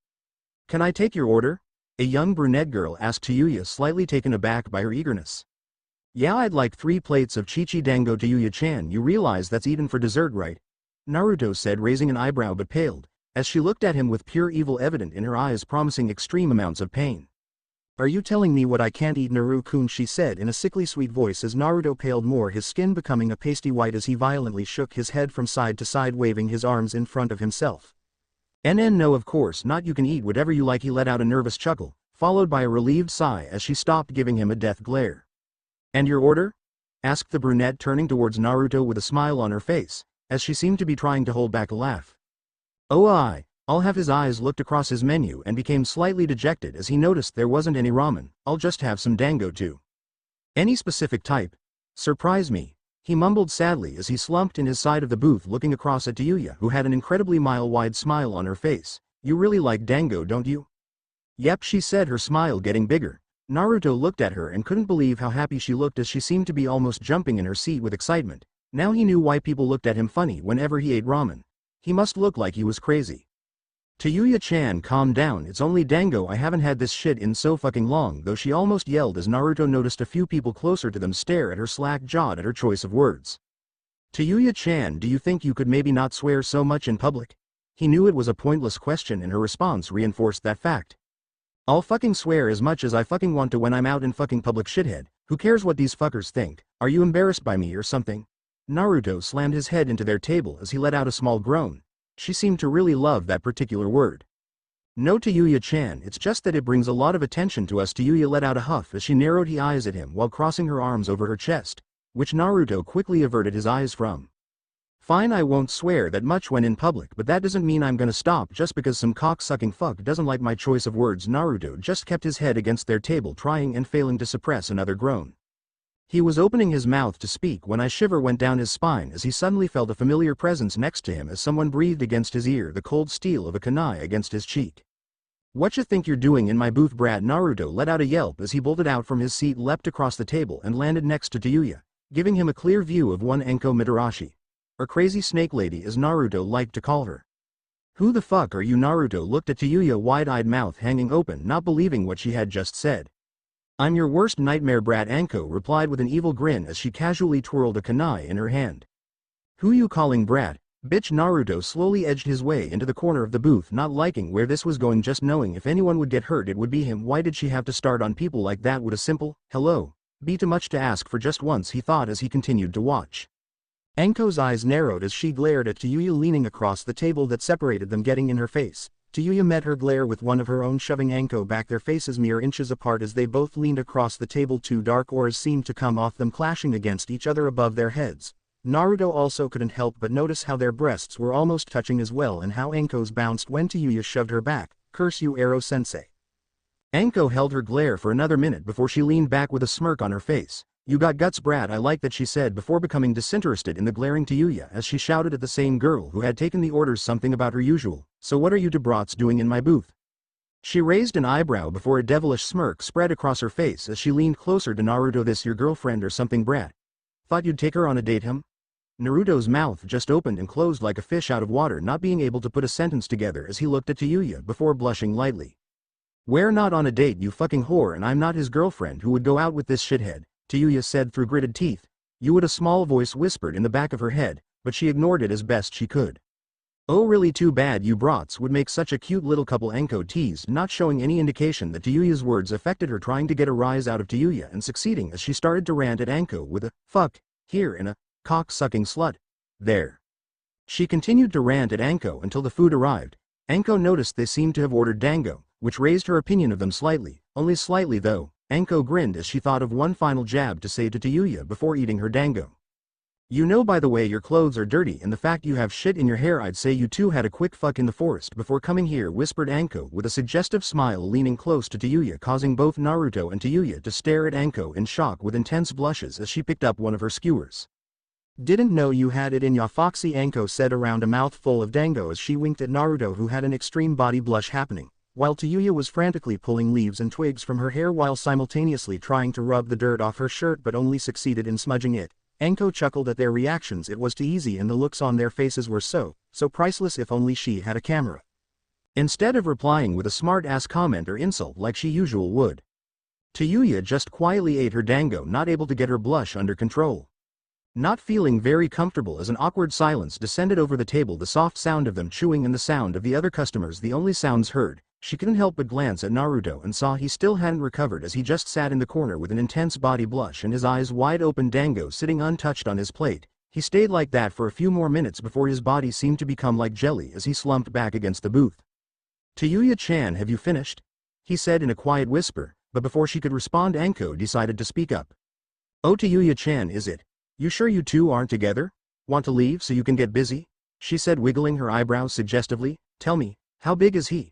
[SPEAKER 2] "Can I take your order?" a young brunette girl asked Tayuya, slightly taken aback by her eagerness. "Yeah, I'd like 3 plates of chichi dango." "Tayuya-chan, you realize that's eaten for dessert, right?" Naruto said, raising an eyebrow but paled, as she looked at him with pure evil evident in her eyes, promising extreme amounts of pain.
[SPEAKER 1] "Are you telling me what I can't eat, Naru-kun?" she said in a sickly sweet voice as Naruto paled more, his skin becoming a pasty white as he violently shook his head from side to side, waving his arms in front of himself.
[SPEAKER 2] No, of course not, you can eat whatever you like." He let out a nervous chuckle, followed by a relieved sigh as she stopped giving him a death glare. "And your order?" asked the brunette, turning towards Naruto with a smile on her face, as she seemed to be trying to hold back a laugh. "Oh, I'll have." His eyes looked across his menu and became slightly dejected as he noticed there wasn't any ramen. "I'll just have some dango too." "Any specific type?" "Surprise me," he mumbled sadly as he slumped in his side of the booth, looking across at Tayuya, who had an incredibly mile-wide smile on her face. "You really like dango, don't you?" "Yep," she said, her smile getting bigger. Naruto looked at her and couldn't believe how happy she looked as she seemed to be almost jumping in her seat with excitement. Now he knew why people looked at him funny whenever he ate ramen. He must look like he was crazy. "Tayuya-chan, calm down, it's only dango. I haven't had this shit in so fucking long," though she almost yelled as Naruto noticed a few people closer to them stare at her, slack-jawed at her choice of words. "Tayuya-chan, do you think you could maybe not swear so much in public?" He knew it was a pointless question and her response reinforced that fact. "I'll fucking swear as much as I fucking want to when I'm out in fucking public, shithead. Who cares what these fuckers think? Are you embarrassed by me or something?" Naruto slammed his head into their table as he let out a small groan. She seemed to really love that particular word. "No, Tayuya-chan, it's just that it brings a lot of attention to us." Tayuya let out a huff as she narrowed her eyes at him while crossing her arms over her chest, which Naruto quickly averted his eyes from. "Fine, I won't swear that much when in public, but that doesn't mean I'm gonna stop just because some cock-sucking fuck doesn't like my choice of words." Naruto just kept his head against their table, trying and failing to suppress another groan. He was opening his mouth to speak when a shiver went down his spine as he suddenly felt a familiar presence next to him as someone breathed against his ear, the cold steel of a kunai against his cheek. "What you think you're doing in my booth, brat?" Naruto let out a yelp as he bolted out from his seat, leapt across the table and landed next to Tayuya, giving him a clear view of one Enko Mitarashi. Or Crazy Snake Lady as Naruto liked to call her. "Who the fuck are you?" Naruto looked at Tayuya, wide-eyed, mouth hanging open, not believing what she had just said. "I'm your worst nightmare, brat," Anko replied with an evil grin as she casually twirled a kunai in her hand. "Who you calling brat, bitch?" Naruto slowly edged his way into the corner of the booth, not liking where this was going, just knowing if anyone would get hurt it would be him. Why did she have to start on people like that? Would a simple hello be too much to ask for just once, he thought as he continued to watch.
[SPEAKER 1] Anko's eyes narrowed as she glared at Tayuya leaning across the table that separated them, getting in her face. Tayuya met her glare with one of her own, shoving Anko back, their faces mere inches apart as they both leaned across the table. 2 dark auras seemed to come off them, clashing against each other above their heads. Naruto also couldn't help but notice how their breasts were almost touching as well, and how Anko's bounced when Tayuya shoved her back. "Curse you, Ero-sensei."
[SPEAKER 2] Anko held her glare for another minute before she leaned back with a smirk on her face. "You got guts, brat, I like that," she said before becoming disinterested in the glaring Tayuya as she shouted at the same girl who had taken the orders something about her usual. "So what are you two brats doing in my booth?" She raised an eyebrow before a devilish smirk spread across her face as she leaned closer to Naruto. "This your girlfriend or something, brat? Thought you'd take her on a date, him?" Naruto's mouth just opened and closed like a fish out of water, not being able to put a sentence together as he looked at Tayuya before blushing lightly. "We're not on a date, you fucking whore, and I'm not his girlfriend who would go out with this shithead," Tayuya said through gritted teeth. "You would," a small voice whispered in the back of her head, but she ignored it as best she could. Oh really too bad you brats would make such a cute little couple, Anko teased, not showing any indication that Tayuya's words affected her, trying to get a rise out of Tayuya and succeeding as she started to rant at Anko with a "fuck" here and a "cock-sucking slut" there. She continued to rant at Anko until the food arrived. Anko noticed they seemed to have ordered dango, which raised her opinion of them slightly, only slightly though. Anko grinned as she thought of one final jab to say to Tayuya before eating her dango. You know, by the way, your clothes are dirty and the fact you have shit in your hair, I'd say you two had a quick fuck in the forest before coming here, whispered Anko with a suggestive smile, leaning close to Tayuya, causing both Naruto and Tayuya to stare at Anko in shock with intense blushes as she picked up one of her skewers.
[SPEAKER 1] Didn't know you had it in ya, Foxy, Anko said around a mouthful of dango as she winked at Naruto, who had an extreme body blush happening, while Tayuya was frantically pulling leaves and twigs from her hair while simultaneously trying to rub the dirt off her shirt but only succeeded in smudging it. Anko chuckled at their reactions. It was too easy and the looks on their faces were so priceless. If only she had a camera.
[SPEAKER 2] Instead of replying with a smart-ass comment or insult like she usually would, Tayuya just quietly ate her dango, not able to get her blush under control. Not feeling very comfortable as an awkward silence descended over the table, the soft sound of them chewing and the sound of the other customers the only sounds heard, she couldn't help but glance at Naruto and saw he still hadn't recovered as he just sat in the corner with an intense body blush and his eyes wide open, dango sitting untouched on his plate. He stayed like that for a few more minutes before his body seemed to become like jelly as he slumped back against the booth. Tayuya-chan, have you finished? He said in a quiet whisper, but before she could respond, Anko decided to speak up. Oh, Tayuya-chan, is it? You sure you two aren't together? Want to leave so you can get busy? She said, wiggling her eyebrows suggestively. Tell me, how big is he?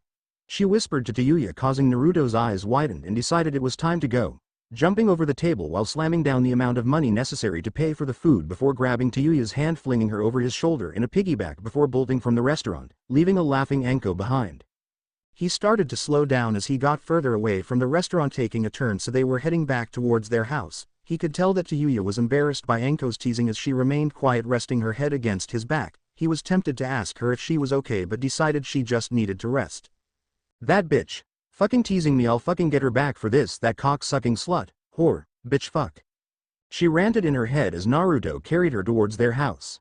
[SPEAKER 2] She whispered to Tayuya, causing Naruto's eyes widen, and decided it was time to go, jumping over the table while slamming down the amount of money necessary to pay for the food before grabbing Tayuya's hand, flinging her over his shoulder in a piggyback before bolting from the restaurant, leaving a laughing Anko behind.
[SPEAKER 1] He started to slow down as he got further away from the restaurant, taking a turn so they were heading back towards their house. He could tell that Tayuya was embarrassed by Anko's teasing as she remained quiet, resting her head against his back. He was tempted to ask her if she was okay but decided she just needed to rest.
[SPEAKER 2] That bitch. Fucking teasing me, I'll fucking get her back for this, that cock-sucking slut, whore, bitch fuck. She ranted in her head as Naruto carried her towards their house.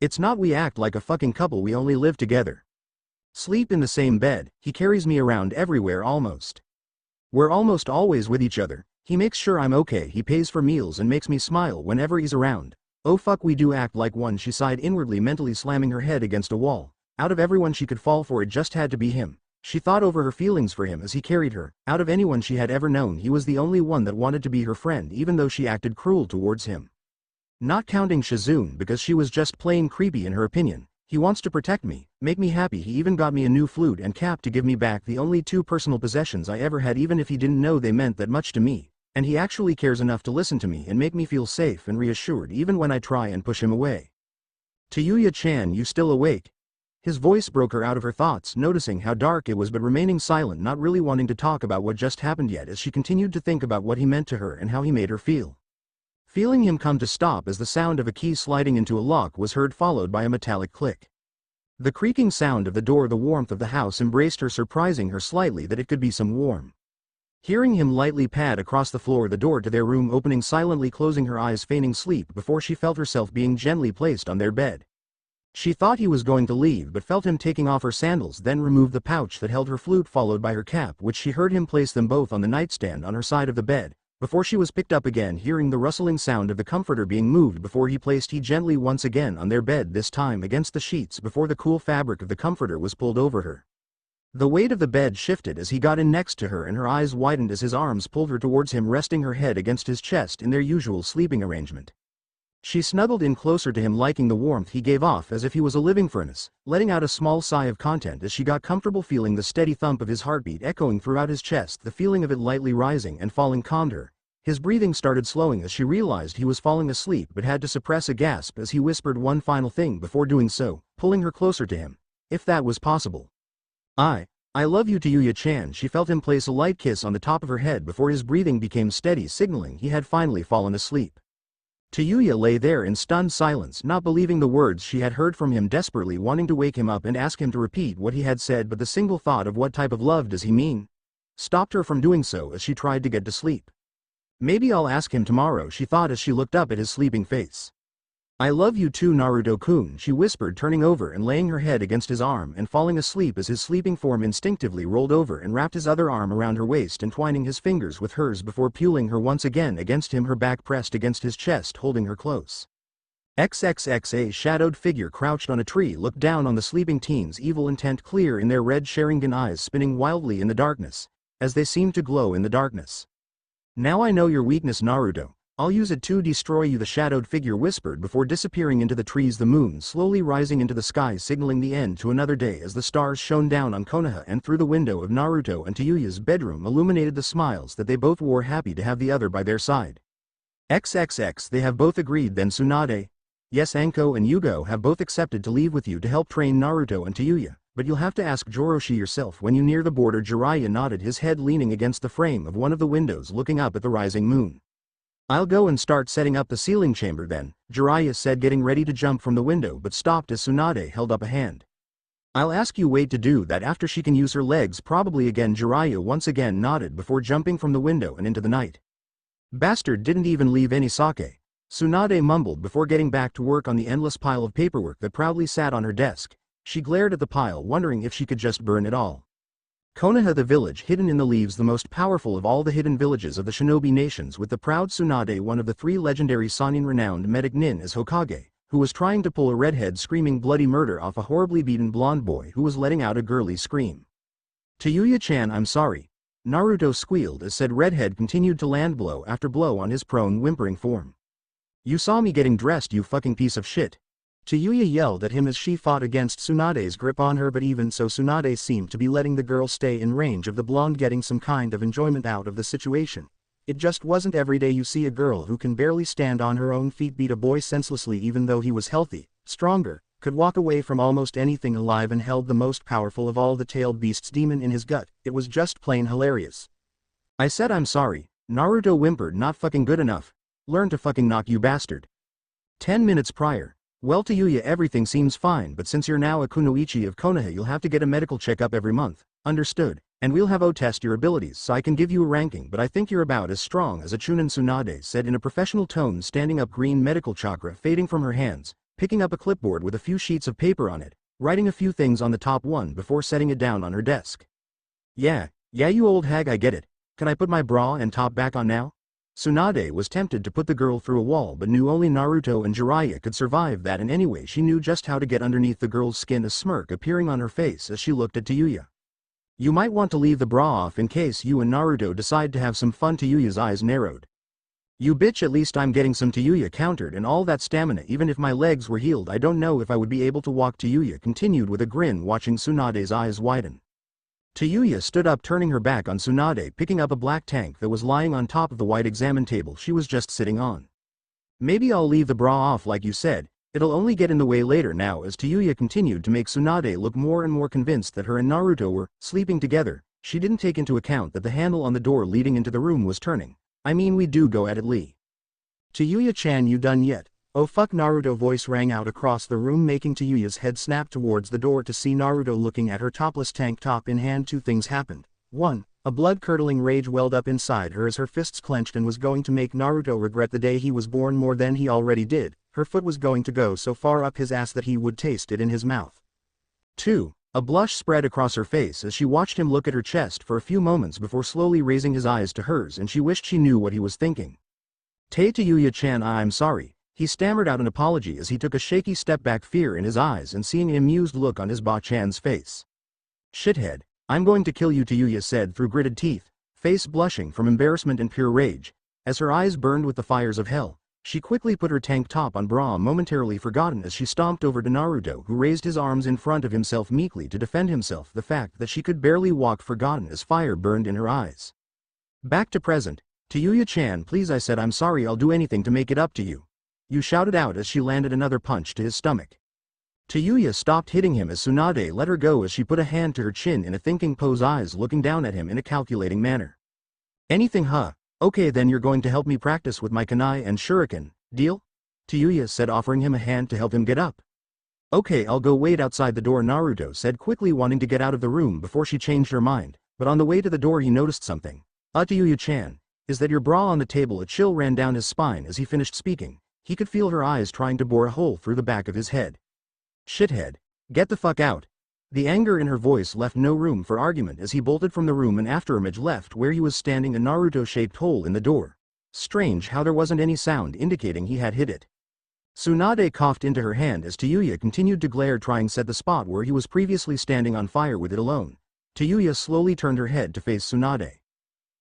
[SPEAKER 2] It's not we act like a fucking couple, we only live together. Sleep in the same bed, he carries me around everywhere almost. We're almost always with each other, he makes sure I'm okay, he pays for meals and makes me smile whenever he's around. Oh fuck, we do act like one, she sighed inwardly, mentally slamming her head against a wall. Out of everyone she could fall for, it just had to be him. She thought over her feelings for him as he carried her. Out of anyone she had ever known, he was the only one that wanted to be her friend, even though she acted cruel towards him. Not counting Shizune, because she was just plain creepy in her opinion. He wants to protect me, make me happy. He even got me a new flute and cap to give me back the only two personal possessions I ever had, even if he didn't know they meant that much to me. And he actually cares enough to listen to me and make me feel safe and reassured even when I try and push him away. Tayuya-chan, you still awake? His voice broke her out of her thoughts, noticing how dark it was but remaining silent, not really wanting to talk about what just happened yet as she continued to think about what he meant to her and how he made her feel. Feeling him come to stop as the sound of a key sliding into a lock was heard, followed by a metallic click. The creaking sound of the door, the warmth of the house embraced her, surprising her slightly that it could be some warm. Hearing him lightly pad across the floor, the door to their room opening silently, closing her eyes, feigning sleep before she felt herself being gently placed on their bed. She thought he was going to leave but felt him taking off her sandals, then remove the pouch that held her flute, followed by her cap, which she heard him place them both on the nightstand on her side of the bed, before she was picked up again, hearing the rustling sound of the comforter being moved before he placed he gently once again on their bed, this time against the sheets before the cool fabric of the comforter was pulled over her. The weight of the bed shifted as he got in next to her and her eyes widened as his arms pulled her towards him, resting her head against his chest in their usual sleeping arrangement. She snuggled in closer to him, liking the warmth he gave off as if he was a living furnace, letting out a small sigh of content as she got comfortable, feeling the steady thump of his heartbeat echoing throughout his chest. The feeling of it lightly rising and falling calmed her. His breathing started slowing as she realized he was falling asleep but had to suppress a gasp as he whispered one final thing before doing so, pulling her closer to him, if that was possible. I love you, Tayuya-chan. She felt him place a light kiss on the top of her head before his breathing became steady, signaling he had finally fallen asleep. Tayuya lay there in stunned silence, not believing the words she had heard from him, desperately wanting to wake him up and ask him to repeat what he had said, but the single thought of what type of love does he mean stopped her from doing so as she tried to get to sleep. Maybe I'll ask him tomorrow, she thought as she looked up at his sleeping face. I love you too, Naruto-kun, she whispered, turning over and laying her head against his arm and falling asleep as his sleeping form instinctively rolled over and wrapped his other arm around her waist, entwining his fingers with hers before pulling her once again against him, her back pressed against his chest, holding her close. XXX. A shadowed figure crouched on a tree looked down on the sleeping teens, evil intent clear in their red Sharingan eyes spinning wildly in the darkness, as they seemed to glow in the darkness. Now I know your weakness, Naruto. I'll use it to destroy you, the shadowed figure whispered before disappearing into the trees, the moon slowly rising into the sky, signaling the end to another day as the stars shone down on Konoha and through the window of Naruto and Tayuya's bedroom illuminated the smiles that they both wore, happy to have the other by their side. XXX. They have both agreed then, Tsunade. Yes, Anko and Yugo have both accepted to leave with you to help train Naruto and Tayuya, but you'll have to ask Joroshi yourself when you near the border. Jiraiya nodded, his head leaning against the frame of one of the windows looking up at the rising moon. I'll go and start setting up the sealing chamber then, Jiraiya said, getting ready to jump from the window but stopped as Tsunade held up a hand. I'll ask you wait to do that after she can use her legs probably again. Jiraiya once again nodded before jumping from the window and into the night. Bastard didn't even leave any sake, Tsunade mumbled before getting back to work on the endless pile of paperwork that proudly sat on her desk. She glared at the pile, wondering if she could just burn it all. Konoha, the village hidden in the leaves, the most powerful of all the hidden villages of the shinobi nations, with the proud Tsunade, one of the 3 legendary Sannin renowned medic nin as Hokage, who was trying to pull a redhead screaming bloody murder off a horribly beaten blonde boy who was letting out a girly scream. Tayuya-chan, I'm sorry, Naruto squealed as said redhead continued to land blow after blow on his prone, whimpering form. You saw me getting dressed, you fucking piece of shit.
[SPEAKER 1] Tayuya yelled at him as she fought against Tsunade's grip on her, but even so Tsunade seemed to be letting the girl stay in range of the blonde, getting some kind of enjoyment out of the situation. It just wasn't every day you see a girl who can barely stand on her own feet beat a boy senselessly, even though he was healthy, stronger, could walk away from almost anything alive, and held the most powerful of all the tailed beasts demon in his gut. It was just plain hilarious.
[SPEAKER 2] I said I'm sorry, Naruto whimpered. Not fucking good enough. Learn to fucking knock, you bastard. 10 minutes prior. Well, Tayuya, everything seems fine, but since you're now a kunoichi of Konoha, you'll have to get a medical checkup every month. Understood? And we'll have test your abilities so I can give you a ranking, but I think you're about as strong as a chunin, Tsunade said in a professional tone, standing up, green medical chakra fading from her hands, picking up a clipboard with a few sheets of paper on it, writing a few things on the top one before setting it down on her desk. Yeah, you old hag, I get it. Can I put my bra and top back on now? Tsunade was tempted to put the girl through a wall, but knew only Naruto and Jiraiya could survive that, and anyway she knew just how to get underneath the girl's skin, a smirk appearing on her face as she looked at Tayuya. You might want to leave the bra off in case you and Naruto decide to have some fun. Tayuya's eyes narrowed. You bitch, at least I'm getting some, Tayuya countered, and all that stamina, even if my legs were healed I don't know if I would be able to walk. Tayuya continued with a grin, watching Tsunade's eyes widen. Tayuya stood up, turning her back on Tsunade, picking up a black tank that was lying on top of the white examine table she was just sitting on. Maybe I'll leave the bra off like you said, it'll only get in the way later. Now, as Tayuya continued to make Tsunade look more and more convinced that her and Naruto were sleeping together, she didn't take into account that the handle on the door leading into the room was turning. I mean, we do go at it, Lee.
[SPEAKER 1] Tayuya-chan, you done yet? Oh fuck, Naruto voice rang out across the room, making Tayuya's head snap towards the door to see Naruto looking at her topless tank top in hand. Two things happened. 1. A blood-curdling rage welled up inside her as her fists clenched and was going to make Naruto regret the day he was born more than he already did. Her foot was going to go so far up his ass that he would taste it in his mouth. 2. A blush spread across her face as she watched him look at her chest for a few moments before slowly raising his eyes to hers, and she wished she knew what he was thinking. Tayuya-chan, I'm sorry. He stammered out an apology as he took a shaky step back, fear in his eyes and seeing an amused look on his Ba-chan's face. Shithead, I'm going to kill you, Tayuya said through gritted teeth, face blushing from embarrassment and pure rage. As her eyes burned with the fires of hell, she quickly put her tank top on, bra momentarily forgotten as she stomped over to Naruto, who raised his arms in front of himself meekly to defend himself, the fact that she could barely walk forgotten as fire burned in her eyes. Back to present. Tayuya-chan, please, I said I'm sorry, I'll do anything to make it up to you. You shouted out as she landed another punch to his stomach. Tayuya stopped hitting him as Tsunade let her go as she put a hand to her chin in a thinking pose, eyes looking down at him in a calculating manner. Anything, huh? Okay, then you're going to help me practice with my kunai and shuriken, deal? Tayuya said, offering him a hand to help him get up. Okay, I'll go wait outside the door, Naruto said, quickly wanting to get out of the room before she changed her mind, but on the way to the door he noticed something. Tayuya-chan, is that your bra on the table? A chill ran down his spine as he finished speaking.
[SPEAKER 2] He could feel her eyes trying to bore a hole through the back of his head. Shithead. Get the fuck out. The anger in her voice left no room for argument as he bolted from the room and afterimage left where he was standing a Naruto-shaped hole in the door. Strange how there wasn't any sound indicating he had hit it. Tsunade coughed into her hand as Tayuya continued to glare trying to set the spot where he was previously standing on fire with it alone. Tayuya slowly turned her head to face Tsunade.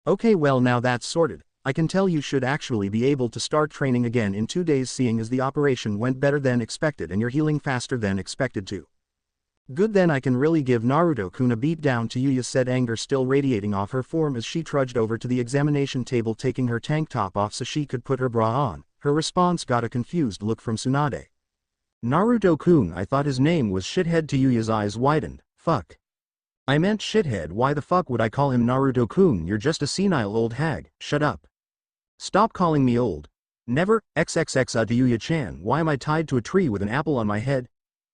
[SPEAKER 1] Okay, well now that's sorted. I can tell you should actually be able to start training again in 2 days seeing as the operation went better than expected and you're healing faster than expected too. Good, then I can really give Naruto-kun a beat down. Tayuya said, anger still radiating off her form as she trudged over to the examination table taking her tank top off so she could put her bra on. Her response got a confused look from Tsunade.
[SPEAKER 2] Naruto-kun, I thought his name was Shithead. Tayuya's eyes widened. Fuck. I meant Shithead. Why the fuck would I call him Naruto-kun? You're just a senile old hag. Shut up. Stop calling me old. Never. XXX. Tayuya-chan, why am I tied to a tree with an apple on my head?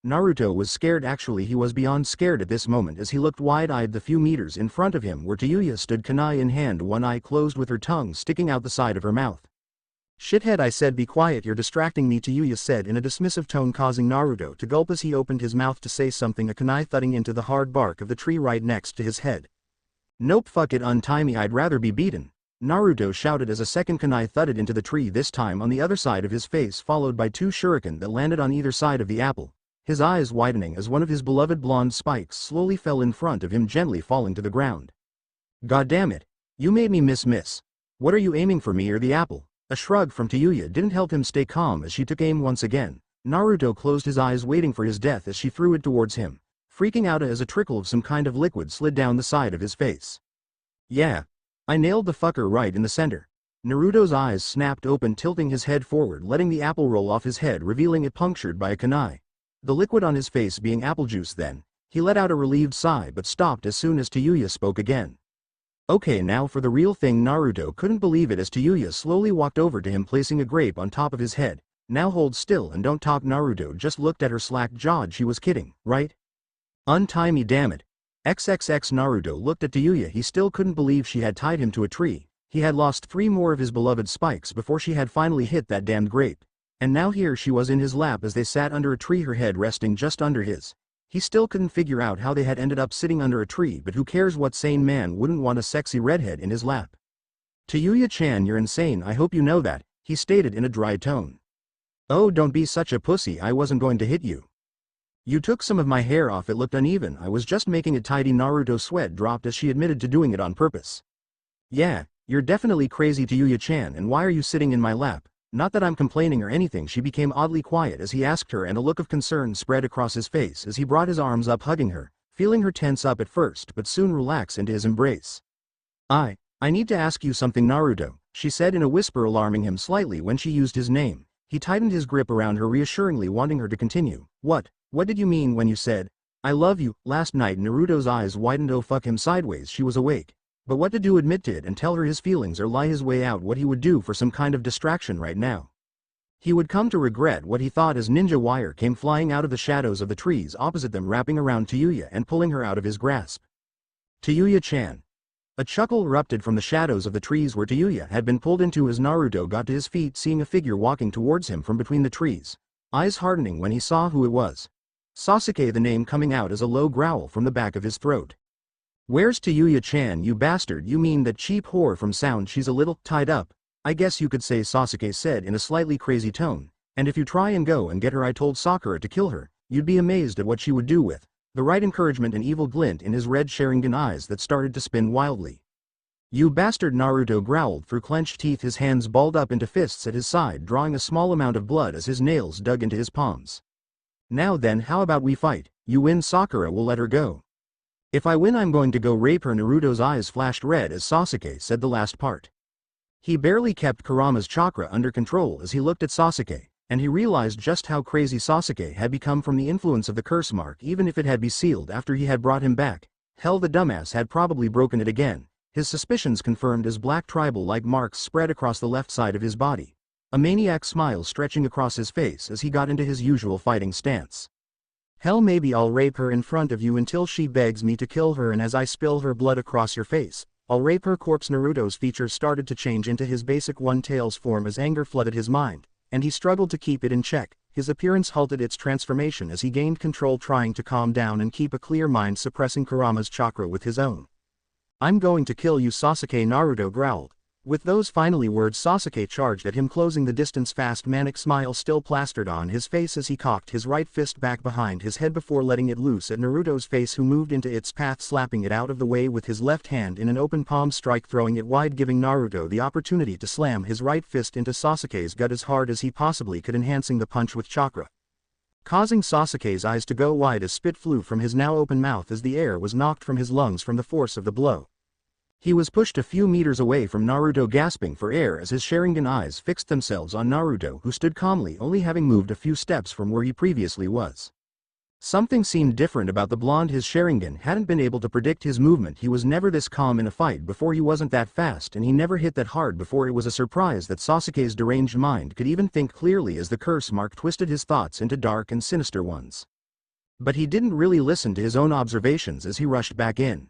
[SPEAKER 2] Naruto was scared. Actually, he was beyond scared at this moment as he looked wide-eyed the few meters in front of him where Tayuya stood, kunai in hand, one eye closed with her tongue sticking out the side of her mouth.
[SPEAKER 1] Shithead, I said, be quiet, you're distracting me, Tayuya said in a dismissive tone, causing Naruto to gulp as he opened his mouth to say something, a kunai thudding into the hard bark of the tree right next to his head.
[SPEAKER 2] Nope, fuck it, untie me, I'd rather be beaten. Naruto shouted as a second kunai thudded into the tree, this time on the other side of his face, followed by 2 shuriken that landed on either side of the apple. His eyes widening as one of his beloved blonde spikes slowly fell in front of him, gently falling to the ground. God damn it. You made me miss. What are you aiming for, me or the apple? A shrug from Tayuya didn't help him stay calm as she took aim once again. Naruto closed his eyes waiting for his death as she threw it towards him, freaking out as a trickle of some kind of liquid slid down the side of his face. Yeah. I nailed the fucker right in the center. Naruto's eyes snapped open, tilting his head forward, letting the apple roll off his head, revealing it punctured by a kunai. The liquid on his face being apple juice. Then he let out a relieved sigh but stopped as soon as Tayuya spoke again. Okay, now for the real thing. Naruto couldn't believe it as Tayuya slowly walked over to him, placing a grape on top of his head. Now hold still and don't talk. Naruto just looked at her slack-jawed. She was kidding, right? Untie me, damn it. XXX. Naruto looked at Tayuya. He still couldn't believe she had tied him to a tree. He had lost 3 more of his beloved spikes before she had finally hit that damned grape. And now here she was in his lap as they sat under a tree, her head resting just under his. He still couldn't figure out how they had ended up sitting under a tree, but who cares? What sane man wouldn't want a sexy redhead in his lap? Tayuya-chan, you're insane, I hope you know that, he stated in a dry tone. Oh, don't be such a pussy, I wasn't going to hit you. You took some of my hair off, it looked uneven, I was just making it tidy. Naruto's sweat dropped as she admitted to doing it on purpose. Yeah, you're definitely crazy, Tayuya-chan, and why are you sitting in my lap? Not that I'm complaining or anything. She became oddly quiet as he asked her, and a look of concern spread across his face as he brought his arms up, hugging her, feeling her tense up at first but soon relax into his embrace. I need to ask you something, Naruto, she said in a whisper, alarming him slightly when she used his name. He tightened his grip around her reassuringly, wanting her to continue. What did you mean when you said, I love you, last night? Naruto's eyes widened. Oh fuck him sideways, she was awake. But what to do? Admit it and tell her his feelings or lie his way out? What he would do for some kind of distraction right now. He would come to regret what he thought as ninja wire came flying out of the shadows of the trees opposite them, wrapping around Tayuya and pulling her out of his grasp. Tayuya-chan. A chuckle erupted from the shadows of the trees where Tayuya had been pulled into as Naruto got to his feet, seeing a figure walking towards him from between the trees, eyes hardening when he saw who it was. Sasuke, the name coming out as a low growl from the back of his throat. Where's Tayuya-chan, you bastard? You mean that cheap whore from Sound? She's a little tied up, I guess you could say, Sasuke said in a slightly crazy tone, and if you try and go and get her, I told Sakura to kill her, you'd be amazed at what she would do with the right encouragement, an evil glint in his red Sharingan eyes that started to spin wildly. You bastard, Naruto growled through clenched teeth, his hands balled up into fists at his side, drawing a small amount of blood as his nails dug into his palms. Now then, how about we fight? You win, Sakura will let her go. If I win, I'm going to go rape her. Naruto's eyes flashed red as Sasuke said the last part. He barely kept Kurama's chakra under control as he looked at Sasuke, and he realized just how crazy Sasuke had become from the influence of the curse mark. Even if it had been sealed after he had brought him back, hell, the dumbass had probably broken it again. His suspicions confirmed as black tribal-like marks spread across the left side of his body, a maniac smile stretching across his face as he got into his usual fighting stance. Hell, maybe I'll rape her in front of you until she begs me to kill her, and as I spill her blood across your face, I'll rape her corpse. Naruto's features started to change into his basic one-tails form as anger flooded his mind,
[SPEAKER 1] and he struggled to keep it in check. His appearance halted its transformation as he gained control, trying to calm down and keep a clear mind, suppressing Kurama's chakra with his own. "I'm going to kill you, Sasuke," Naruto growled. With those finally words, Sasuke charged at him, closing the distance fast, manic smile still plastered on his face as he cocked his right fist back behind his head before letting it loose at Naruto's face, who moved into its path, slapping it out of the way with his left hand in an open palm strike, throwing it wide, giving Naruto the opportunity to slam his right fist into Sasuke's gut as hard as he possibly could, enhancing the punch with chakra, causing Sasuke's eyes to go wide as spit flew from his now open mouth as the air was knocked from his lungs from the force of the blow. He was pushed a few meters away from Naruto, gasping for air as his Sharingan eyes fixed themselves on Naruto, who stood calmly, only having moved a few steps from where he previously was. Something seemed different about the blonde. His Sharingan hadn't been able to predict his movement. He was never this calm in a fight before. He wasn't that fast, and he never hit that hard before. It was a surprise that Sasuke's deranged mind could even think clearly as the curse mark twisted his thoughts into dark and sinister ones. But he didn't really listen to his own observations as he rushed back in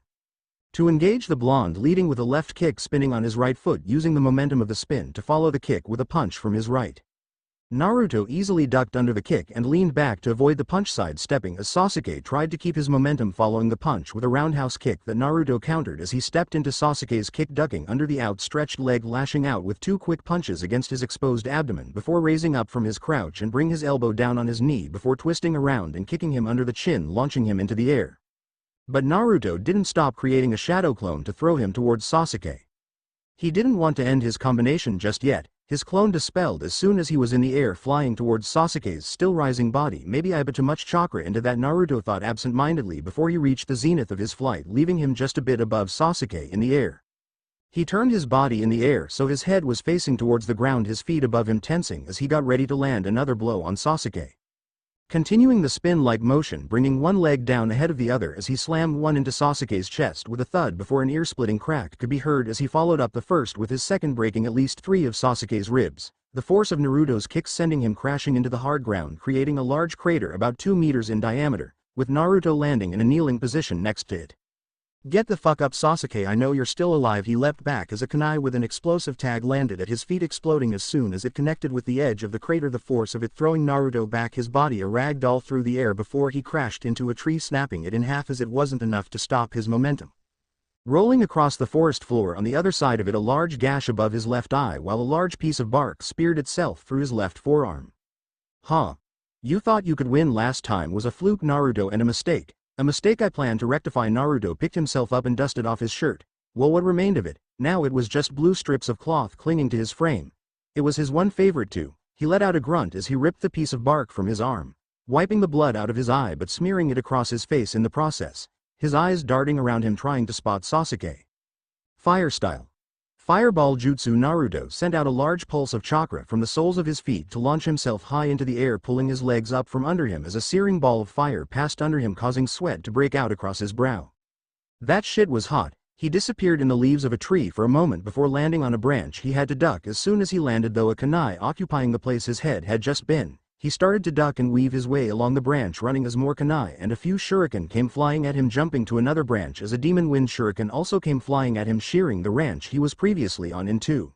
[SPEAKER 1] to engage the blonde, leading with a left kick, spinning on his right foot, using the momentum of the spin to follow the kick with a punch from his right. Naruto easily ducked under the kick and leaned back to avoid the punch, sidestepping as Sasuke tried to keep his momentum, following the punch with a roundhouse kick that Naruto countered as he stepped into Sasuke's kick, ducking under the outstretched leg, lashing out with two quick punches against his exposed abdomen before raising up from his crouch and bring his elbow down on his knee before twisting around and kicking him under the chin, launching him into the air. But Naruto didn't stop, creating a shadow clone to throw him towards Sasuke. He didn't want to end his combination just yet. His clone dispelled as soon as he was in the air, flying towards Sasuke's still rising body. Maybe I put too much chakra into that, Naruto thought absent-mindedly before he reached the zenith of his flight, leaving him just a bit above Sasuke in the air. He turned his body in the air so his head was facing towards the ground, his feet above him tensing as he got ready to land another blow on Sasuke. Continuing the spin-like motion, bringing one leg down ahead of the other as he slammed one into Sasuke's chest with a thud before an ear-splitting crack could be heard as he followed up the first with his second, breaking at least 3 of Sasuke's ribs. The force of Naruto's kicks sending him crashing into the hard ground, creating a large crater about 2 meters in diameter, with Naruto landing in a kneeling position next to it. "Get the fuck up, Sasuke, I know you're still alive." He leapt back as a kunai with an explosive tag landed at his feet, exploding as soon as it connected with the edge of the crater, the force of it throwing Naruto back, his body a rag doll through the air before he crashed into a tree, snapping it in half as it wasn't enough to stop his momentum. Rolling across the forest floor on the other side of it, a large gash above his left eye, while a large piece of bark speared itself through his left forearm. "Huh. You thought you could win last time? Was a fluke, Naruto, and a mistake. A mistake I plan to rectify." Naruto picked himself up and dusted off his shirt. Well, what remained of it? Now it was just blue strips of cloth clinging to his frame. It was his one favorite too. He let out a grunt as he ripped the piece of bark from his arm, wiping the blood out of his eye but smearing it across his face in the process, his eyes darting around him trying to spot Sasuke. Fire style. Fireball jutsu. Naruto sent out a large pulse of chakra from the soles of his feet to launch himself high into the air, pulling his legs up from under him as a searing ball of fire passed under him, causing sweat to break out across his brow. That shit was hot. He disappeared in the leaves of a tree for a moment before landing on a branch. He had to duck as soon as he landed, though a kunai occupying the place his head had just been. He started to duck and weave his way along the branch, running as more kunai and a few shuriken came flying at him, jumping to another branch as a demon wind shuriken also came flying at him, shearing the branch he was previously on in two.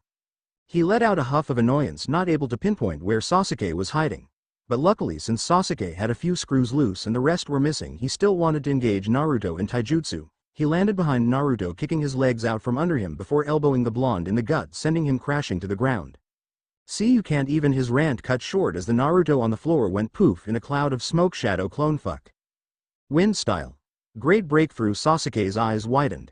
[SPEAKER 1] He let out a huff of annoyance, not able to pinpoint where Sasuke was hiding. But luckily, since Sasuke had a few screws loose and the rest were missing, he still wanted to engage Naruto in taijutsu. He landed behind Naruto, kicking his legs out from under him before elbowing the blonde in the gut, sending him crashing to the ground. "See, you can't even." His rant cut short as the Naruto on the floor went poof in a cloud of smoke. Shadow clone fuck. Wind style. Great breakthrough. Sasuke's eyes widened.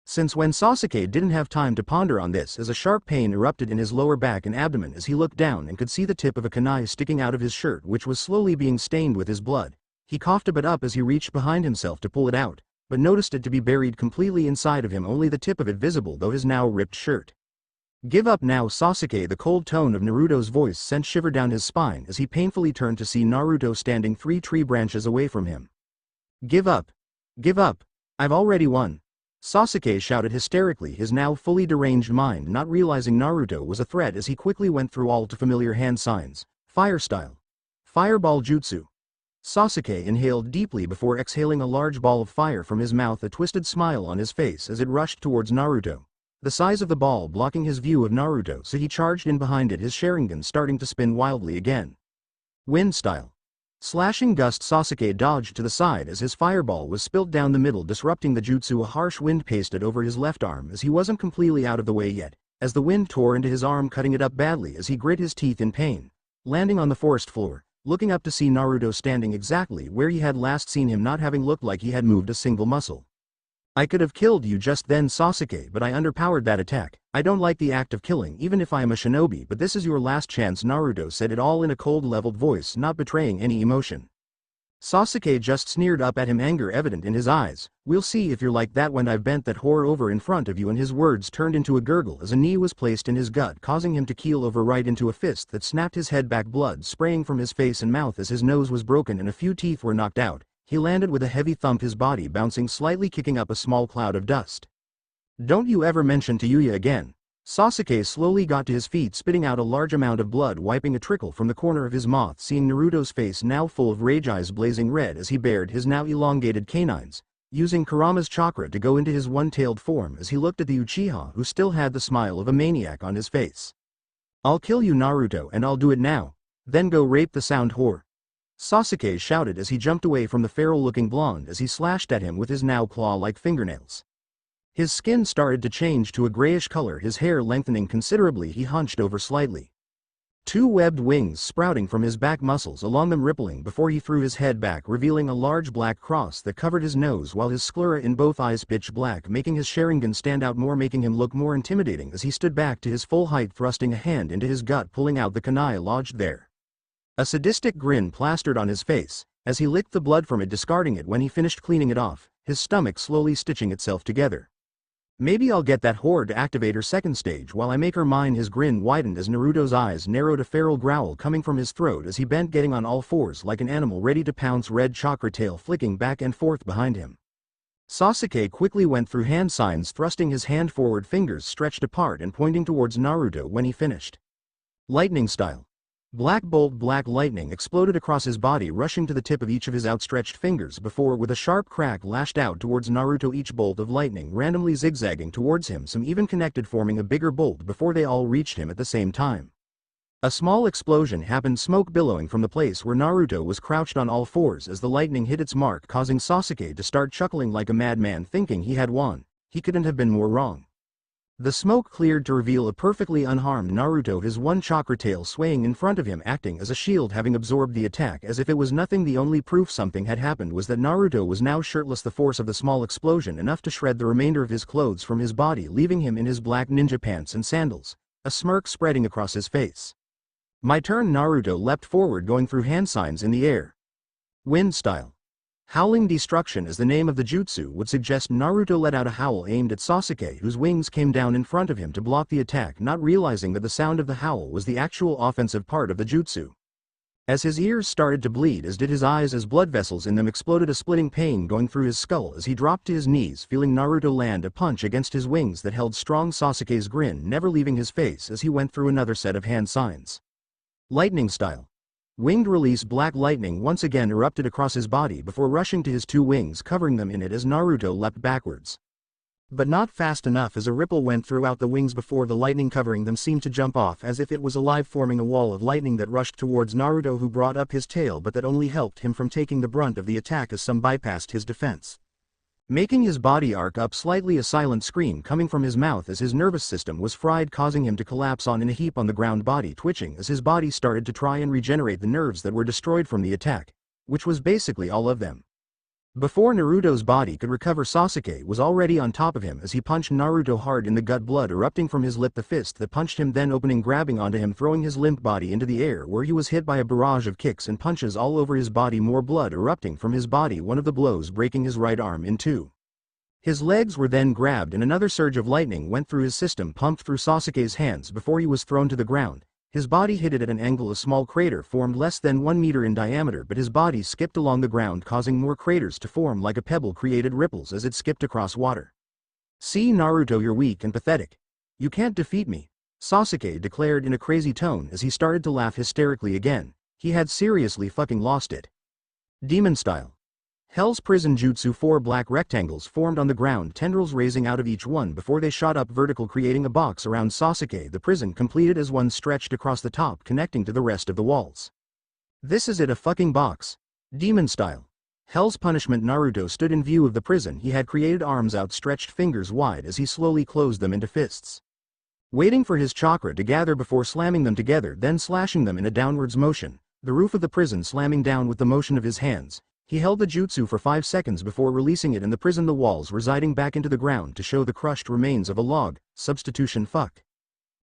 [SPEAKER 1] Since when? Sasuke didn't have time to ponder on this as a sharp pain erupted in his lower back and abdomen as he looked down and could see the tip of a kunai sticking out of his shirt, which was slowly being stained with his blood. He coughed a bit up as he reached behind himself to pull it out, but noticed it to be buried completely inside of him, only the tip of it visible though his now ripped shirt. "Give up now, Sasuke." The cold tone of Naruto's voice sent shiver down his spine as he painfully turned to see Naruto standing 3 tree branches away from him. "Give up. Give up. I've already won." Sasuke shouted hysterically, his now fully deranged mind not realizing Naruto was a threat as he quickly went through all too familiar hand signs. Fire style. Fireball jutsu. Sasuke inhaled deeply before exhaling a large ball of fire from his mouth, a twisted smile on his face as it rushed towards Naruto.
[SPEAKER 2] the size of the ball blocking his view of Naruto, so he charged in behind it, his Sharingan starting to spin wildly again. Wind style. Slashing gust. Sasuke dodged to the side as his fireball was spilt down the middle, disrupting the jutsu. A harsh wind pasted over his left arm as he wasn't completely out of the way yet, as the wind tore into his arm, cutting it up badly as he grit his teeth in pain. Landing on the forest floor, looking up to see Naruto standing exactly where he had last seen him, not having looked like he had moved a single muscle. I could have killed you just then, Sasuke, but I underpowered that attack. I don't like the act of killing even if I am a shinobi, but this is your last chance. Naruto said it all in a cold, leveled voice, not betraying any emotion. Sasuke just sneered up at him, anger evident in his eyes. We'll see if you're like that when I've bent that whore over in front of you. And his words turned into a gurgle as a knee was placed in his gut, causing him to keel over right into a fist that snapped his head back, blood spraying from his face and mouth as his nose was broken and a few teeth were knocked out. He landed with a heavy thump, his body bouncing slightly, kicking up a small cloud of dust. Don't you ever mention Tayuya again. Sasuke slowly got to his feet, spitting out a large amount of blood, wiping a trickle from the corner of his mouth, seeing Naruto's face now full of rage, eyes blazing red as he bared his now elongated canines, using Kurama's chakra to go into his one-tailed form as he looked at the Uchiha, who still had the smile of a maniac on his face. I'll kill you, Naruto, and I'll do it now. Then go rape the sound whore. Sasuke shouted as he jumped away from the feral-looking blonde as he slashed at him with his now claw-like fingernails. His skin started to change to a grayish color, his hair lengthening considerably. He hunched over slightly. Two webbed wings sprouting from his back muscles, along them rippling before he threw his head back, revealing a large black cross that covered his nose, while his sclera in both eyes pitch black, making his Sharingan stand out more, making him look more intimidating as he stood back to his full height, thrusting a hand into his gut, pulling out the kunai lodged there. A sadistic grin plastered on his face as he licked the blood from it, discarding it when he finished cleaning it off, his stomach slowly stitching itself together. Maybe I'll get that whore to activate her second stage while I make her mine. His grin widened as Naruto's eyes narrowed, a feral growl coming from his throat as he bent, getting on all fours like an animal ready to pounce, red chakra tail flicking back and forth behind him. Sasuke quickly went through hand signs, thrusting his hand forward, fingers stretched apart and pointing towards Naruto when he finished. Lightning style. Black bolt, black lightning exploded across his body, rushing to the tip of each of his outstretched fingers before, with a sharp crack, lashed out towards Naruto, each bolt of lightning randomly zigzagging towards him, some even connected, forming a bigger bolt before they all reached him at the same time. A small explosion happened, smoke billowing from the place where Naruto was crouched on all fours as the lightning hit its mark, causing Sasuke to start chuckling like a madman, thinking he had won. He couldn't have been more wrong. The smoke cleared to reveal a perfectly unharmed Naruto, his one chakra tail swaying in front of him, acting as a shield, having absorbed the attack as if it was nothing. The only proof something had happened was that Naruto was now shirtless, the force of the small explosion enough to shred the remainder of his clothes from his body, leaving him in his black ninja pants and sandals, a smirk spreading across his face. My turn. Naruto leapt forward, going through hand signs in the air. Wind style. Howling destruction, as the name of the jutsu would suggest. Naruto let out a howl aimed at Sasuke, whose wings came down in front of him to block the attack, not realizing that the sound of the howl was the actual offensive part of the jutsu. As his ears started to bleed, as did his eyes, as blood vessels in them exploded, a splitting pain going through his skull as he dropped to his knees, feeling Naruto land a punch against his wings that held strong. Sasuke's grin never leaving his face as he went through another set of hand signs. Lightning style. Winged release, black lightning once again erupted across his body before rushing to his two wings, covering them in it as Naruto leapt backwards.
[SPEAKER 1] But not fast enough, as a ripple went throughout the wings before the lightning covering them seemed to jump off as if it was alive, forming a wall of lightning that rushed towards Naruto, who brought up his tail, but that only helped him from taking the brunt of the attack as some bypassed his defense. Making his body arc up slightly, a silent scream coming from his mouth as his nervous system was fried, causing him to collapse on in a heap on the ground, body twitching as his body started to try and regenerate the nerves that were destroyed from the attack, which was basically all of them. Before Naruto's body could recover, Sasuke was already on top of him as he punched Naruto hard in the gut, blood erupting from his lip, the fist that punched him then opening, grabbing onto him, throwing his limp body into the air, where he was hit by a barrage of kicks and punches all over his body, more blood erupting from his body, one of the blows breaking his right arm in two. His legs were then grabbed and another surge of lightning went through his system, pumped through Sasuke's hands before he was thrown to the ground. His body hit it at an angle. A small crater formed less than 1 meter in diameter, but his body skipped along the ground, causing more craters to form like a pebble, created ripples as it skipped across water. See, Naruto, you're weak and pathetic. You can't defeat me, Sasuke declared in a crazy tone as he started to laugh hysterically again. He had seriously fucking lost it. Demon style.
[SPEAKER 2] Hell's prison jutsu. 4 black rectangles formed on the ground, tendrils raising out of each one before they shot up vertical, creating a box around Sasuke. The prison completed as one stretched across the top, connecting to the rest of the walls. This is it, a fucking box. Demon style. Hell's punishment. Naruto stood in view of the prison he had created, arms outstretched, fingers wide as he slowly closed them into fists. Waiting for his chakra to gather before slamming them together, then slashing them in a downwards motion, the roof of the prison slamming down with the motion of his hands. He held the jutsu for 5 seconds before releasing it in the prison, the walls residing back into the ground to show the crushed remains of a log. Substitution. Fuck.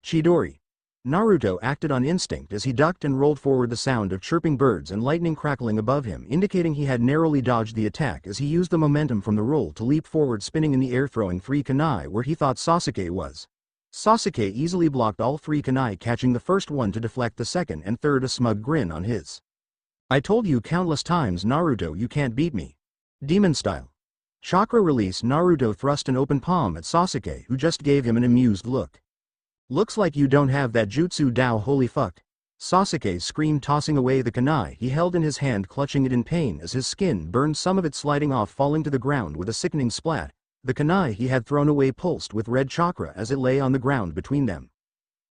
[SPEAKER 2] Chidori. Naruto acted on instinct as he ducked and rolled forward, the sound of chirping birds and lightning crackling above him indicating he had narrowly dodged the attack as he used the momentum from the roll to leap forward, spinning in the air, throwing 3 kunai where he thought Sasuke was. Sasuke easily blocked all 3 kunai, catching the first one to deflect the second and third, a smug grin on his. I told you countless times, Naruto, you can't beat me. Demon style. Chakra release. Naruto thrust an open palm at Sasuke, who just gave him an amused look. Looks like you don't have that jutsu, Dao. Holy fuck. Sasuke screamed, tossing away the kunai he held in his hand, clutching it in pain as his skin burned, some of it sliding off, falling to the ground with a sickening splat. The kunai he had thrown away pulsed with red chakra as it lay on the ground between them.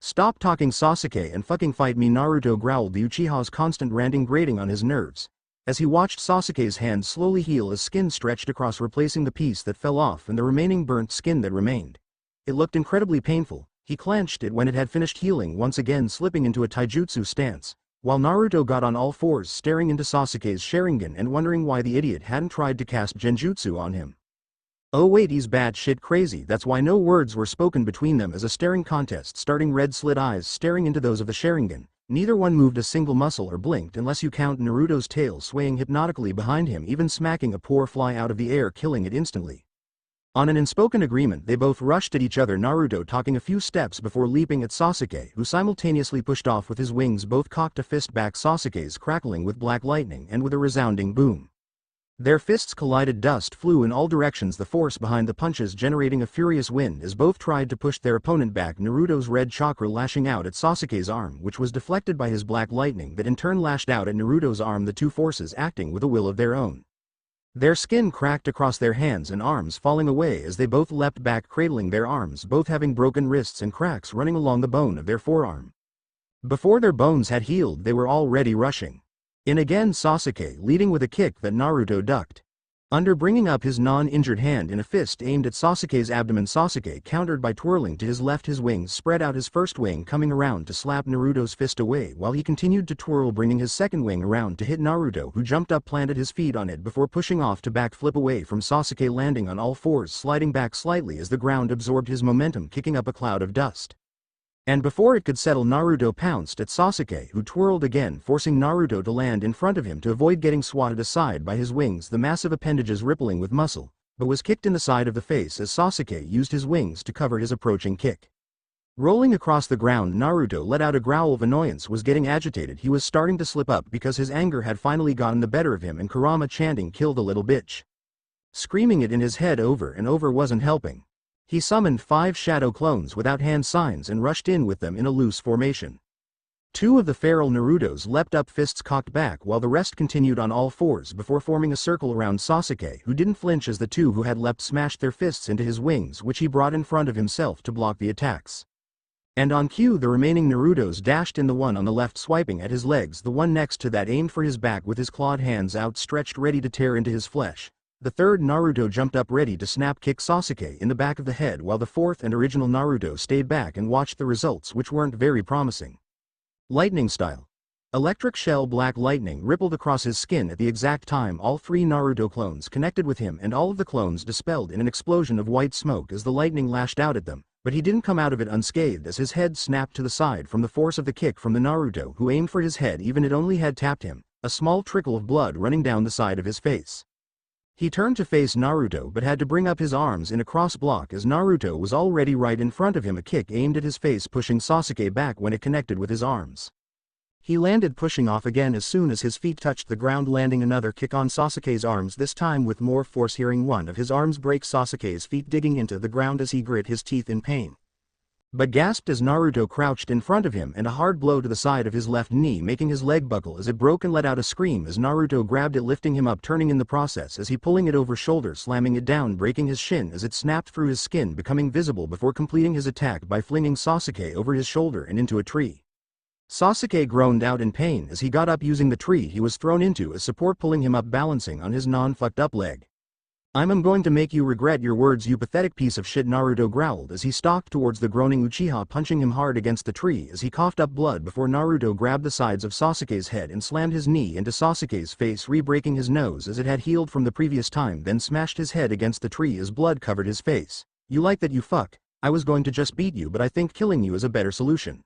[SPEAKER 2] Stop talking, Sasuke, and fucking fight me, Naruto growled, the Uchiha's constant ranting grating on his nerves. As he watched Sasuke's hand slowly heal as skin stretched across, replacing the piece that fell off and the remaining burnt skin that remained. It looked incredibly painful. He clenched it when it had finished healing, once again slipping into a taijutsu stance, while Naruto got on all fours, staring into Sasuke's Sharingan and wondering why the idiot hadn't tried to cast genjutsu on him. Oh wait, he's batshit crazy. That's why no words were spoken between them as a staring contest starting, red slit eyes staring into those of the Sharingan. Neither one moved a single muscle or blinked, unless you count Naruto's tail swaying hypnotically behind him, even smacking a poor fly out of the air, killing it instantly. On an unspoken agreement, they both rushed at each other, Naruto talking a few steps before leaping at Sasuke, who simultaneously pushed off with his wings both cocked, a fist back, Sasuke's crackling with black lightning and with a resounding boom. Their fists collided, dust flew in all directions, the force behind the punches generating a furious wind as both tried to push their opponent back, Naruto's red chakra lashing out at Sasuke's arm, which was deflected by his black lightning that in turn lashed out at Naruto's arm, the two forces acting with a will of their own. Their skin cracked across their hands and arms, falling away as they both leapt back, cradling their arms, both having broken wrists and cracks running along the bone of their forearm. Before their bones had healed, they were already rushing in again, Sasuke leading with a kick that Naruto ducked under, bringing up his non-injured hand in a fist aimed at Sasuke's abdomen. Sasuke countered by twirling to his left, his wings spread out, his first wing coming around to slap Naruto's fist away while he continued to twirl, bringing his second wing around to hit Naruto, who jumped up, planted his feet on it before pushing off to backflip away from Sasuke, landing on all fours, sliding back slightly as the ground absorbed his momentum, kicking up a cloud of dust. And before it could settle, Naruto pounced at Sasuke, who twirled again, forcing Naruto to land in front of him to avoid getting swatted aside by his wings, the massive appendages rippling with muscle, but was kicked in the side of the face as Sasuke used his wings to cover his approaching kick. Rolling across the ground, Naruto let out a growl of annoyance, was getting agitated. He was starting to slip up because his anger had finally gotten the better of him, and Kurama chanting, "Kill the little bitch." Screaming it in his head over and over wasn't helping. He summoned 5 shadow clones without hand signs and rushed in with them in a loose formation. 2 of the feral Narutos leapt up, fists cocked back, while the rest continued on all fours before forming a circle around Sasuke, who didn't flinch as the 2 who had leapt smashed their fists into his wings, which he brought in front of himself to block the attacks. And on cue, the remaining Narutos dashed in, the one on the left swiping at his legs, the one next to that aimed for his back with his clawed hands outstretched ready to tear into his flesh. The third Naruto jumped up ready to snap kick Sasuke in the back of the head, while the fourth and original Naruto stayed back and watched the results, which weren't very promising. Lightning style. Electric shell black lightning rippled across his skin at the exact time all 3 Naruto clones connected with him, and all of the clones dispelled in an explosion of white smoke as the lightning lashed out at them, but he didn't come out of it unscathed as his head snapped to the side from the force of the kick from the Naruto who aimed for his head, even it only had tapped him, a small trickle of blood running down the side of his face. He turned to face Naruto but had to bring up his arms in a cross block as Naruto was already right in front of him, a kick aimed at his face pushing Sasuke back when it connected with his arms.
[SPEAKER 1] He landed, pushing off again as soon as his feet touched the ground, landing another kick on Sasuke's arms, this time with more force, hearing one of his arms break Sasuke's feet, digging into the ground as he grit his teeth in pain.
[SPEAKER 2] but gasped as Naruto crouched in front of him and a hard blow to the side of his left knee making his leg buckle as it broke and let out a scream as Naruto grabbed it lifting him up turning in the process as he pulling it over shoulder slamming it down breaking his shin as it snapped through his skin becoming visible before completing his attack by flinging Sasuke over his shoulder and into a tree. Sasuke groaned out in pain as he got up using the tree he was thrown into as support pulling him up balancing on his non-fucked up leg. I'm going to make you regret your words you pathetic piece of shit Naruto growled as he stalked towards the groaning Uchiha punching him hard against the tree as he coughed up blood before Naruto grabbed the sides of Sasuke's head and slammed his knee into Sasuke's face re-breaking his nose as it had healed from the previous time then smashed his head against the tree as blood covered his face. You like that you fuck? I was going to just beat you but I think killing you is a better solution.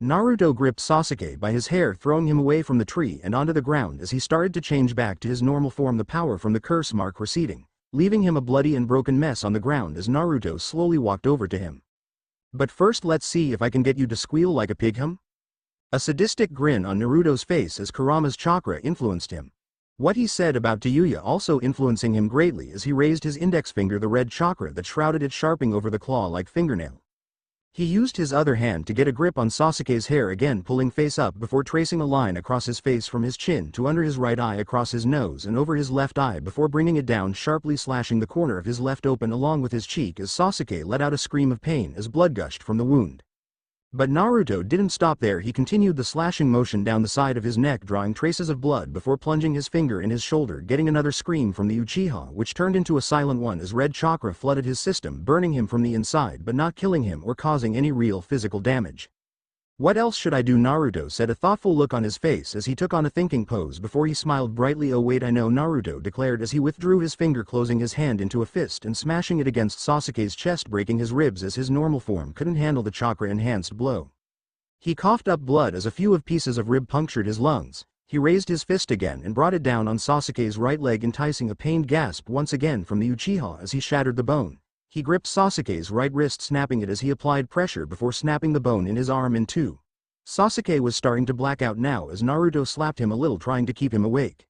[SPEAKER 2] Naruto gripped Sasuke by his hair throwing him away from the tree and onto the ground as he started to change back to his normal form the power from the curse mark receding, leaving him a bloody and broken mess on the ground as Naruto slowly walked over to him. But first let's see if I can get you to squeal like a pig A sadistic grin on Naruto's face as Kurama's chakra influenced him. What he said about Tayuya also influencing him greatly as he raised his index finger the red chakra that shrouded it sharpening over the claw-like fingernail. He used his other hand to get a grip on Sasuke's hair again pulling face up before tracing a line across his face from his chin to under his right eye across his nose and over his left eye before bringing it down sharply slashing the corner of his left open along with his cheek as Sasuke let out a scream of pain as blood gushed from the wound. But Naruto didn't stop there he continued the slashing motion down the side of his neck drawing traces of blood before plunging his finger in his shoulder getting another scream from the Uchiha which turned into a silent one as red chakra flooded his system burning him from the inside but not killing him or causing any real physical damage. What else should I do? Naruto said a thoughtful look on his face as he took on a thinking pose before he smiled brightly. Oh wait I know, Naruto declared as he withdrew his finger closing his hand into a fist and smashing it against Sasuke's chest breaking his ribs as his normal form couldn't handle the chakra-enhanced blow. He coughed up blood as a few of pieces of rib punctured his lungs. He raised his fist again and brought it down on Sasuke's right leg enticing a pained gasp once again from the Uchiha as he shattered the bone. He gripped Sasuke's right wrist snapping it as he applied pressure before snapping the bone in his arm in two. Sasuke was starting to black out now as Naruto slapped him a little trying to keep him awake.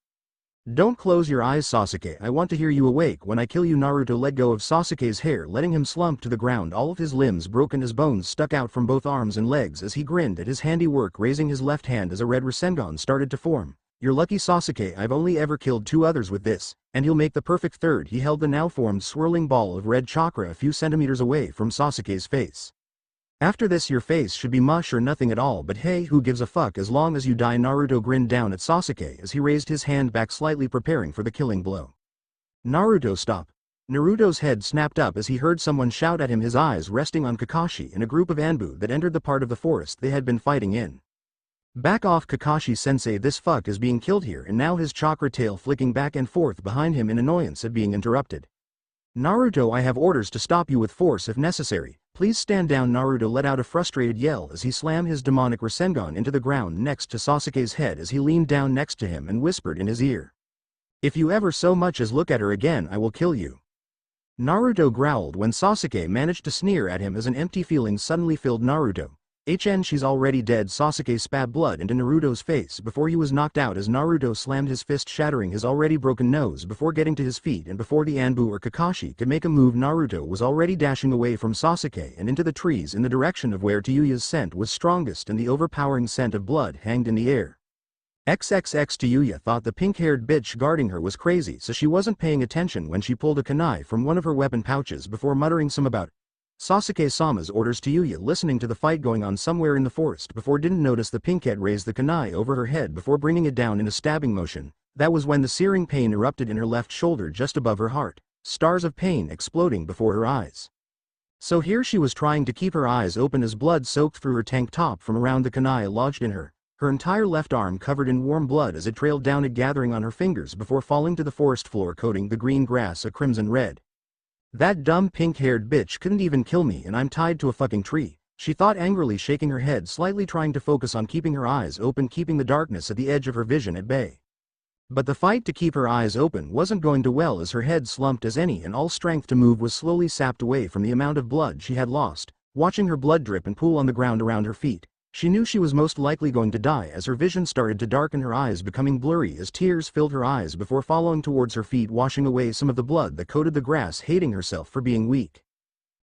[SPEAKER 2] Don't close your eyes Sasuke, I want to hear you awake when I kill you. Naruto let go of Sasuke's hair letting him slump to the ground all of his limbs broken as bones stuck out from both arms and legs as he grinned at his handiwork raising his left hand as a red Rasengan started to form. You're lucky Sasuke, I've only ever killed 2 others with this, and you'll make the perfect third. He held the now formed swirling ball of red chakra a few centimeters away from Sasuke's face. After this your face should be mush or nothing at all but hey who gives a fuck as long as you die. Naruto grinned down at Sasuke as he raised his hand back slightly preparing for the killing blow. Naruto stop. Naruto's head snapped up as he heard someone shout at him his eyes resting on Kakashi and a group of Anbu that entered the part of the forest they had been fighting in. Back off Kakashi-sensei, this fuck is being killed here, and now his chakra tail flicking back and forth behind him in annoyance at being interrupted. Naruto, I have orders to stop you with force if necessary, please stand down. Naruto let out a frustrated yell as he slammed his demonic Rasengan into the ground next to Sasuke's head as he leaned down next to him and whispered in his ear. If you ever so much as look at her again I will kill you. Naruto growled when Sasuke managed to sneer at him as an empty feeling suddenly filled Naruto. She's already dead. Sasuke spat blood into Naruto's face before he was knocked out as Naruto slammed his fist shattering his already broken nose before getting to his feet, and before the Anbu or Kakashi could make a move Naruto was already dashing away from Sasuke and into the trees in the direction of where Tayuya's scent was strongest and the overpowering scent of blood hanged in the air. XXX Tayuya thought the pink-haired bitch guarding her was crazy so she wasn't paying attention when she pulled a kunai from one of her weapon pouches before muttering some about Sasuke-sama's orders. Tayuya listening to the fight going on somewhere in the forest before didn't notice the pinkette raise the kunai over her head before bringing it down in a stabbing motion. That was when the searing pain erupted in her left shoulder just above her heart, stars of pain exploding before her eyes. So here she was trying to keep her eyes open as blood soaked through her tank top from around the kunai lodged in her entire left arm covered in warm blood as it trailed down it gathering on her fingers before falling to the forest floor coating the green grass a crimson red. That dumb pink-haired bitch couldn't even kill me and I'm tied to a fucking tree, she thought angrily shaking her head slightly trying to focus on keeping her eyes open keeping the darkness at the edge of her vision at bay. But the fight to keep her eyes open wasn't going too well as her head slumped as any and all strength to move was slowly sapped away from the amount of blood she had lost. Watching her blood drip and pool on the ground around her feet, she knew she was most likely going to die as her vision started to darken, her eyes becoming blurry as tears filled her eyes before following towards her feet washing away some of the blood that coated the grass, hating herself for being weak.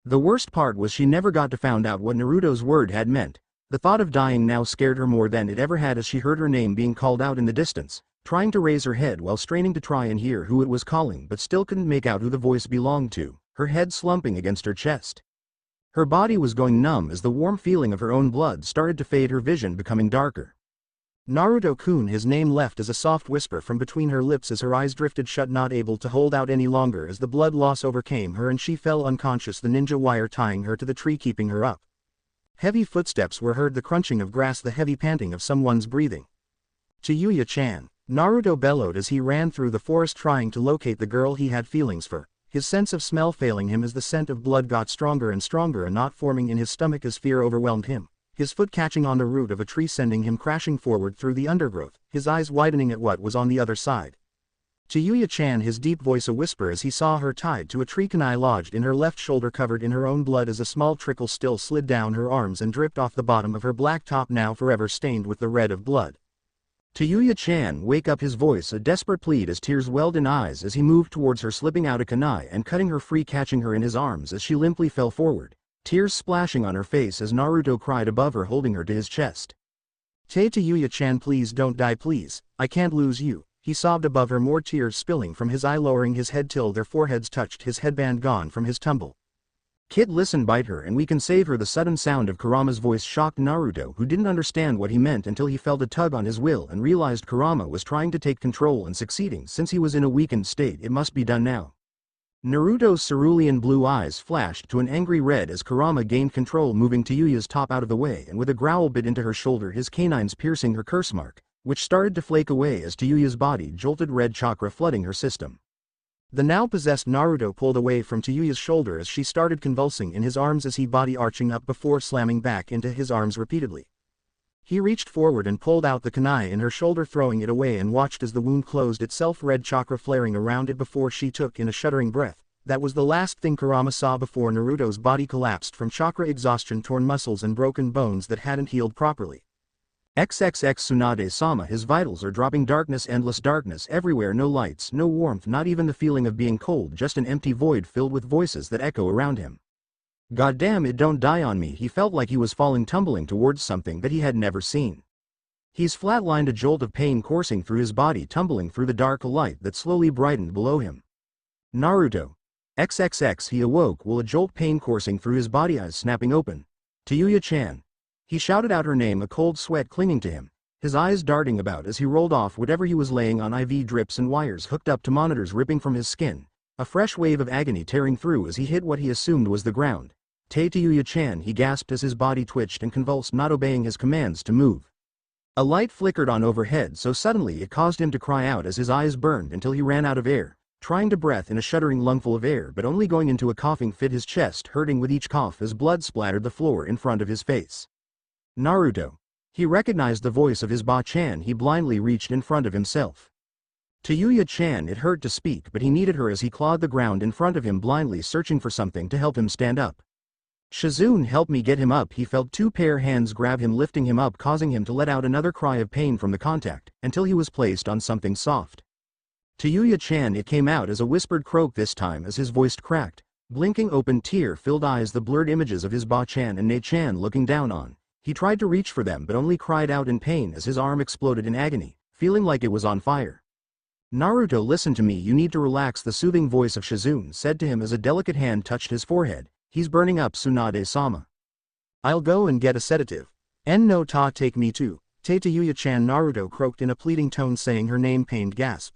[SPEAKER 2] The worst part was she never got to find out what Naruto's word had meant. The thought of dying now scared her more than it ever had as she heard her name being called out in the distance, trying to raise her head while straining to try and hear who it was calling but still couldn't make out who the voice belonged to, her head slumping against her chest. Her body was going numb as the warm feeling of her own blood started to fade, her vision becoming darker.
[SPEAKER 1] Naruto-kun, his name left as a soft whisper from between her lips as her eyes drifted shut, not able to hold out any longer as the blood loss overcame her and she fell unconscious, the ninja wire tying her to the tree keeping her up. Heavy footsteps were heard, the crunching of grass, the heavy panting of someone's breathing. Tayuya-chan, Naruto bellowed as he ran through the forest trying to locate the girl he had feelings for, his sense of smell failing him as the scent of blood got stronger and stronger, a knot forming in his stomach as fear overwhelmed him, his foot catching on the root of a tree sending him crashing forward through the undergrowth, his eyes widening at what was on the other side. Tayuya-chan, his deep voice a whisper as he saw her tied to a tree, kunai lodged in her left shoulder covered in her own blood as a small trickle still slid down her arms and dripped off the bottom of her black top now forever stained with the red of blood.
[SPEAKER 2] Tayuya-chan, wake up, his voice a desperate plead as tears welled in eyes as he moved towards her, slipping out a kunai and cutting her free, catching her in his arms as she limply fell forward, tears splashing on her face as Naruto cried above her, holding her to his chest.
[SPEAKER 1] Tayuya-chan, please don't die, please, I can't lose you. He sobbed above her, more tears spilling from his eye, lowering his head till their foreheads touched, his headband gone from his tumble.
[SPEAKER 2] Kid, listen, bite her and we can save her. The sudden sound of Kurama's voice shocked Naruto, who didn't understand what he meant until he felt a tug on his will and realized Kurama was trying to take control and succeeding. Since he was in a weakened state, it must be done now. Naruto's cerulean blue eyes flashed to an angry red as Kurama gained control, moving Tayuya's top out of the way and with a growl bit into her shoulder, his canines piercing her curse mark, which started to flake away as Tayuya's body jolted, red chakra flooding her system.
[SPEAKER 1] The now possessed Naruto pulled away from Tayuya's shoulder as she started convulsing in his arms as he body arching up before slamming back into his arms repeatedly. He reached forward and pulled out the kunai in her shoulder, throwing it away, and watched as the wound closed itself, red chakra flaring around it before she took in a shuddering breath. That was the last thing Kurama saw before Naruto's body collapsed from chakra exhaustion, torn muscles and broken bones that hadn't healed properly.
[SPEAKER 2] XXX Tsunade-sama, his vitals are dropping, darkness, endless darkness everywhere, no lights, no warmth, not even the feeling of being cold, just an empty void filled with voices that echo around him. Goddamn it, don't die on me. He felt like he was falling, tumbling towards something that he had never seen. He's flatlined, a jolt of pain coursing through his body, tumbling through the dark light that slowly brightened below him. Naruto. XXX, he awoke while a jolt pain coursing through his body, eyes snapping open. Tayuya-chan. He shouted out her name, a cold sweat clinging to him, his eyes darting about as he rolled off whatever he was laying on, IV drips and wires hooked up to monitors ripping from his skin, a fresh wave of agony tearing through as he hit what he assumed was the ground. Tayuya-chan, he gasped as his body twitched and convulsed, not obeying his commands to move. A light flickered on overhead so suddenly it caused him to cry out as his eyes burned until he ran out of air, trying to breathe in a shuddering lungful of air but only going into a coughing fit, his chest hurting with each cough as blood splattered the floor in front of his face. Naruto. He recognized the voice of his Ba-chan. He blindly reached in front of himself. Tayuya-chan, it hurt to speak but he needed her as he clawed the ground in front of him, blindly searching for something to help him stand up. Shizune, help me get him up. He felt two pair hands grab him, lifting him up, causing him to let out another cry of pain from the contact, until he was placed on something soft. Tayuya-chan, it came out as a whispered croak this time as his voice cracked, blinking open tear-filled eyes, the blurred images of his Ba-chan and Ne-chan looking down on. He tried to reach for them but only cried out in pain as his arm exploded in agony, feeling like it was on fire. Naruto, listen to me, you need to relax, the soothing voice of Shizune said to him as a delicate hand touched his forehead. He's burning up, Tsunade-sama.
[SPEAKER 1] I'll go and get a sedative. En no ta, take me too. Tayuya-chan, Naruto croaked in a pleading tone, saying her name, pained gasp.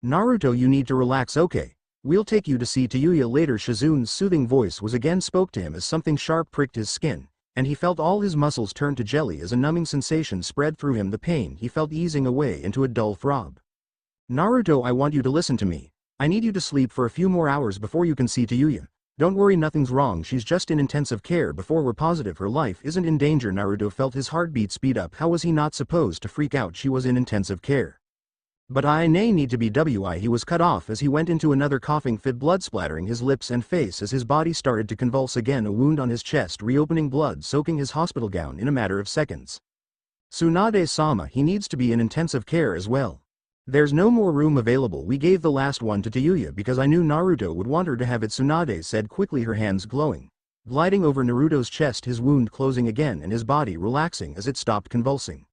[SPEAKER 2] Naruto, you need to relax, okay? We'll take you to see Tayuya later. Shizune's soothing voice was again spoke to him as something sharp pricked his skin, and he felt all his muscles turn to jelly as a numbing sensation spread through him, the pain he felt easing away into a dull throb. Naruto, I want you to listen to me. I need you to sleep for a few more hours before you can see Tayuya. Don't worry, nothing's wrong, she's just in intensive care. Before we're positive her life isn't in danger. Naruto felt his heartbeat speed up. How was he not supposed to freak out? She was in intensive care. But I need to be wi. He was cut off as he went into another coughing fit, blood splattering his lips and face as his body started to convulse again, a wound on his chest reopening, blood soaking his hospital gown in a matter of seconds. Tsunade-sama, he needs to be in intensive care as well. There's no more room available. We gave the last one to Tayuya because I knew Naruto would want her to have it, Tsunade said quickly, her hands glowing. Gliding over Naruto's chest, his wound closing again and his body relaxing as it stopped convulsing.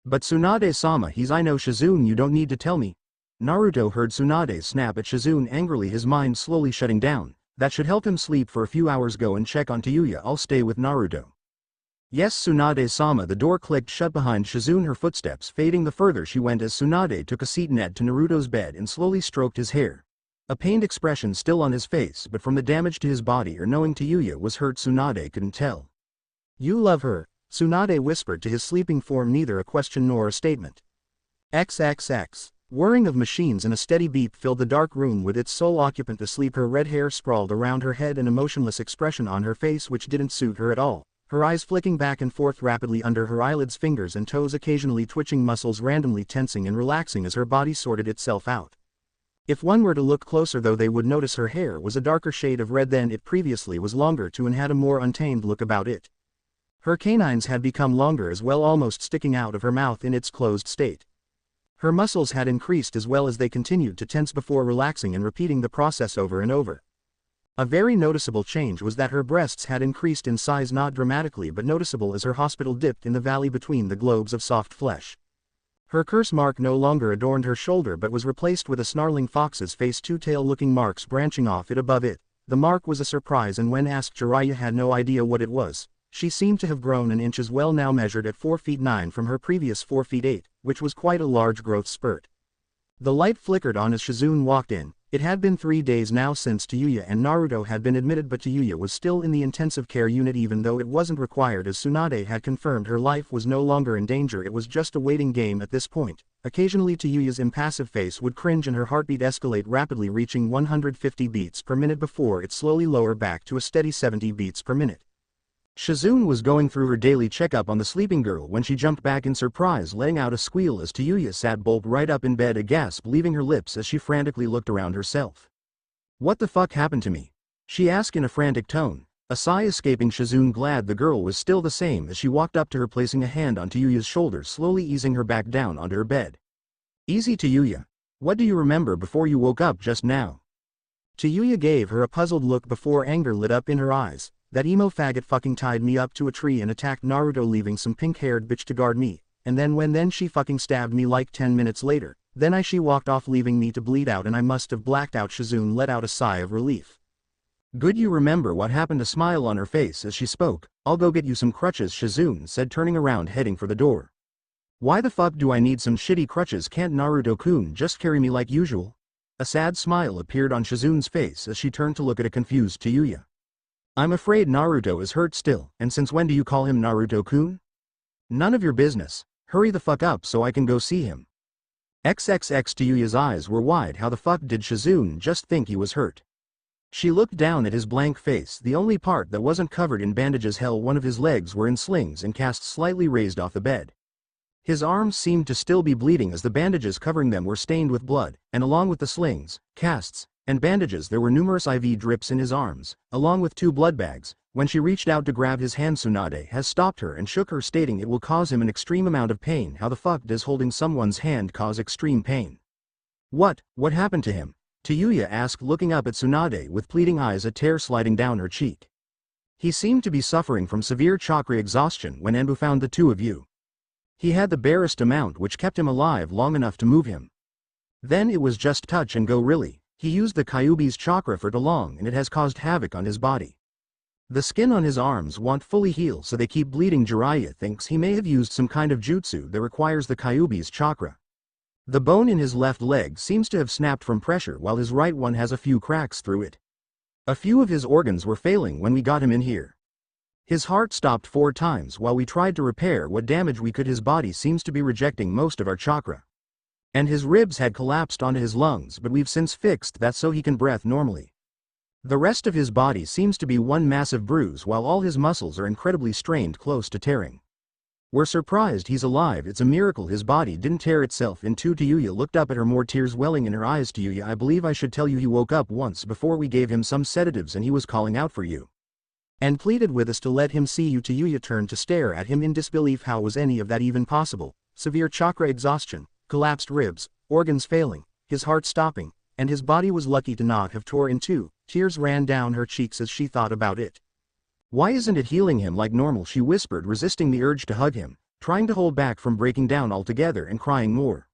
[SPEAKER 2] But Tsunade-sama, I know Shizune, you don't need to tell me. Naruto heard Tsunade snap at Shizune angrily, his mind slowly shutting down. That should help him sleep for a few hours. Go and check on Tayuya, I'll stay with Naruto. Yes, Tsunade-sama. The door clicked shut behind Shizune, her footsteps fading the further she went as Tsunade took a seat next to Naruto's bed and slowly stroked his hair. A pained expression still on his face, but from the damage to his body or knowing Tayuya was hurt, Tsunade couldn't tell.
[SPEAKER 1] You love her, Tsunade whispered to his sleeping form, neither a question nor a statement. XXX. Whirring of machines and a steady beep filled the dark room with its sole occupant asleep, her red hair sprawled around her head, an emotionless expression on her face which didn't suit her at all, her eyes flicking back and forth rapidly under her eyelids, fingers and toes occasionally twitching, muscles randomly tensing and relaxing as her body sorted itself out. If one were to look closer though, they would notice her hair was a darker shade of red than it previously was, longer too, and had a more untamed look about it. Her canines had become longer as well, almost sticking out of her mouth in its closed state. Her muscles had increased as well as they continued to tense before relaxing and repeating the process over and over. A very noticeable change was that her breasts had increased in size, not dramatically but noticeable, as her hospital dipped in the valley between the globes of soft flesh. Her curse mark no longer adorned her shoulder but was replaced with a snarling fox's face, two tail-looking marks branching off it above it. The mark was a surprise, and when asked, Jiraiya had no idea what it was. She seemed to have grown an inch as well, now measured at 4 feet 9 from her previous 4 feet 8, which was quite a large growth spurt. The light flickered on as Shizune walked in. It had been 3 days now since Tayuya and Naruto had been admitted, but Tayuya was still in the intensive care unit even though it wasn't required, as Tsunade had confirmed her life was no longer in danger. It was just a waiting game at this point. Occasionally Tayuya's impassive face would cringe and her heartbeat escalate rapidly, reaching 150 beats per minute before it slowly lower back to a steady 70 beats per minute.
[SPEAKER 2] Shizune was going through her daily checkup on the sleeping girl when she jumped back in surprise, letting out a squeal as Tayuya sat bolt right up in bed, a gasp leaving her lips as she frantically looked around herself. What the fuck happened to me? She asked in a frantic tone, a sigh escaping Shizune, glad the girl was still the same as she walked up to her, placing a hand on Tayuya's shoulder, slowly easing her back down onto her bed. Easy, Tayuya. What do you remember before you woke up just now?
[SPEAKER 1] Tayuya gave her a puzzled look before anger lit up in her eyes. That emo faggot fucking tied me up to a tree and attacked Naruto, leaving some pink-haired bitch to guard me, and then she fucking stabbed me like 10 minutes later. Then she walked off leaving me to bleed out and I must have blacked out. Shizune let out a sigh of relief.
[SPEAKER 2] Good, you remember what happened. A smile on her face as she spoke. I'll go get you some crutches, Shizune said, turning around heading for the door. Why the fuck do I need some shitty crutches? Can't Naruto-kun just carry me like usual? A sad smile appeared on Shizune's face as she turned to look at a confused Tayuya. I'm afraid Naruto is hurt still, and since when do you call him Naruto-kun? None of your business. Hurry the fuck up so I can go see him. XXX. Tayuya's eyes were wide. How the fuck did Shizune just think he was hurt? She looked down at his blank face, the only part that wasn't covered in bandages. Hell, one of his legs were in slings and cast slightly raised off the bed. His arms seemed to still be bleeding as the bandages covering them were stained with blood, and along with the slings, casts, and bandages there were numerous IV drips in his arms, along with 2 blood bags. When she reached out to grab his hand, Tsunade has stopped her and shook her, stating it will cause him an extreme amount of pain. How the fuck does holding someone's hand cause extreme pain? What happened to him? Tayuya asked, looking up at Tsunade with pleading eyes, a tear sliding down her cheek. He seemed to be suffering from severe chakra exhaustion when Enbu found the two of you. He had the barest amount which kept him alive long enough to move him. Then it was just touch and go really. He used the Kyuubi's chakra for too long and it has caused havoc on his body. The skin on his arms won't fully heal so they keep bleeding. Jiraiya thinks he may have used some kind of jutsu that requires the Kyuubi's chakra. The bone in his left leg seems to have snapped from pressure while his right one has a few cracks through it. A few of his organs were failing when we got him in here. His heart stopped 4 times while we tried to repair what damage we could. His body seems to be rejecting most of our chakra. And his ribs had collapsed onto his lungs, but we've since fixed that so he can breathe normally. The rest of his body seems to be one massive bruise while all his muscles are incredibly strained, close to tearing. We're surprised he's alive. It's a miracle his body didn't tear itself in two. Tayuya looked up at her, more tears welling in her eyes. Tayuya, I believe I should tell you he woke up once before we gave him some sedatives and he was calling out for you.
[SPEAKER 1] And pleaded with us to let him see you. Tayuya turned to stare at him in disbelief. How was any of that even possible? Severe chakra exhaustion, collapsed ribs, organs failing, his heart stopping, and his body was lucky to not have tore in two. Tears ran down her cheeks as she thought about it.
[SPEAKER 2] Why isn't it healing him like normal, she whispered, resisting the urge to hug him, trying to hold back from breaking down altogether and crying more.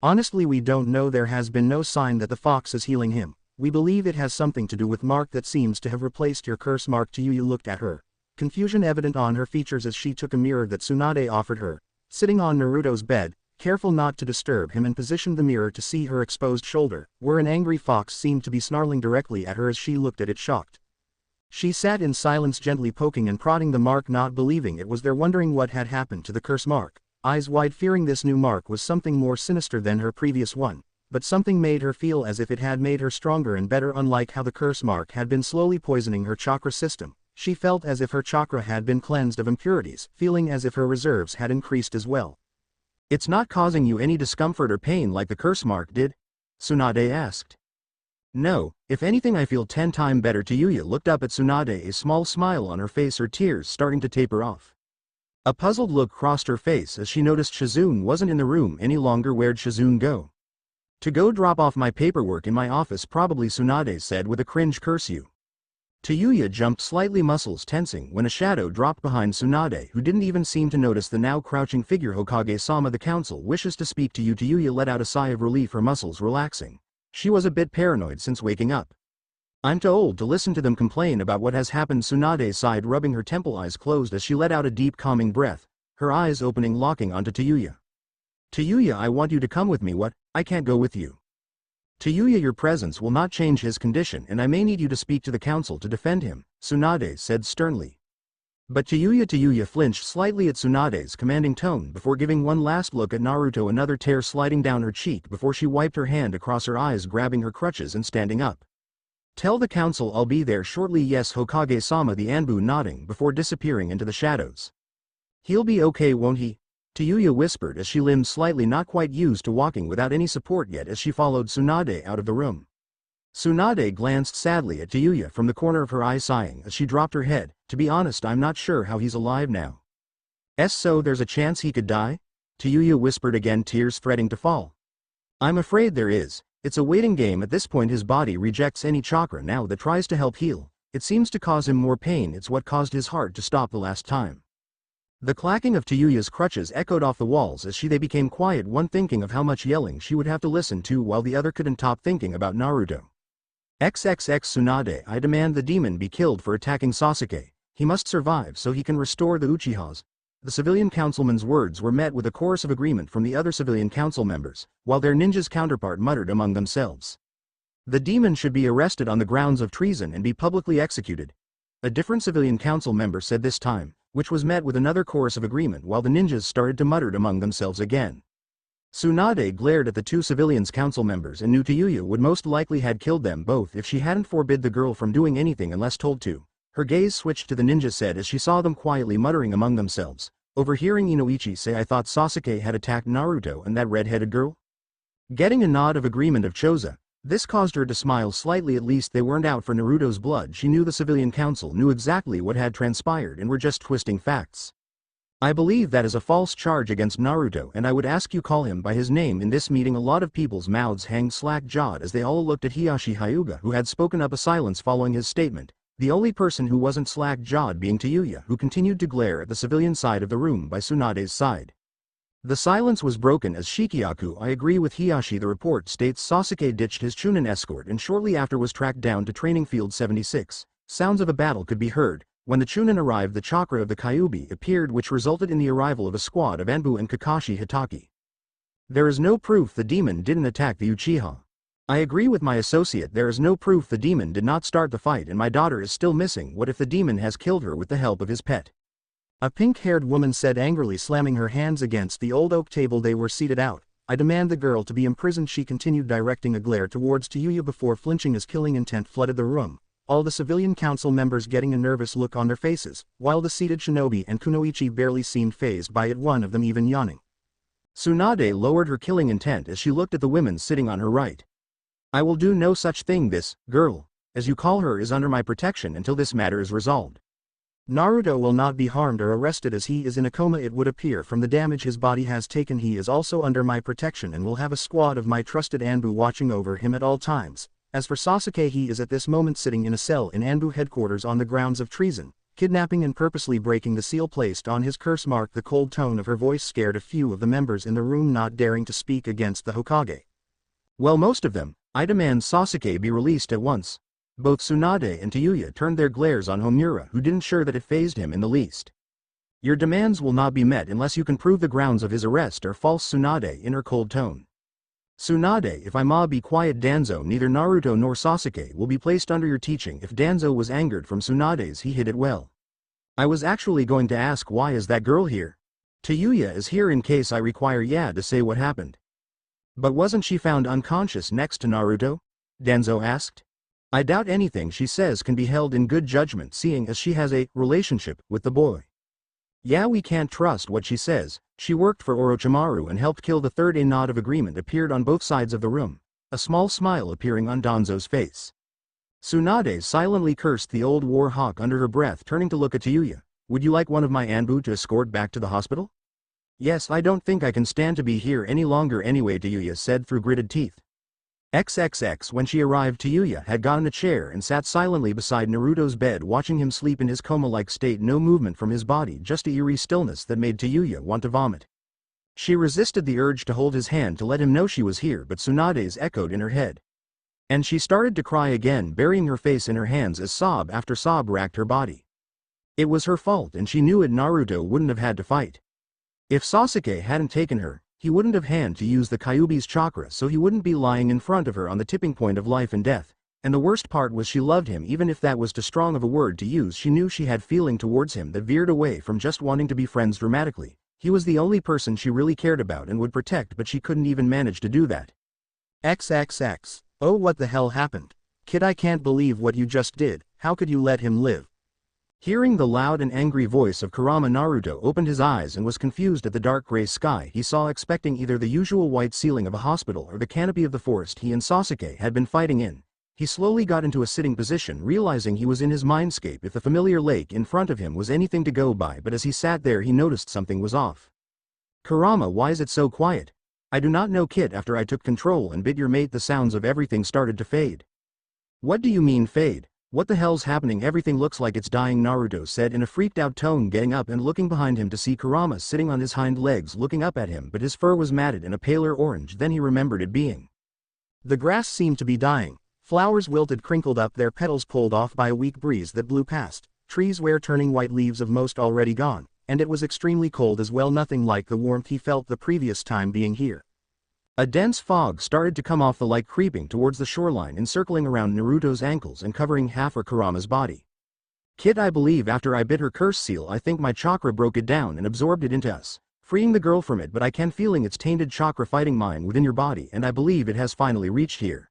[SPEAKER 1] Honestly, we don't know. There has been no sign that the fox is healing him. We believe it has something to do with mark that seems to have replaced your curse mark. Tayuya looked at her, confusion evident on her features as she took a mirror that Tsunade offered her, sitting on Naruto's bed, careful not to disturb him, and positioned the mirror to see her exposed shoulder, where an angry fox seemed to be snarling directly at her as she looked at it shocked. She sat in silence, gently poking and prodding the mark, not believing it was there, wondering what had happened to the curse mark, eyes wide, fearing this new mark was something more sinister than her previous one. But something made her feel as if it had made her stronger and better. Unlike how the curse mark had been slowly poisoning her chakra system, she felt as if her chakra had been cleansed of impurities, feeling as if her reserves had increased as well.
[SPEAKER 2] It's not causing you any discomfort or pain like the curse mark did? Tsunade asked. No, if anything I feel 10 times better. Tayuya looked up at Tsunade, a small smile on her face, her tears starting to taper off. A puzzled look crossed her face as she noticed Shizune wasn't in the room any longer. Where'd Shizune go? To go drop off my paperwork in my office probably, Tsunade said with a cringe. Curse you. Tayuya jumped slightly, muscles tensing, when a shadow dropped behind Tsunade, who didn't even seem to notice the now crouching figure. Hokage-sama, the council wishes to speak to you. Tayuya let out a sigh of relief, her muscles relaxing. She was a bit paranoid since waking up. I'm too old to listen to them complain about what has happened, Tsunade sighed, rubbing her temple, eyes closed as she let out a deep calming breath, her eyes opening, locking onto Tayuya. Tayuya, I want you to come with me. What? I can't go with you. Tayuya, your presence will not change his condition, and I may need you to speak to the council to defend him, Tsunade said sternly. But Tayuya flinched slightly at Tsunade's commanding tone before giving one last look at Naruto, another tear sliding down her cheek before she wiped her hand across her eyes, grabbing her crutches and standing up. Tell the council I'll be there shortly. Yes, Hokage-sama, the Anbu nodding before disappearing into the shadows. He'll be okay, won't he? Tayuya whispered as she limped slightly, not quite used to walking without any support yet, as she followed Tsunade out of the room. Tsunade glanced sadly at Tayuya from the corner of her eye, sighing as she dropped her head. To be honest, I'm not sure how he's alive now. So there's a chance he could die? Tayuya whispered again, tears threatening to fall. I'm afraid there is. It's a waiting game at this point. His body rejects any chakra now that tries to help heal. It seems to cause him more pain. It's what caused his heart to stop the last time. The clacking of Tayuya's crutches echoed off the walls as they became quiet, one thinking of how much yelling she would have to listen to while the other couldn't stop thinking about Naruto. XXX Tsunade, I demand the demon be killed for attacking Sasuke. He must survive so he can restore the Uchihas. The civilian councilman's words were met with a chorus of agreement from the other civilian council members, while their ninja's counterpart muttered among themselves. The demon should be arrested on the grounds of treason and be publicly executed. A different civilian council member said this time, which was met with another chorus of agreement, while the ninjas started to mutter among themselves again. Tsunade glared at the two civilians council members and knew Tayuya would most likely had killed them both if she hadn't forbid the girl from doing anything unless told to. Her gaze switched to the ninja said as she saw them quietly muttering among themselves, overhearing Inoichi say, I thought Sasuke had attacked Naruto and that red-headed girl? Getting a nod of agreement of Choza, this caused her to smile slightly. At least they weren't out for Naruto's blood. She knew the civilian council knew exactly what had transpired and were just twisting facts. I believe that is a false charge against Naruto, and I would ask you call him by his name in this meeting. A lot of people's mouths hang slack-jawed as they all looked at Hiyashi Hyuga, who had spoken up. A silence following his statement, the only person who wasn't slack-jawed being Tayuya, who continued to glare at the civilian side of the room by Tsunade's side. The silence was broken as Shikiaku, I agree with Hiyashi. The report states Sasuke ditched his Chunin escort and shortly after was tracked down to training field 76. Sounds of a battle could be heard. When the Chunin arrived, the chakra of the Kyuubi appeared, which resulted in the arrival of a squad of Anbu and Kakashi Hitaki. There is no proof the demon didn't attack the Uchiha. I agree with my associate, there is no proof the demon did not start the fight, and my daughter is still missing. What if the demon has killed her with the help of his pet? A pink-haired woman said angrily, slamming her hands against the old oak table they were seated at. I demand the girl to be imprisoned. She continued, directing a glare towards Tayuya before flinching as killing intent flooded the room, all the civilian council members getting a nervous look on their faces, while the seated shinobi and Kunoichi barely seemed fazed by it, one of them even yawning. Tsunade lowered her killing intent as she looked at the women sitting on her right. I will do no such thing. This girl, as you call her, is under my protection until this matter is resolved.
[SPEAKER 1] Naruto will not be harmed or arrested as he is in a coma. It would appear from the damage his body has taken. He is also under my protection and will have a squad of my trusted Anbu watching over him at all times. As for Sasuke, he is at this moment sitting in a cell in Anbu headquarters on the grounds of treason, kidnapping and purposely breaking the seal placed on his curse mark. The cold tone of her voice scared a few of the members in the room, not daring to speak against the Hokage.
[SPEAKER 2] Well, most of them. I demand Sasuke be released at once. Both Tsunade and Tayuya turned their glares on Homura, who didn't sure that it fazed him in the least. Your demands will not be met unless you can prove the grounds of his arrest are false. Tsunade in her cold tone. Tsunade, if I ma be quiet. Danzo, neither Naruto nor Sasuke will be placed under your teaching. If Danzo was angered from Tsunade's, he hid it well. I was actually going to ask, why is that girl here? Tayuya is here in case I require Ya to say what happened. But wasn't she found unconscious next to Naruto? Danzo asked. I doubt anything she says can be held in good judgment, seeing as she has a relationship with the boy. Yeah, we can't trust what she says. She worked for Orochimaru and helped kill the third. A nod of agreement appeared on both sides of the room, a small smile appearing on Danzo's face. Tsunade silently cursed the old war hawk under her breath, turning to look at Tayuya. Would you like one of my Anbu to escort back to the hospital? Yes, I don't think I can stand to be here any longer anyway, Tayuya said through gritted teeth. XXX. When she arrived, Tayuya had gotten a chair and sat silently beside Naruto's bed, watching him sleep in his coma-like state. No movement from his body, just a eerie stillness that made Tayuya want to vomit. She resisted the urge to hold his hand to let him know she was here, but Tsunade's echoed in her head. And she started to cry again, burying her face in her hands as sob after sob racked her body. It was her fault and she knew it. Naruto wouldn't have had to fight. If Sasuke hadn't taken her, he wouldn't have had to use the Kyuubi's chakra, so he wouldn't be lying in front of her on the tipping point of life and death. And the worst part was she loved him, even if that was too strong of a word to use. She knew she had feeling towards him that veered away from just wanting to be friends dramatically. He was the only person she really cared about and would protect, but she couldn't even manage to do that.
[SPEAKER 1] XXX. Oh, what the hell happened? Kid, I can't believe what you just did. How could you let him live? Hearing the loud and angry voice of Kurama, Naruto opened his eyes and was confused at the dark gray sky he saw, expecting either the usual white ceiling of a hospital or the canopy of the forest he and Sasuke had been fighting in. He slowly got into a sitting position, realizing he was in his mindscape if the familiar lake in front of him was anything to go by, but as he sat there he noticed something was off. Kurama, why is it so quiet? I do not know, kid. After I took control and bit your mate, the sounds of everything started to fade. What do you mean fade? What the hell's happening? Everything looks like it's dying, Naruto said in a freaked out tone, getting up and looking behind him to see Kurama sitting on his hind legs looking up at him, but his fur was matted in a paler orange than he remembered it being. The grass seemed to be dying. Flowers wilted, crinkled up, their petals pulled off by a weak breeze that blew past. Trees were turning white, leaves of most already gone, and it was extremely cold as well, nothing like the warmth he felt the previous time being here. A dense fog started to come off the lake, creeping towards the shoreline, encircling around Naruto's ankles and covering half of Kurama's body. Kid, I believe after I bit her curse seal, I think my chakra broke it down and absorbed it into us, freeing the girl from it, but I can feeling its tainted chakra fighting mine within your body, and I believe it has finally reached here.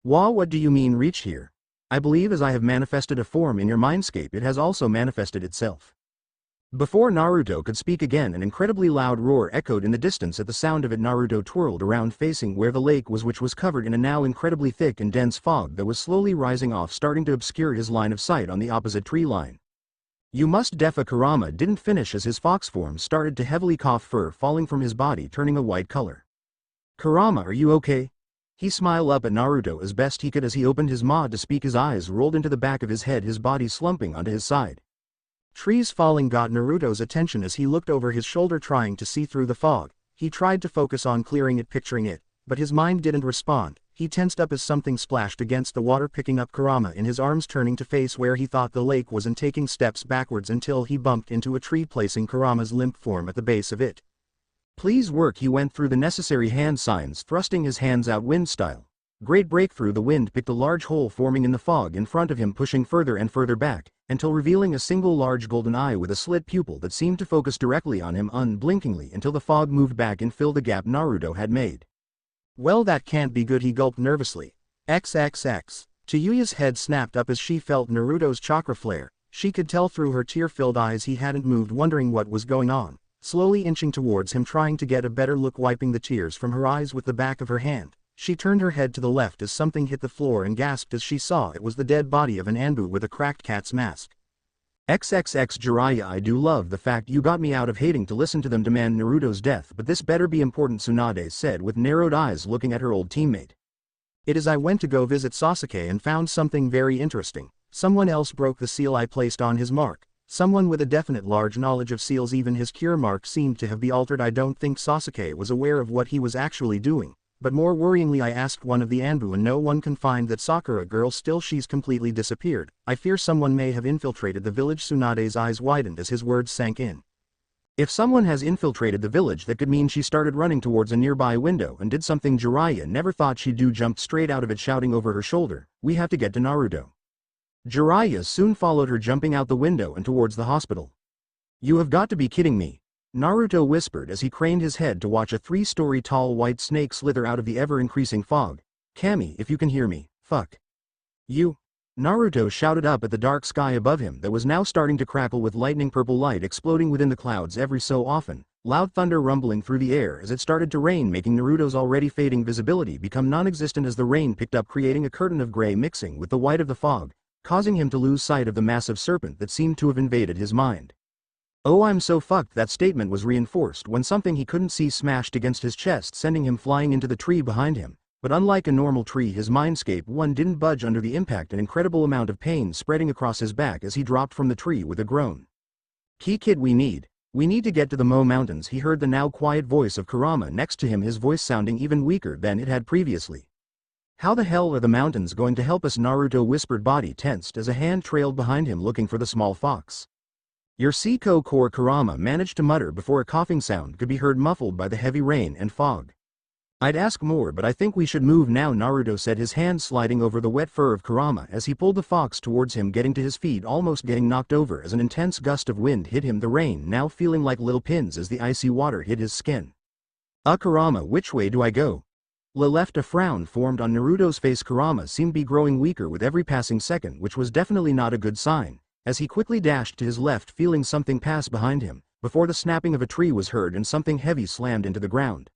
[SPEAKER 1] What do you mean reached here? I believe as I have manifested a form in your mindscape, it has also manifested itself. Before Naruto could speak again, an incredibly loud roar echoed in the distance. At the sound of it, Naruto twirled around, facing where the lake was, which was covered in a now incredibly thick and dense fog that was slowly rising off, starting to obscure his line of sight on the opposite tree line. You must defa. Kurama didn't finish as his fox form started to heavily cough, fur falling from his body turning a white color. Kurama, are you okay? He smiled up at Naruto as best he could as he opened his maw to speak. His eyes rolled into the back of his head, his body slumping onto his side. Trees falling got Naruto's attention as he looked over his shoulder, trying to see through the fog. He tried to focus on clearing it, picturing it, but his mind didn't respond. He tensed up as something splashed against the water, picking up Kurama in his arms, turning to face where he thought the lake was and taking steps backwards until he bumped into a tree, placing Kurama's limp form at the base of it. Please work. He went through the necessary hand signs, thrusting his hands out wind style. Great breakthrough. The wind picked a large hole forming in the fog in front of him, pushing further and further back, until revealing a single large golden eye with a slit pupil that seemed to focus directly on him unblinkingly until the fog moved back and filled the gap Naruto had made. Well, that can't be good, he gulped nervously. XXX. Tayuya's head snapped up as she felt Naruto's chakra flare. She could tell through her tear-filled eyes he hadn't moved, wondering what was going on. Slowly inching towards him, trying to get a better look, wiping the tears from her eyes with the back of her hand. She turned her head to the left as something hit the floor and gasped as she saw it was the dead body of an Anbu with a cracked cat's mask.
[SPEAKER 2] XXX Jiraiya, I do love the fact you got me out of hating to listen to them demand Naruto's death, but this better be important, Tsunade said with narrowed eyes looking at her old teammate.
[SPEAKER 1] It is I went to go visit Sasuke and found something very interesting. Someone else broke the seal I placed on his mark. Someone with a definite large knowledge of seals, even his cure mark seemed to have been altered. I don't think Sasuke was aware of what he was actually doing. But more worryingly, I asked one of the Anbu and no one can find that Sakura girl still. She's completely disappeared. I fear someone may have infiltrated the village. Tsunade's eyes widened as his words sank in.
[SPEAKER 2] If someone has infiltrated the village, that could mean she started running towards a nearby window and did something Jiraiya never thought she'd do, jumped straight out of it shouting over her shoulder, "We have to get to Naruto." Jiraiya soon followed her, jumping out the window and towards the hospital. "You have got to be kidding me," Naruto whispered as he craned his head to watch a 3-story tall white snake slither out of the ever-increasing fog. "Kami, if you can hear me, fuck you." Naruto shouted up at the dark sky above him that was now starting to crackle with lightning, purple light exploding within the clouds every so often, loud thunder rumbling through the air as it started to rain, making Naruto's already fading visibility become non-existent as the rain picked up, creating a curtain of gray mixing with the white of the fog, causing him to lose sight of the massive serpent that seemed to have invaded his mind. "Oh, I'm so fucked." That statement was reinforced when something he couldn't see smashed against his chest, sending him flying into the tree behind him. But unlike a normal tree, his mindscape one didn't budge under the impact, an incredible amount of pain spreading across his back as he dropped from the tree with a groan. "Key kid, we need to get to the Mo Mountains." He heard the now quiet voice of Kurama next to him, his voice sounding even weaker than it had previously. "How the hell are the mountains going to help us?" Naruto whispered, body tensed as a hand trailed behind him looking for the small fox. "Your Seiko core," Kurama managed to mutter before a coughing sound could be heard, muffled by the heavy rain and fog. "I'd ask more, but I think we should move now," Naruto said, his hand sliding over the wet fur of Kurama as he pulled the fox towards him, getting to his feet, almost getting knocked over as an intense gust of wind hit him, the rain now feeling like little pins as the icy water hit his skin. Kurama, which way do I go?" Left. A frown formed on Naruto's face. Kurama seemed to be growing weaker with every passing second, which was definitely not a good sign, as he quickly dashed to his left, feeling something pass behind him, before the snapping of a tree was heard and something heavy slammed into the ground.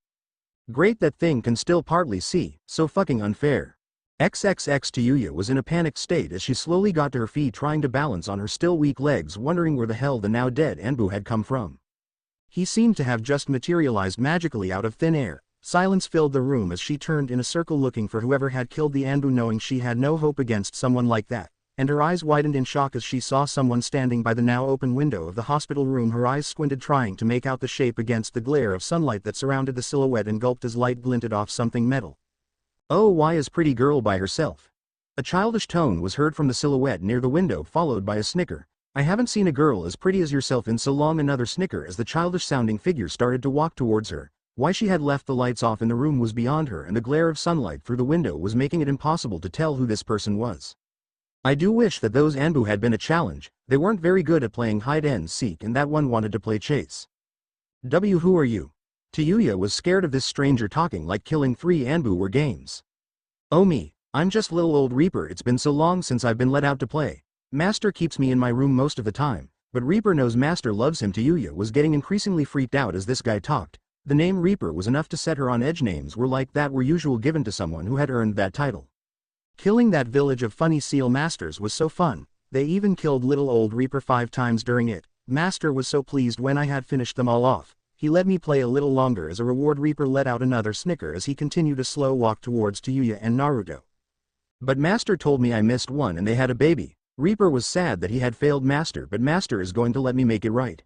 [SPEAKER 2] "Great, that thing can still partly see, so fucking unfair." XXX Tayuya was in a panicked state as she slowly got to her feet, trying to balance on her still weak legs, wondering where the hell the now dead Anbu had come from.
[SPEAKER 1] He seemed to have just materialized magically out of thin air. Silence filled the room as she turned in a circle looking for whoever had killed the Anbu, knowing she had no hope against someone like that. And her eyes widened in shock as she saw someone standing by the now open window of the hospital room. Her eyes squinted, trying to make out the shape against the glare of sunlight that surrounded the silhouette, and gulped as light glinted off something metal.
[SPEAKER 2] "Oh, why is pretty girl by herself?" A childish tone was heard from the silhouette near the window, followed by a snicker. "I haven't seen a girl as pretty as yourself in so long." Another snicker as the childish-sounding figure started to walk towards her. Why she had left the lights off in the room was beyond her, and the glare of sunlight through the window was making it impossible to tell who this person was. "I do wish that those Anbu had been a challenge. They weren't very good at playing hide and seek, and that one wanted to play chase." Who are you?" Tayuya was scared of this stranger talking like killing 3 Anbu were games. "Oh me, I'm just little old Reaper. It's been so long since I've been let out to play. Master keeps me in my room most of the time, but Reaper knows Master loves him." Tayuya was getting increasingly freaked out as this guy talked. The name Reaper was enough to set her on edge. Names were like that were usual given to someone who had earned that title.
[SPEAKER 1] Killing that village of funny seal masters was so fun. They even killed little old Reaper 5 times during it. Master was so pleased when I had finished them all off. He let me play a little longer as a reward. Reaper let out another snicker as he continued a slow walk towards Tayuya and Naruto.
[SPEAKER 2] "But Master told me I missed one and they had a baby." Reaper was sad that he had failed Master, but Master is going to let me make it right.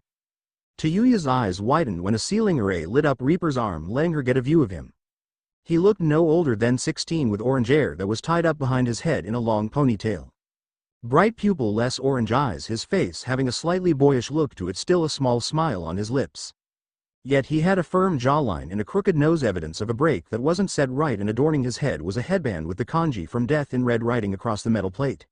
[SPEAKER 2] Tayuya's eyes widened when a ceiling array lit up Reaper's arm, letting her get a view of him. He looked no older than 16, with orange hair that was tied up behind his head in a long ponytail. Bright pupil-less orange eyes, his face having a slightly boyish look to it, still a small smile on his lips. Yet he had a firm jawline and a crooked nose, evidence of a break that wasn't set right, and adorning his head was a headband with the kanji from death in red writing across the metal plate.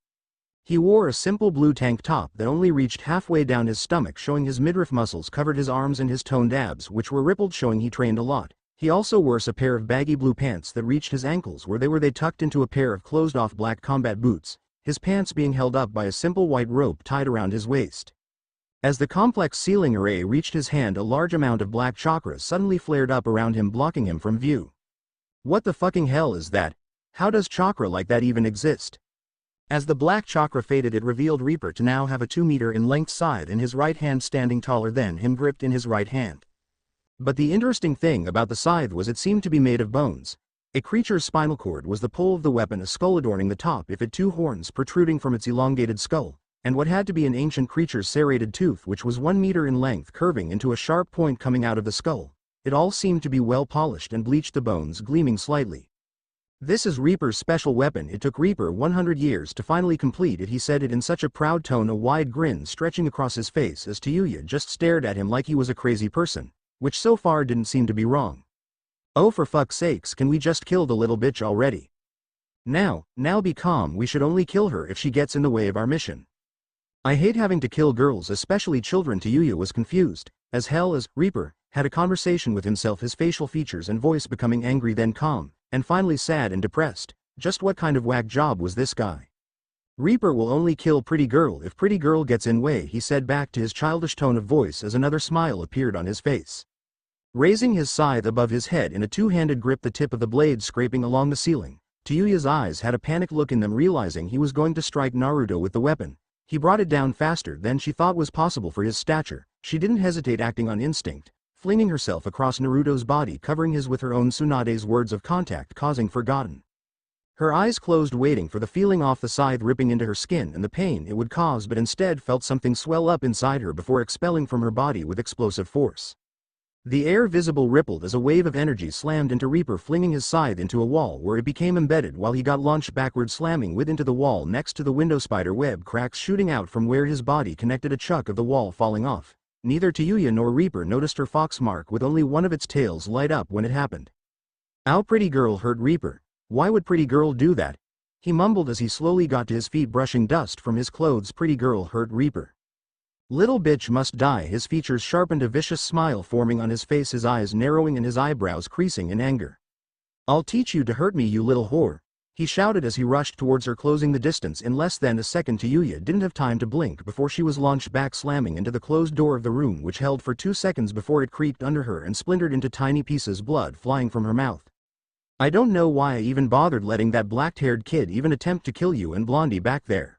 [SPEAKER 2] He wore a simple blue tank top that only reached halfway down his stomach, showing his midriff muscles covered his arms and his toned abs, which were rippled, showing he trained a lot. He also wore a pair of baggy blue pants that reached his ankles where they tucked into a pair of closed-off black combat boots, his pants being held up by a simple white rope tied around his waist. As the complex ceiling array reached his hand, a large amount of black chakra suddenly flared up around him, blocking him from view. "What the fucking hell is that? How does chakra like that even exist?"
[SPEAKER 1] As the black chakra faded, it revealed Reaper to now have a 2-meter in length scythe in his right hand, standing taller than him, gripped in his right hand.
[SPEAKER 2] But the interesting thing about the scythe was it seemed to be made of bones. A creature's spinal cord was the pole of the weapon, a skull adorning the top, if it 2 horns protruding from its elongated skull, and what had to be an ancient creature's serrated tooth, which was 1 meter in length, curving into a sharp point coming out of the skull. It all seemed to be well polished and bleached, the bones gleaming slightly. "This is Reaper's special weapon. It took Reaper 100 years to finally complete it," he said it in such a proud tone, a wide grin stretching across his face as Tayuya just stared at him like he was a crazy person, which so far didn't seem to be wrong. "Oh, for fuck's sakes, can we just kill the little bitch already? Now be calm, we should only kill her if she gets in the way of our mission. I hate having to kill girls, especially children." Tayuya was confused as hell as Reaper had a conversation with himself, his facial features and voice becoming angry, then calm, and finally sad and depressed. Just what kind of whack job was this guy? "Reaper will only kill pretty girl if pretty girl gets in way," he said back to his childish tone of voice as another smile appeared on his face. Raising his scythe above his head in a 2-handed grip, the tip of the blade scraping along the ceiling, Tayuya's eyes had a panicked look in them, realizing he was going to strike Naruto with the weapon. He brought it down faster than she thought was possible for his stature. She didn't hesitate, acting on instinct, flinging herself across Naruto's body, covering his with her own. Tsunade's words of contact causing forgotten. Her eyes closed, waiting for the feeling off the scythe ripping into her skin and the pain it would cause, but instead felt something swell up inside her before expelling from her body with explosive force. The air visible rippled as a wave of energy slammed into Reaper, flinging his scythe into a wall where it became embedded while he got launched backward, slamming with into the wall next to the window, spider web cracks shooting out from where his body connected, a chunk of the wall falling off. Neither Tayuya nor Reaper noticed her fox mark, with only one of its tails light up when it happened. "Ow, pretty girl hurt Reaper. Why would pretty girl do that?" he mumbled as he slowly got to his feet, brushing dust from his clothes. "Pretty girl hurt Reaper. Little bitch must die." His features sharpened, a vicious smile forming on his face, his eyes narrowing and his eyebrows creasing in anger. "I'll teach you to hurt me, you little whore," he shouted as he rushed towards her, closing the distance in less than a second. Tayuya didn't have time to blink before she was launched back, slamming into the closed door of the room, which held for 2 seconds before it creaked under her and splintered into tiny pieces, blood flying from her mouth. "I don't know why I even bothered letting that black-haired kid even attempt to kill you and Blondie back there.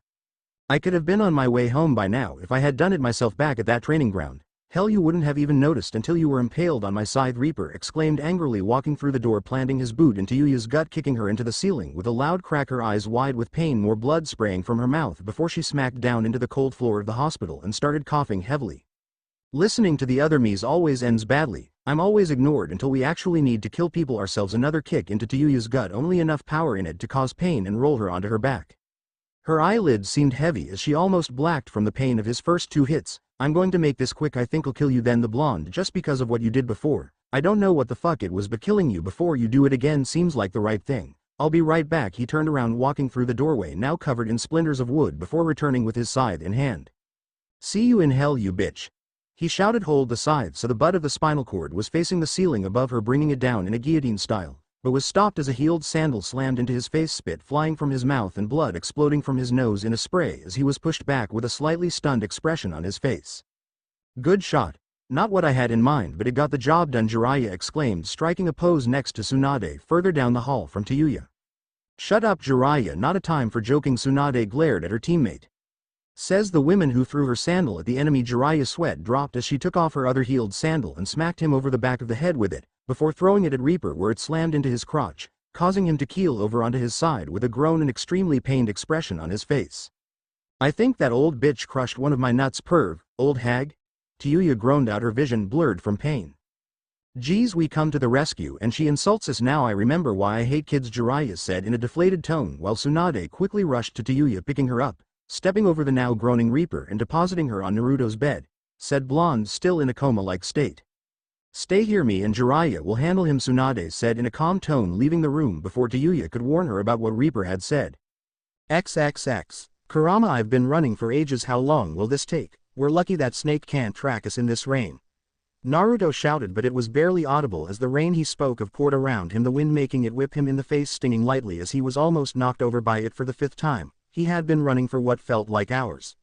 [SPEAKER 2] I could have been on my way home by now if I had done it myself back at that training ground. Hell, you wouldn't have even noticed until you were impaled on my scythe," Reaper exclaimed angrily, walking through the door, planting his boot in Tayuya's gut, kicking her into the ceiling with a loud crack, her eyes wide with pain, more blood spraying from her mouth before she smacked down into the cold floor of the hospital and started coughing heavily. "Listening to the other me's always ends badly. I'm always ignored until we actually need to kill people ourselves." Another kick into Tayuya's gut, only enough power in it to cause pain and roll her onto her back. Her eyelids seemed heavy as she almost blacked from the pain of his first 2 hits. "I'm going to make this quick. I think I'll kill you then, the blonde, just because of what you did before. I don't know what the fuck it was, but killing you before you do it again seems like the right thing. I'll be right back." He turned around, walking through the doorway, now covered in splinters of wood, before returning with his scythe in hand. "See you in hell, you bitch," he shouted. Hold the scythe so the butt of the spinal cord was facing the ceiling above her, bringing it down in a guillotine style, but was stopped as a heeled sandal slammed into his face, spit flying from his mouth and blood exploding from his nose in a spray as he was pushed back with a slightly stunned expression on his face. "Good shot. Not what I had in mind, but it got the job done," Jiraiya exclaimed, striking a pose next to Tsunade further down the hall from Tayuya. "Shut up, Jiraiya, not a time for joking." Tsunade glared at her teammate. "Says the woman who threw her sandal at the enemy." Jiraiya's sweat dropped as she took off her other heeled sandal and smacked him over the back of the head with it, before throwing it at Reaper, where it slammed into his crotch, causing him to keel over onto his side with a groan and extremely pained expression on his face. "I think that old bitch crushed one of my nuts, perv, old hag." Tayuya groaned out, her vision blurred from pain. "Geez, we come to the rescue and she insults us. Now I remember why I hate kids," Jiraiya said in a deflated tone, while Tsunade quickly rushed to Tayuya, picking her up, stepping over the now groaning Reaper and depositing her on Naruto's bed, said blonde, still in a coma-like state. "Stay here, me and Jiraiya will handle him," Tsunade said in a calm tone, leaving the room before Tayuya could warn her about what Reaper had said.
[SPEAKER 1] XXX. Kurama, I've been running for ages. How long will this take? We're lucky that snake can't track us in this rain." Naruto shouted, but it was barely audible as the rain he spoke of poured around him, the wind making it whip him in the face, stinging lightly as he was almost knocked over by it for the 5th time. He had been running for what felt like hours.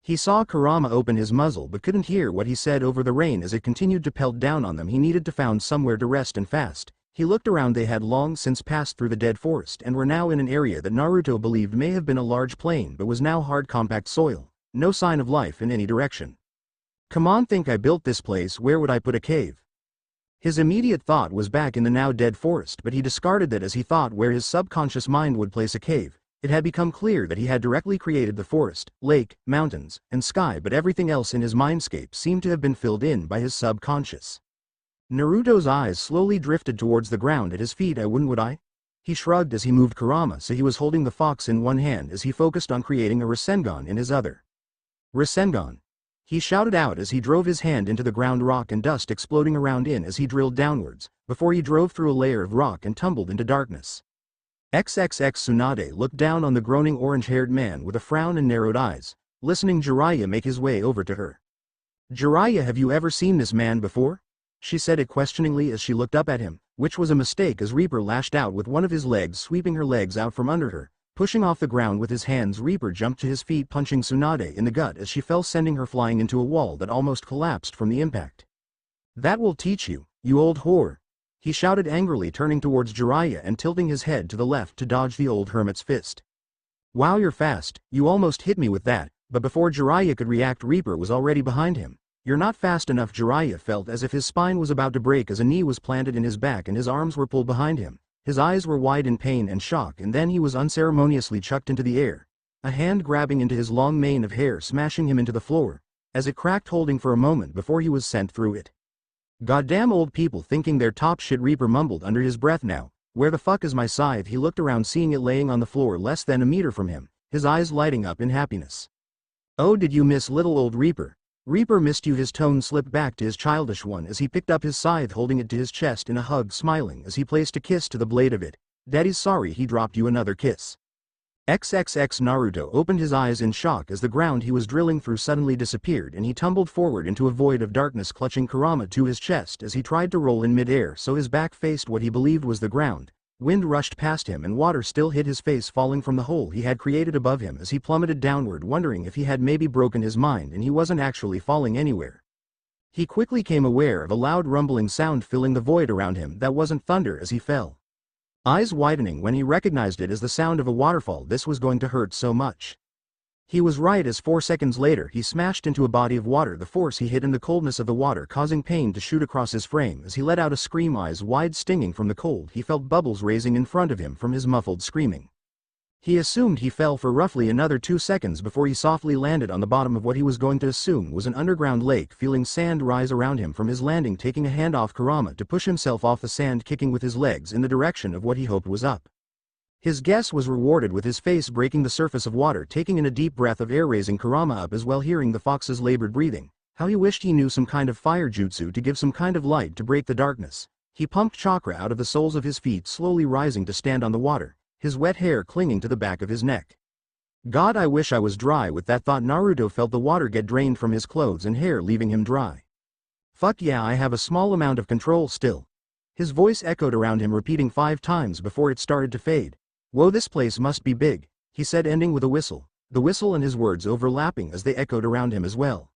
[SPEAKER 1] He saw Kurama open his muzzle but couldn't hear what he said over the rain as it continued to pelt down on them. He needed to find somewhere to rest and fast.
[SPEAKER 2] He looked around. They had long since passed through the dead forest and were now in an area that Naruto believed may have been a large plain but was now hard compact soil, no sign of life in any direction. Come on, think I built this place, where would I put a cave? His immediate thought was back in the now dead forest, but he discarded that as he thought where his subconscious mind would place a cave. It had become clear that he had directly created the forest, lake, mountains, and sky, but everything else in his mindscape seemed to have been filled in by his subconscious. Naruto's eyes slowly drifted towards the ground at his feet. Would I? He shrugged as he moved Kurama, so he was holding the fox in one hand as he focused on creating a Rasengan in his other. Rasengan! He shouted out as he drove his hand into the ground, rock and dust exploding around as he drilled downwards, before he drove through a layer of rock and tumbled into darkness. XXX Tsunade looked down on the groaning orange-haired man with a frown and narrowed eyes, listening Jiraiya make his way over to her. Jiraiya, have you ever seen this man before? She said it questioningly as she looked up at him, which was a mistake as Reaper lashed out with one of his legs, sweeping her legs out from under her. Pushing off the ground with his hands, Reaper jumped to his feet, punching Tsunade in the gut as she fell, sending her flying into a wall that almost collapsed from the impact. That will teach you, you old whore! He shouted angrily, turning towards Jiraiya and tilting his head to the left to dodge the old hermit's fist. Wow, you're fast, you almost hit me with that, but before Jiraiya could react, Reaper was already behind him. You're not fast enough. Jiraiya felt as if his spine was about to break as a knee was planted in his back and his arms were pulled behind him. His eyes were wide in pain and shock, and then he was unceremoniously chucked into the air, a hand grabbing into his long mane of hair, smashing him into the floor, as it cracked, holding for a moment before he was sent through it. Goddamn old people thinking they're top shit, Reaper mumbled under his breath. Now, where the fuck is my scythe? He looked around, seeing it laying on the floor less than a meter from him, his eyes lighting up in happiness. Oh, did you miss, little old Reaper? Reaper missed you. His tone slipped back to his childish one as he picked up his scythe, holding it to his chest in a hug, smiling as he placed a kiss to the blade of it. Daddy's sorry he dropped you another kiss. XXX Naruto opened his eyes in shock as the ground he was drilling through suddenly disappeared and he tumbled forward into a void of darkness, clutching Kurama to his chest as he tried to roll in midair so his back faced what he believed was the ground. Wind rushed past him and water still hit his face, falling from the hole he had created above him as he plummeted downward, wondering if he had maybe broken his mind and he wasn't actually falling anywhere. He quickly came aware of a loud rumbling sound filling the void around him that wasn't thunder as he fell. Eyes widening when he recognized it as the sound of a waterfall. This was going to hurt so much. He was right, as 4 seconds later he smashed into a body of water, the force he hit in the coldness of the water causing pain to shoot across his frame as he let out a scream, eyes wide stinging from the cold. He felt bubbles raising in front of him from his muffled screaming. He assumed he fell for roughly another 2 seconds before he softly landed on the bottom of what he was going to assume was an underground lake, feeling sand rise around him from his landing, taking a hand off Kurama to push himself off the sand, kicking with his legs in the direction of what he hoped was up. His guess was rewarded with his face breaking the surface of water, taking in a deep breath of air, raising Kurama up as well, hearing the fox's labored breathing. How he wished he knew some kind of fire jutsu to give some kind of light to break the darkness. He pumped chakra out of the soles of his feet, slowly rising to stand on the water, his wet hair clinging to the back of his neck. God, I wish I was dry. With that thought, Naruto felt the water get drained from his clothes and hair, leaving him dry. Fuck yeah, I have a small amount of control still. His voice echoed around him, repeating 5 times before it started to fade. Whoa, this place must be big, he said, ending with a whistle, the whistle and his words overlapping as they echoed around him as well.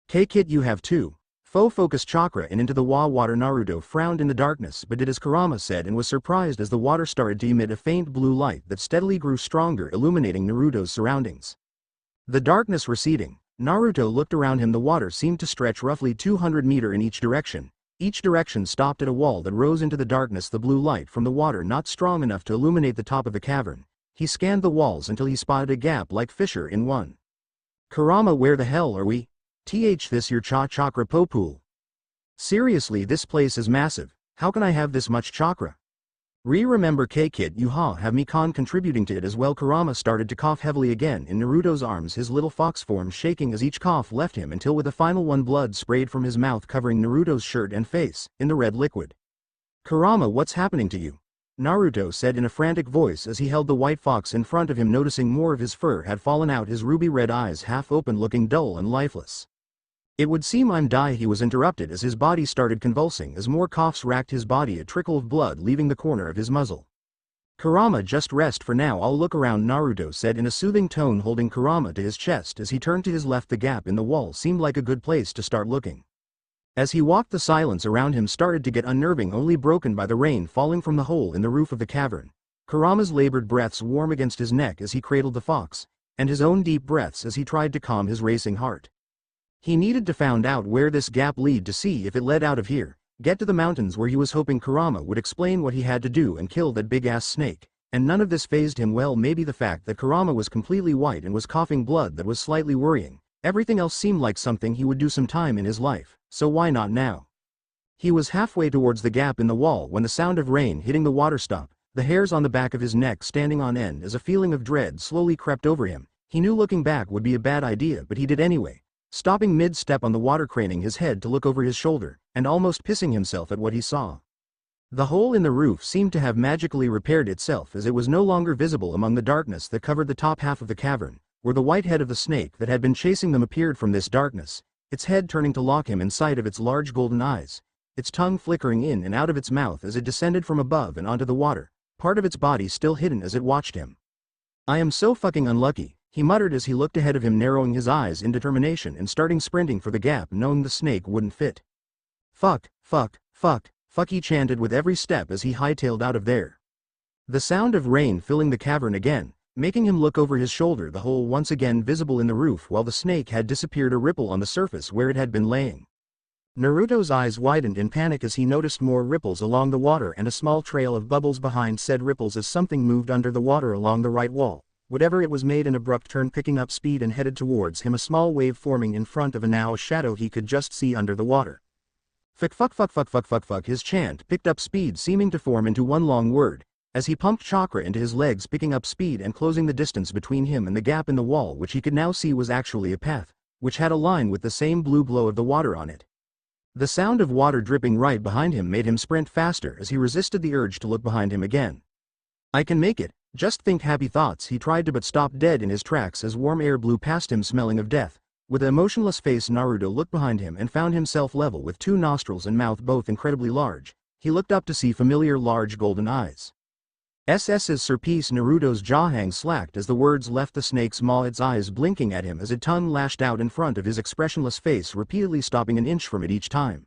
[SPEAKER 2] K-Kit, you have too. Focused chakra and into the water. Naruto frowned in the darkness but did as Kurama said and was surprised as the water started to emit a faint blue light that steadily grew stronger, illuminating Naruto's surroundings. The darkness receding, Naruto looked around him. The water seemed to stretch roughly 200 meters in each direction. Each direction stopped at a wall that rose into the darkness, the blue light from the water not strong enough to illuminate the top of the cavern. He scanned the walls until he spotted a gap like fissure in one. Kurama, where the hell are we? This your chakra pool? Seriously, this place is massive. How can I have this much chakra? Remember K-Kid, you have me contributing to it as well. Kurama started to cough heavily again in Naruto's arms, his little fox form shaking as each cough left him, until with a final one blood sprayed from his mouth, covering Naruto's shirt and face in the red liquid. Kurama, what's happening to you? Naruto said in a frantic voice as he held the white fox in front of him, noticing more of his fur had fallen out, his ruby red eyes half open, looking dull and lifeless. It would seem I'm die. He was interrupted as his body started convulsing as more coughs racked his body, a trickle of blood leaving the corner of his muzzle. Kurama, just rest for now, I'll look around, Naruto said in a soothing tone, holding Kurama to his chest as he turned to his left. The gap in the wall seemed like a good place to start looking. As he walked, the silence around him started to get unnerving, only broken by the rain falling from the hole in the roof of the cavern. Kurama's labored breaths warm against his neck as he cradled the fox, and his own deep breaths as he tried to calm his racing heart. He needed to find out where this gap led to see if it led out of here, get to the mountains where he was hoping Kurama would explain what he had to do and kill that big-ass snake, and none of this fazed him. Well, maybe the fact that Kurama was completely white and was coughing blood that was slightly worrying. Everything else seemed like something he would do sometime in his life, so why not now? He was halfway towards the gap in the wall when the sound of rain hitting the water stopped, the hairs on the back of his neck standing on end as a feeling of dread slowly crept over him. He knew looking back would be a bad idea, but he did anyway, stopping mid-step on the water, craning his head to look over his shoulder, and almost pissing himself at what he saw. The hole in the roof seemed to have magically repaired itself as it was no longer visible among the darkness that covered the top half of the cavern, where the white head of the snake that had been chasing them appeared from this darkness, its head turning to lock him in sight of its large golden eyes, its tongue flickering in and out of its mouth as it descended from above and onto the water, part of its body still hidden as it watched him. "I am so fucking unlucky," he muttered as he looked ahead of him, narrowing his eyes in determination and starting sprinting for the gap, knowing the snake wouldn't fit. "Fuck, fuck, fuck, fuck," he chanted with every step as he hightailed out of there. The sound of rain filling the cavern again, making him look over his shoulder, the hole once again visible in the roof while the snake had disappeared, a ripple on the surface where it had been laying.
[SPEAKER 1] Naruto's eyes widened in panic as he noticed more ripples along the water and a small trail of bubbles behind said ripples as something moved under the water along the right wall. Whatever it was made an abrupt turn, picking up speed and headed towards him, a small wave forming in front of a shadow he could just see under the water. Fuck fuck fuck fuck fuck fuck fuck, his chant picked up speed, seeming to form into one long word, as he pumped chakra into his legs, picking up speed and closing the distance between him and the gap in the wall, which he could now see was actually a path, which had a line with the same blue glow of the water on it. The sound of water dripping right behind him made him sprint faster as he resisted the urge to look behind him again. "I can make it, just think happy thoughts," he tried to, but stopped dead in his tracks as warm air blew past him smelling of death. With an emotionless face, Naruto looked behind him and found himself level with two nostrils and mouth both incredibly large. He looked up to see familiar large golden eyes. "SS's Sir Peace." Naruto's jaw hang slacked as the words left the snake's maw, its eyes blinking at him as its tongue lashed out in front of his expressionless face, repeatedly stopping an inch from it each time.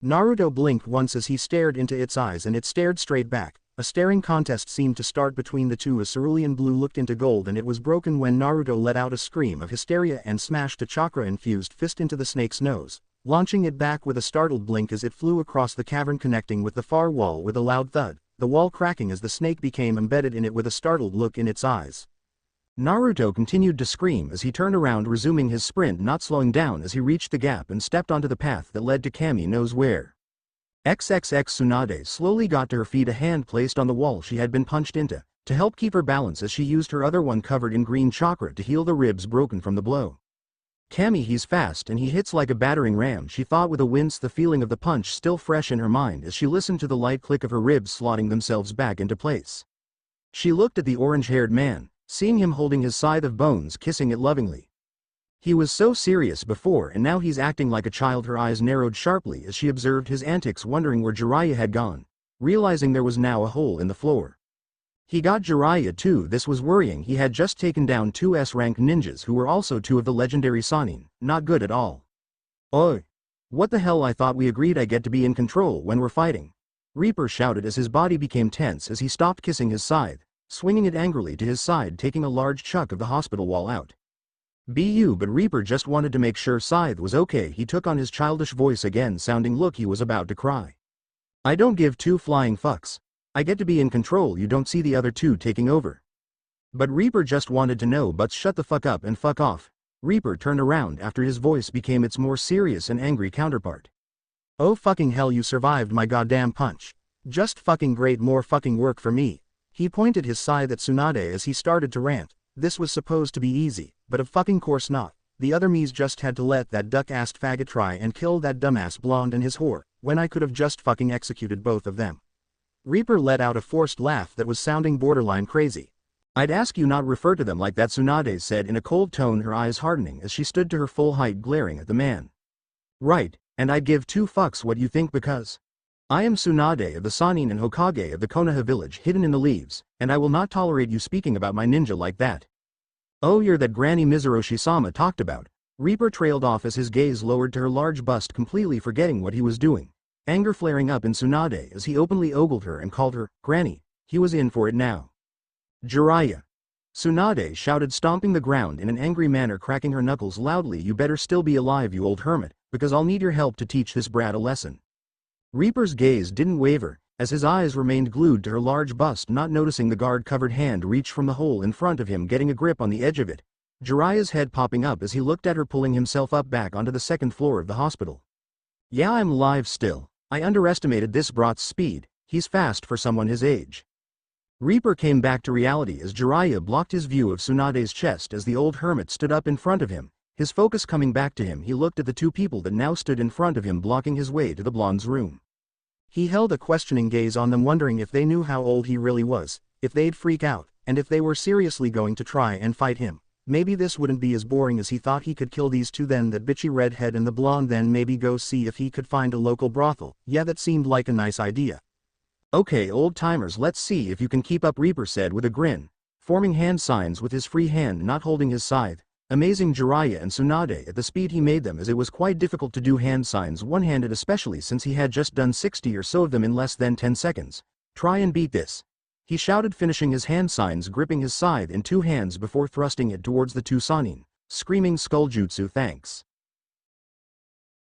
[SPEAKER 1] Naruto blinked once as he stared into its eyes, and it stared straight back. A staring contest seemed to start between the two as cerulean blue looked into gold, and it was broken when Naruto let out a scream of hysteria and smashed a chakra-infused fist into the snake's nose, launching it back with a startled blink as it flew across the cavern, connecting with the far wall with a loud thud, the wall cracking as the snake became embedded in it with a startled look in its eyes. Naruto continued to scream as he turned around, resuming his sprint, not slowing down as he reached the gap and stepped onto the path that led to Kami knows where. XXX Tsunade slowly got to her feet, a hand placed on the wall she had been punched into, to help keep her balance as she used her other one covered in green chakra to heal the ribs broken from the blow. "Kami, he's fast and he hits like a battering ram," she thought with a wince, the feeling of the punch still fresh in her mind as she listened to the light click of her ribs slotting themselves back into place. She looked at the orange-haired man, seeing him holding his scythe of bones, kissing it lovingly. He was so serious before, and now he's acting like a child. Her eyes narrowed sharply as she observed his antics, wondering where Jiraiya had gone, realizing there was now a hole in the floor. He got Jiraiya too. This was worrying. He had just taken down two S-rank ninjas who were also two of the legendary Sannin. Not good at all. "Oi! What the hell, I thought we agreed I get to be in control when we're fighting," Reaper shouted as his body became tense as he stopped kissing his scythe, swinging it angrily to his side, taking a large chunk of the hospital wall out. But Reaper just wanted to make sure Scythe was okay. He took on his childish voice again, sounding look he was about to cry. "I don't give two flying fucks. I get to be in control. You don't see the other two taking over." But Reaper just wanted to know, but shut the fuck up and fuck off. Reaper turned around after his voice became its more serious and angry counterpart. "Oh fucking hell, you survived my goddamn punch. Just fucking great, more fucking work for me." He pointed his scythe at Tsunade as he started to rant. This was supposed to be easy, but of fucking course not. The other me's just had to let that duck-assed faggot try and kill that dumbass blonde and his whore, when I could have just fucking executed both of them. Reaper let out a forced laugh that was sounding borderline crazy. "I'd ask you not refer to them like that," Tsunade said in a cold tone, her eyes hardening as she stood to her full height glaring at the man. "Right, and I'd give two fucks what you think, because I am Tsunade of the Sannin and Hokage of the Konoha village hidden in the leaves, and I will not tolerate you speaking about my ninja like that." "Oh, you're that Granny Mizuroshi-sama talked about.
[SPEAKER 2] Reaper trailed off as his gaze lowered to her large bust, completely forgetting what he was doing. Anger flaring up in Tsunade as he openly ogled her and called her Granny. He was in for it now. Jiraiya! Tsunade shouted, stomping the ground in an angry manner, cracking her knuckles loudly. You better still be alive, you old hermit, because I'll need your help to teach this brat a lesson. Reaper's gaze didn't waver, as his eyes remained glued to her large bust, not noticing the guard-covered hand reach from the hole in front of him, getting a grip on the edge of it. Jiraiya's head popping up as he looked at her, pulling himself up back onto the second floor of the hospital. Yeah, I'm alive still. I underestimated this brat's speed. He's fast for someone his age. Reaper came back to reality as Jiraiya blocked his view of Tsunade's chest as the old hermit stood up in front of him. His focus coming back to him, he looked at the two people that now stood in front of him, blocking his way to the blonde's room.
[SPEAKER 1] He held a questioning gaze on them, wondering if they knew how old he really was, if they'd freak out, and if they were seriously going to try and fight him. Maybe this wouldn't be as boring as he thought. He could kill these two, then that bitchy redhead and the blonde, then maybe go see if he could find a local brothel. Yeah, that seemed like a nice idea.
[SPEAKER 2] Okay, old-timers, let's see if you can keep up, Reaper said with a grin, forming hand signs with his free hand, not holding his scythe, amazing Jiraiya and Tsunade at the speed he made them, as it was quite difficult to do hand signs one-handed, especially since he had just done 60 or so of them in less than 10 seconds. Try and beat this, he shouted, finishing his hand signs, gripping his scythe in two hands before thrusting it towards the two Sannin, screaming Skull Jutsu, thanks.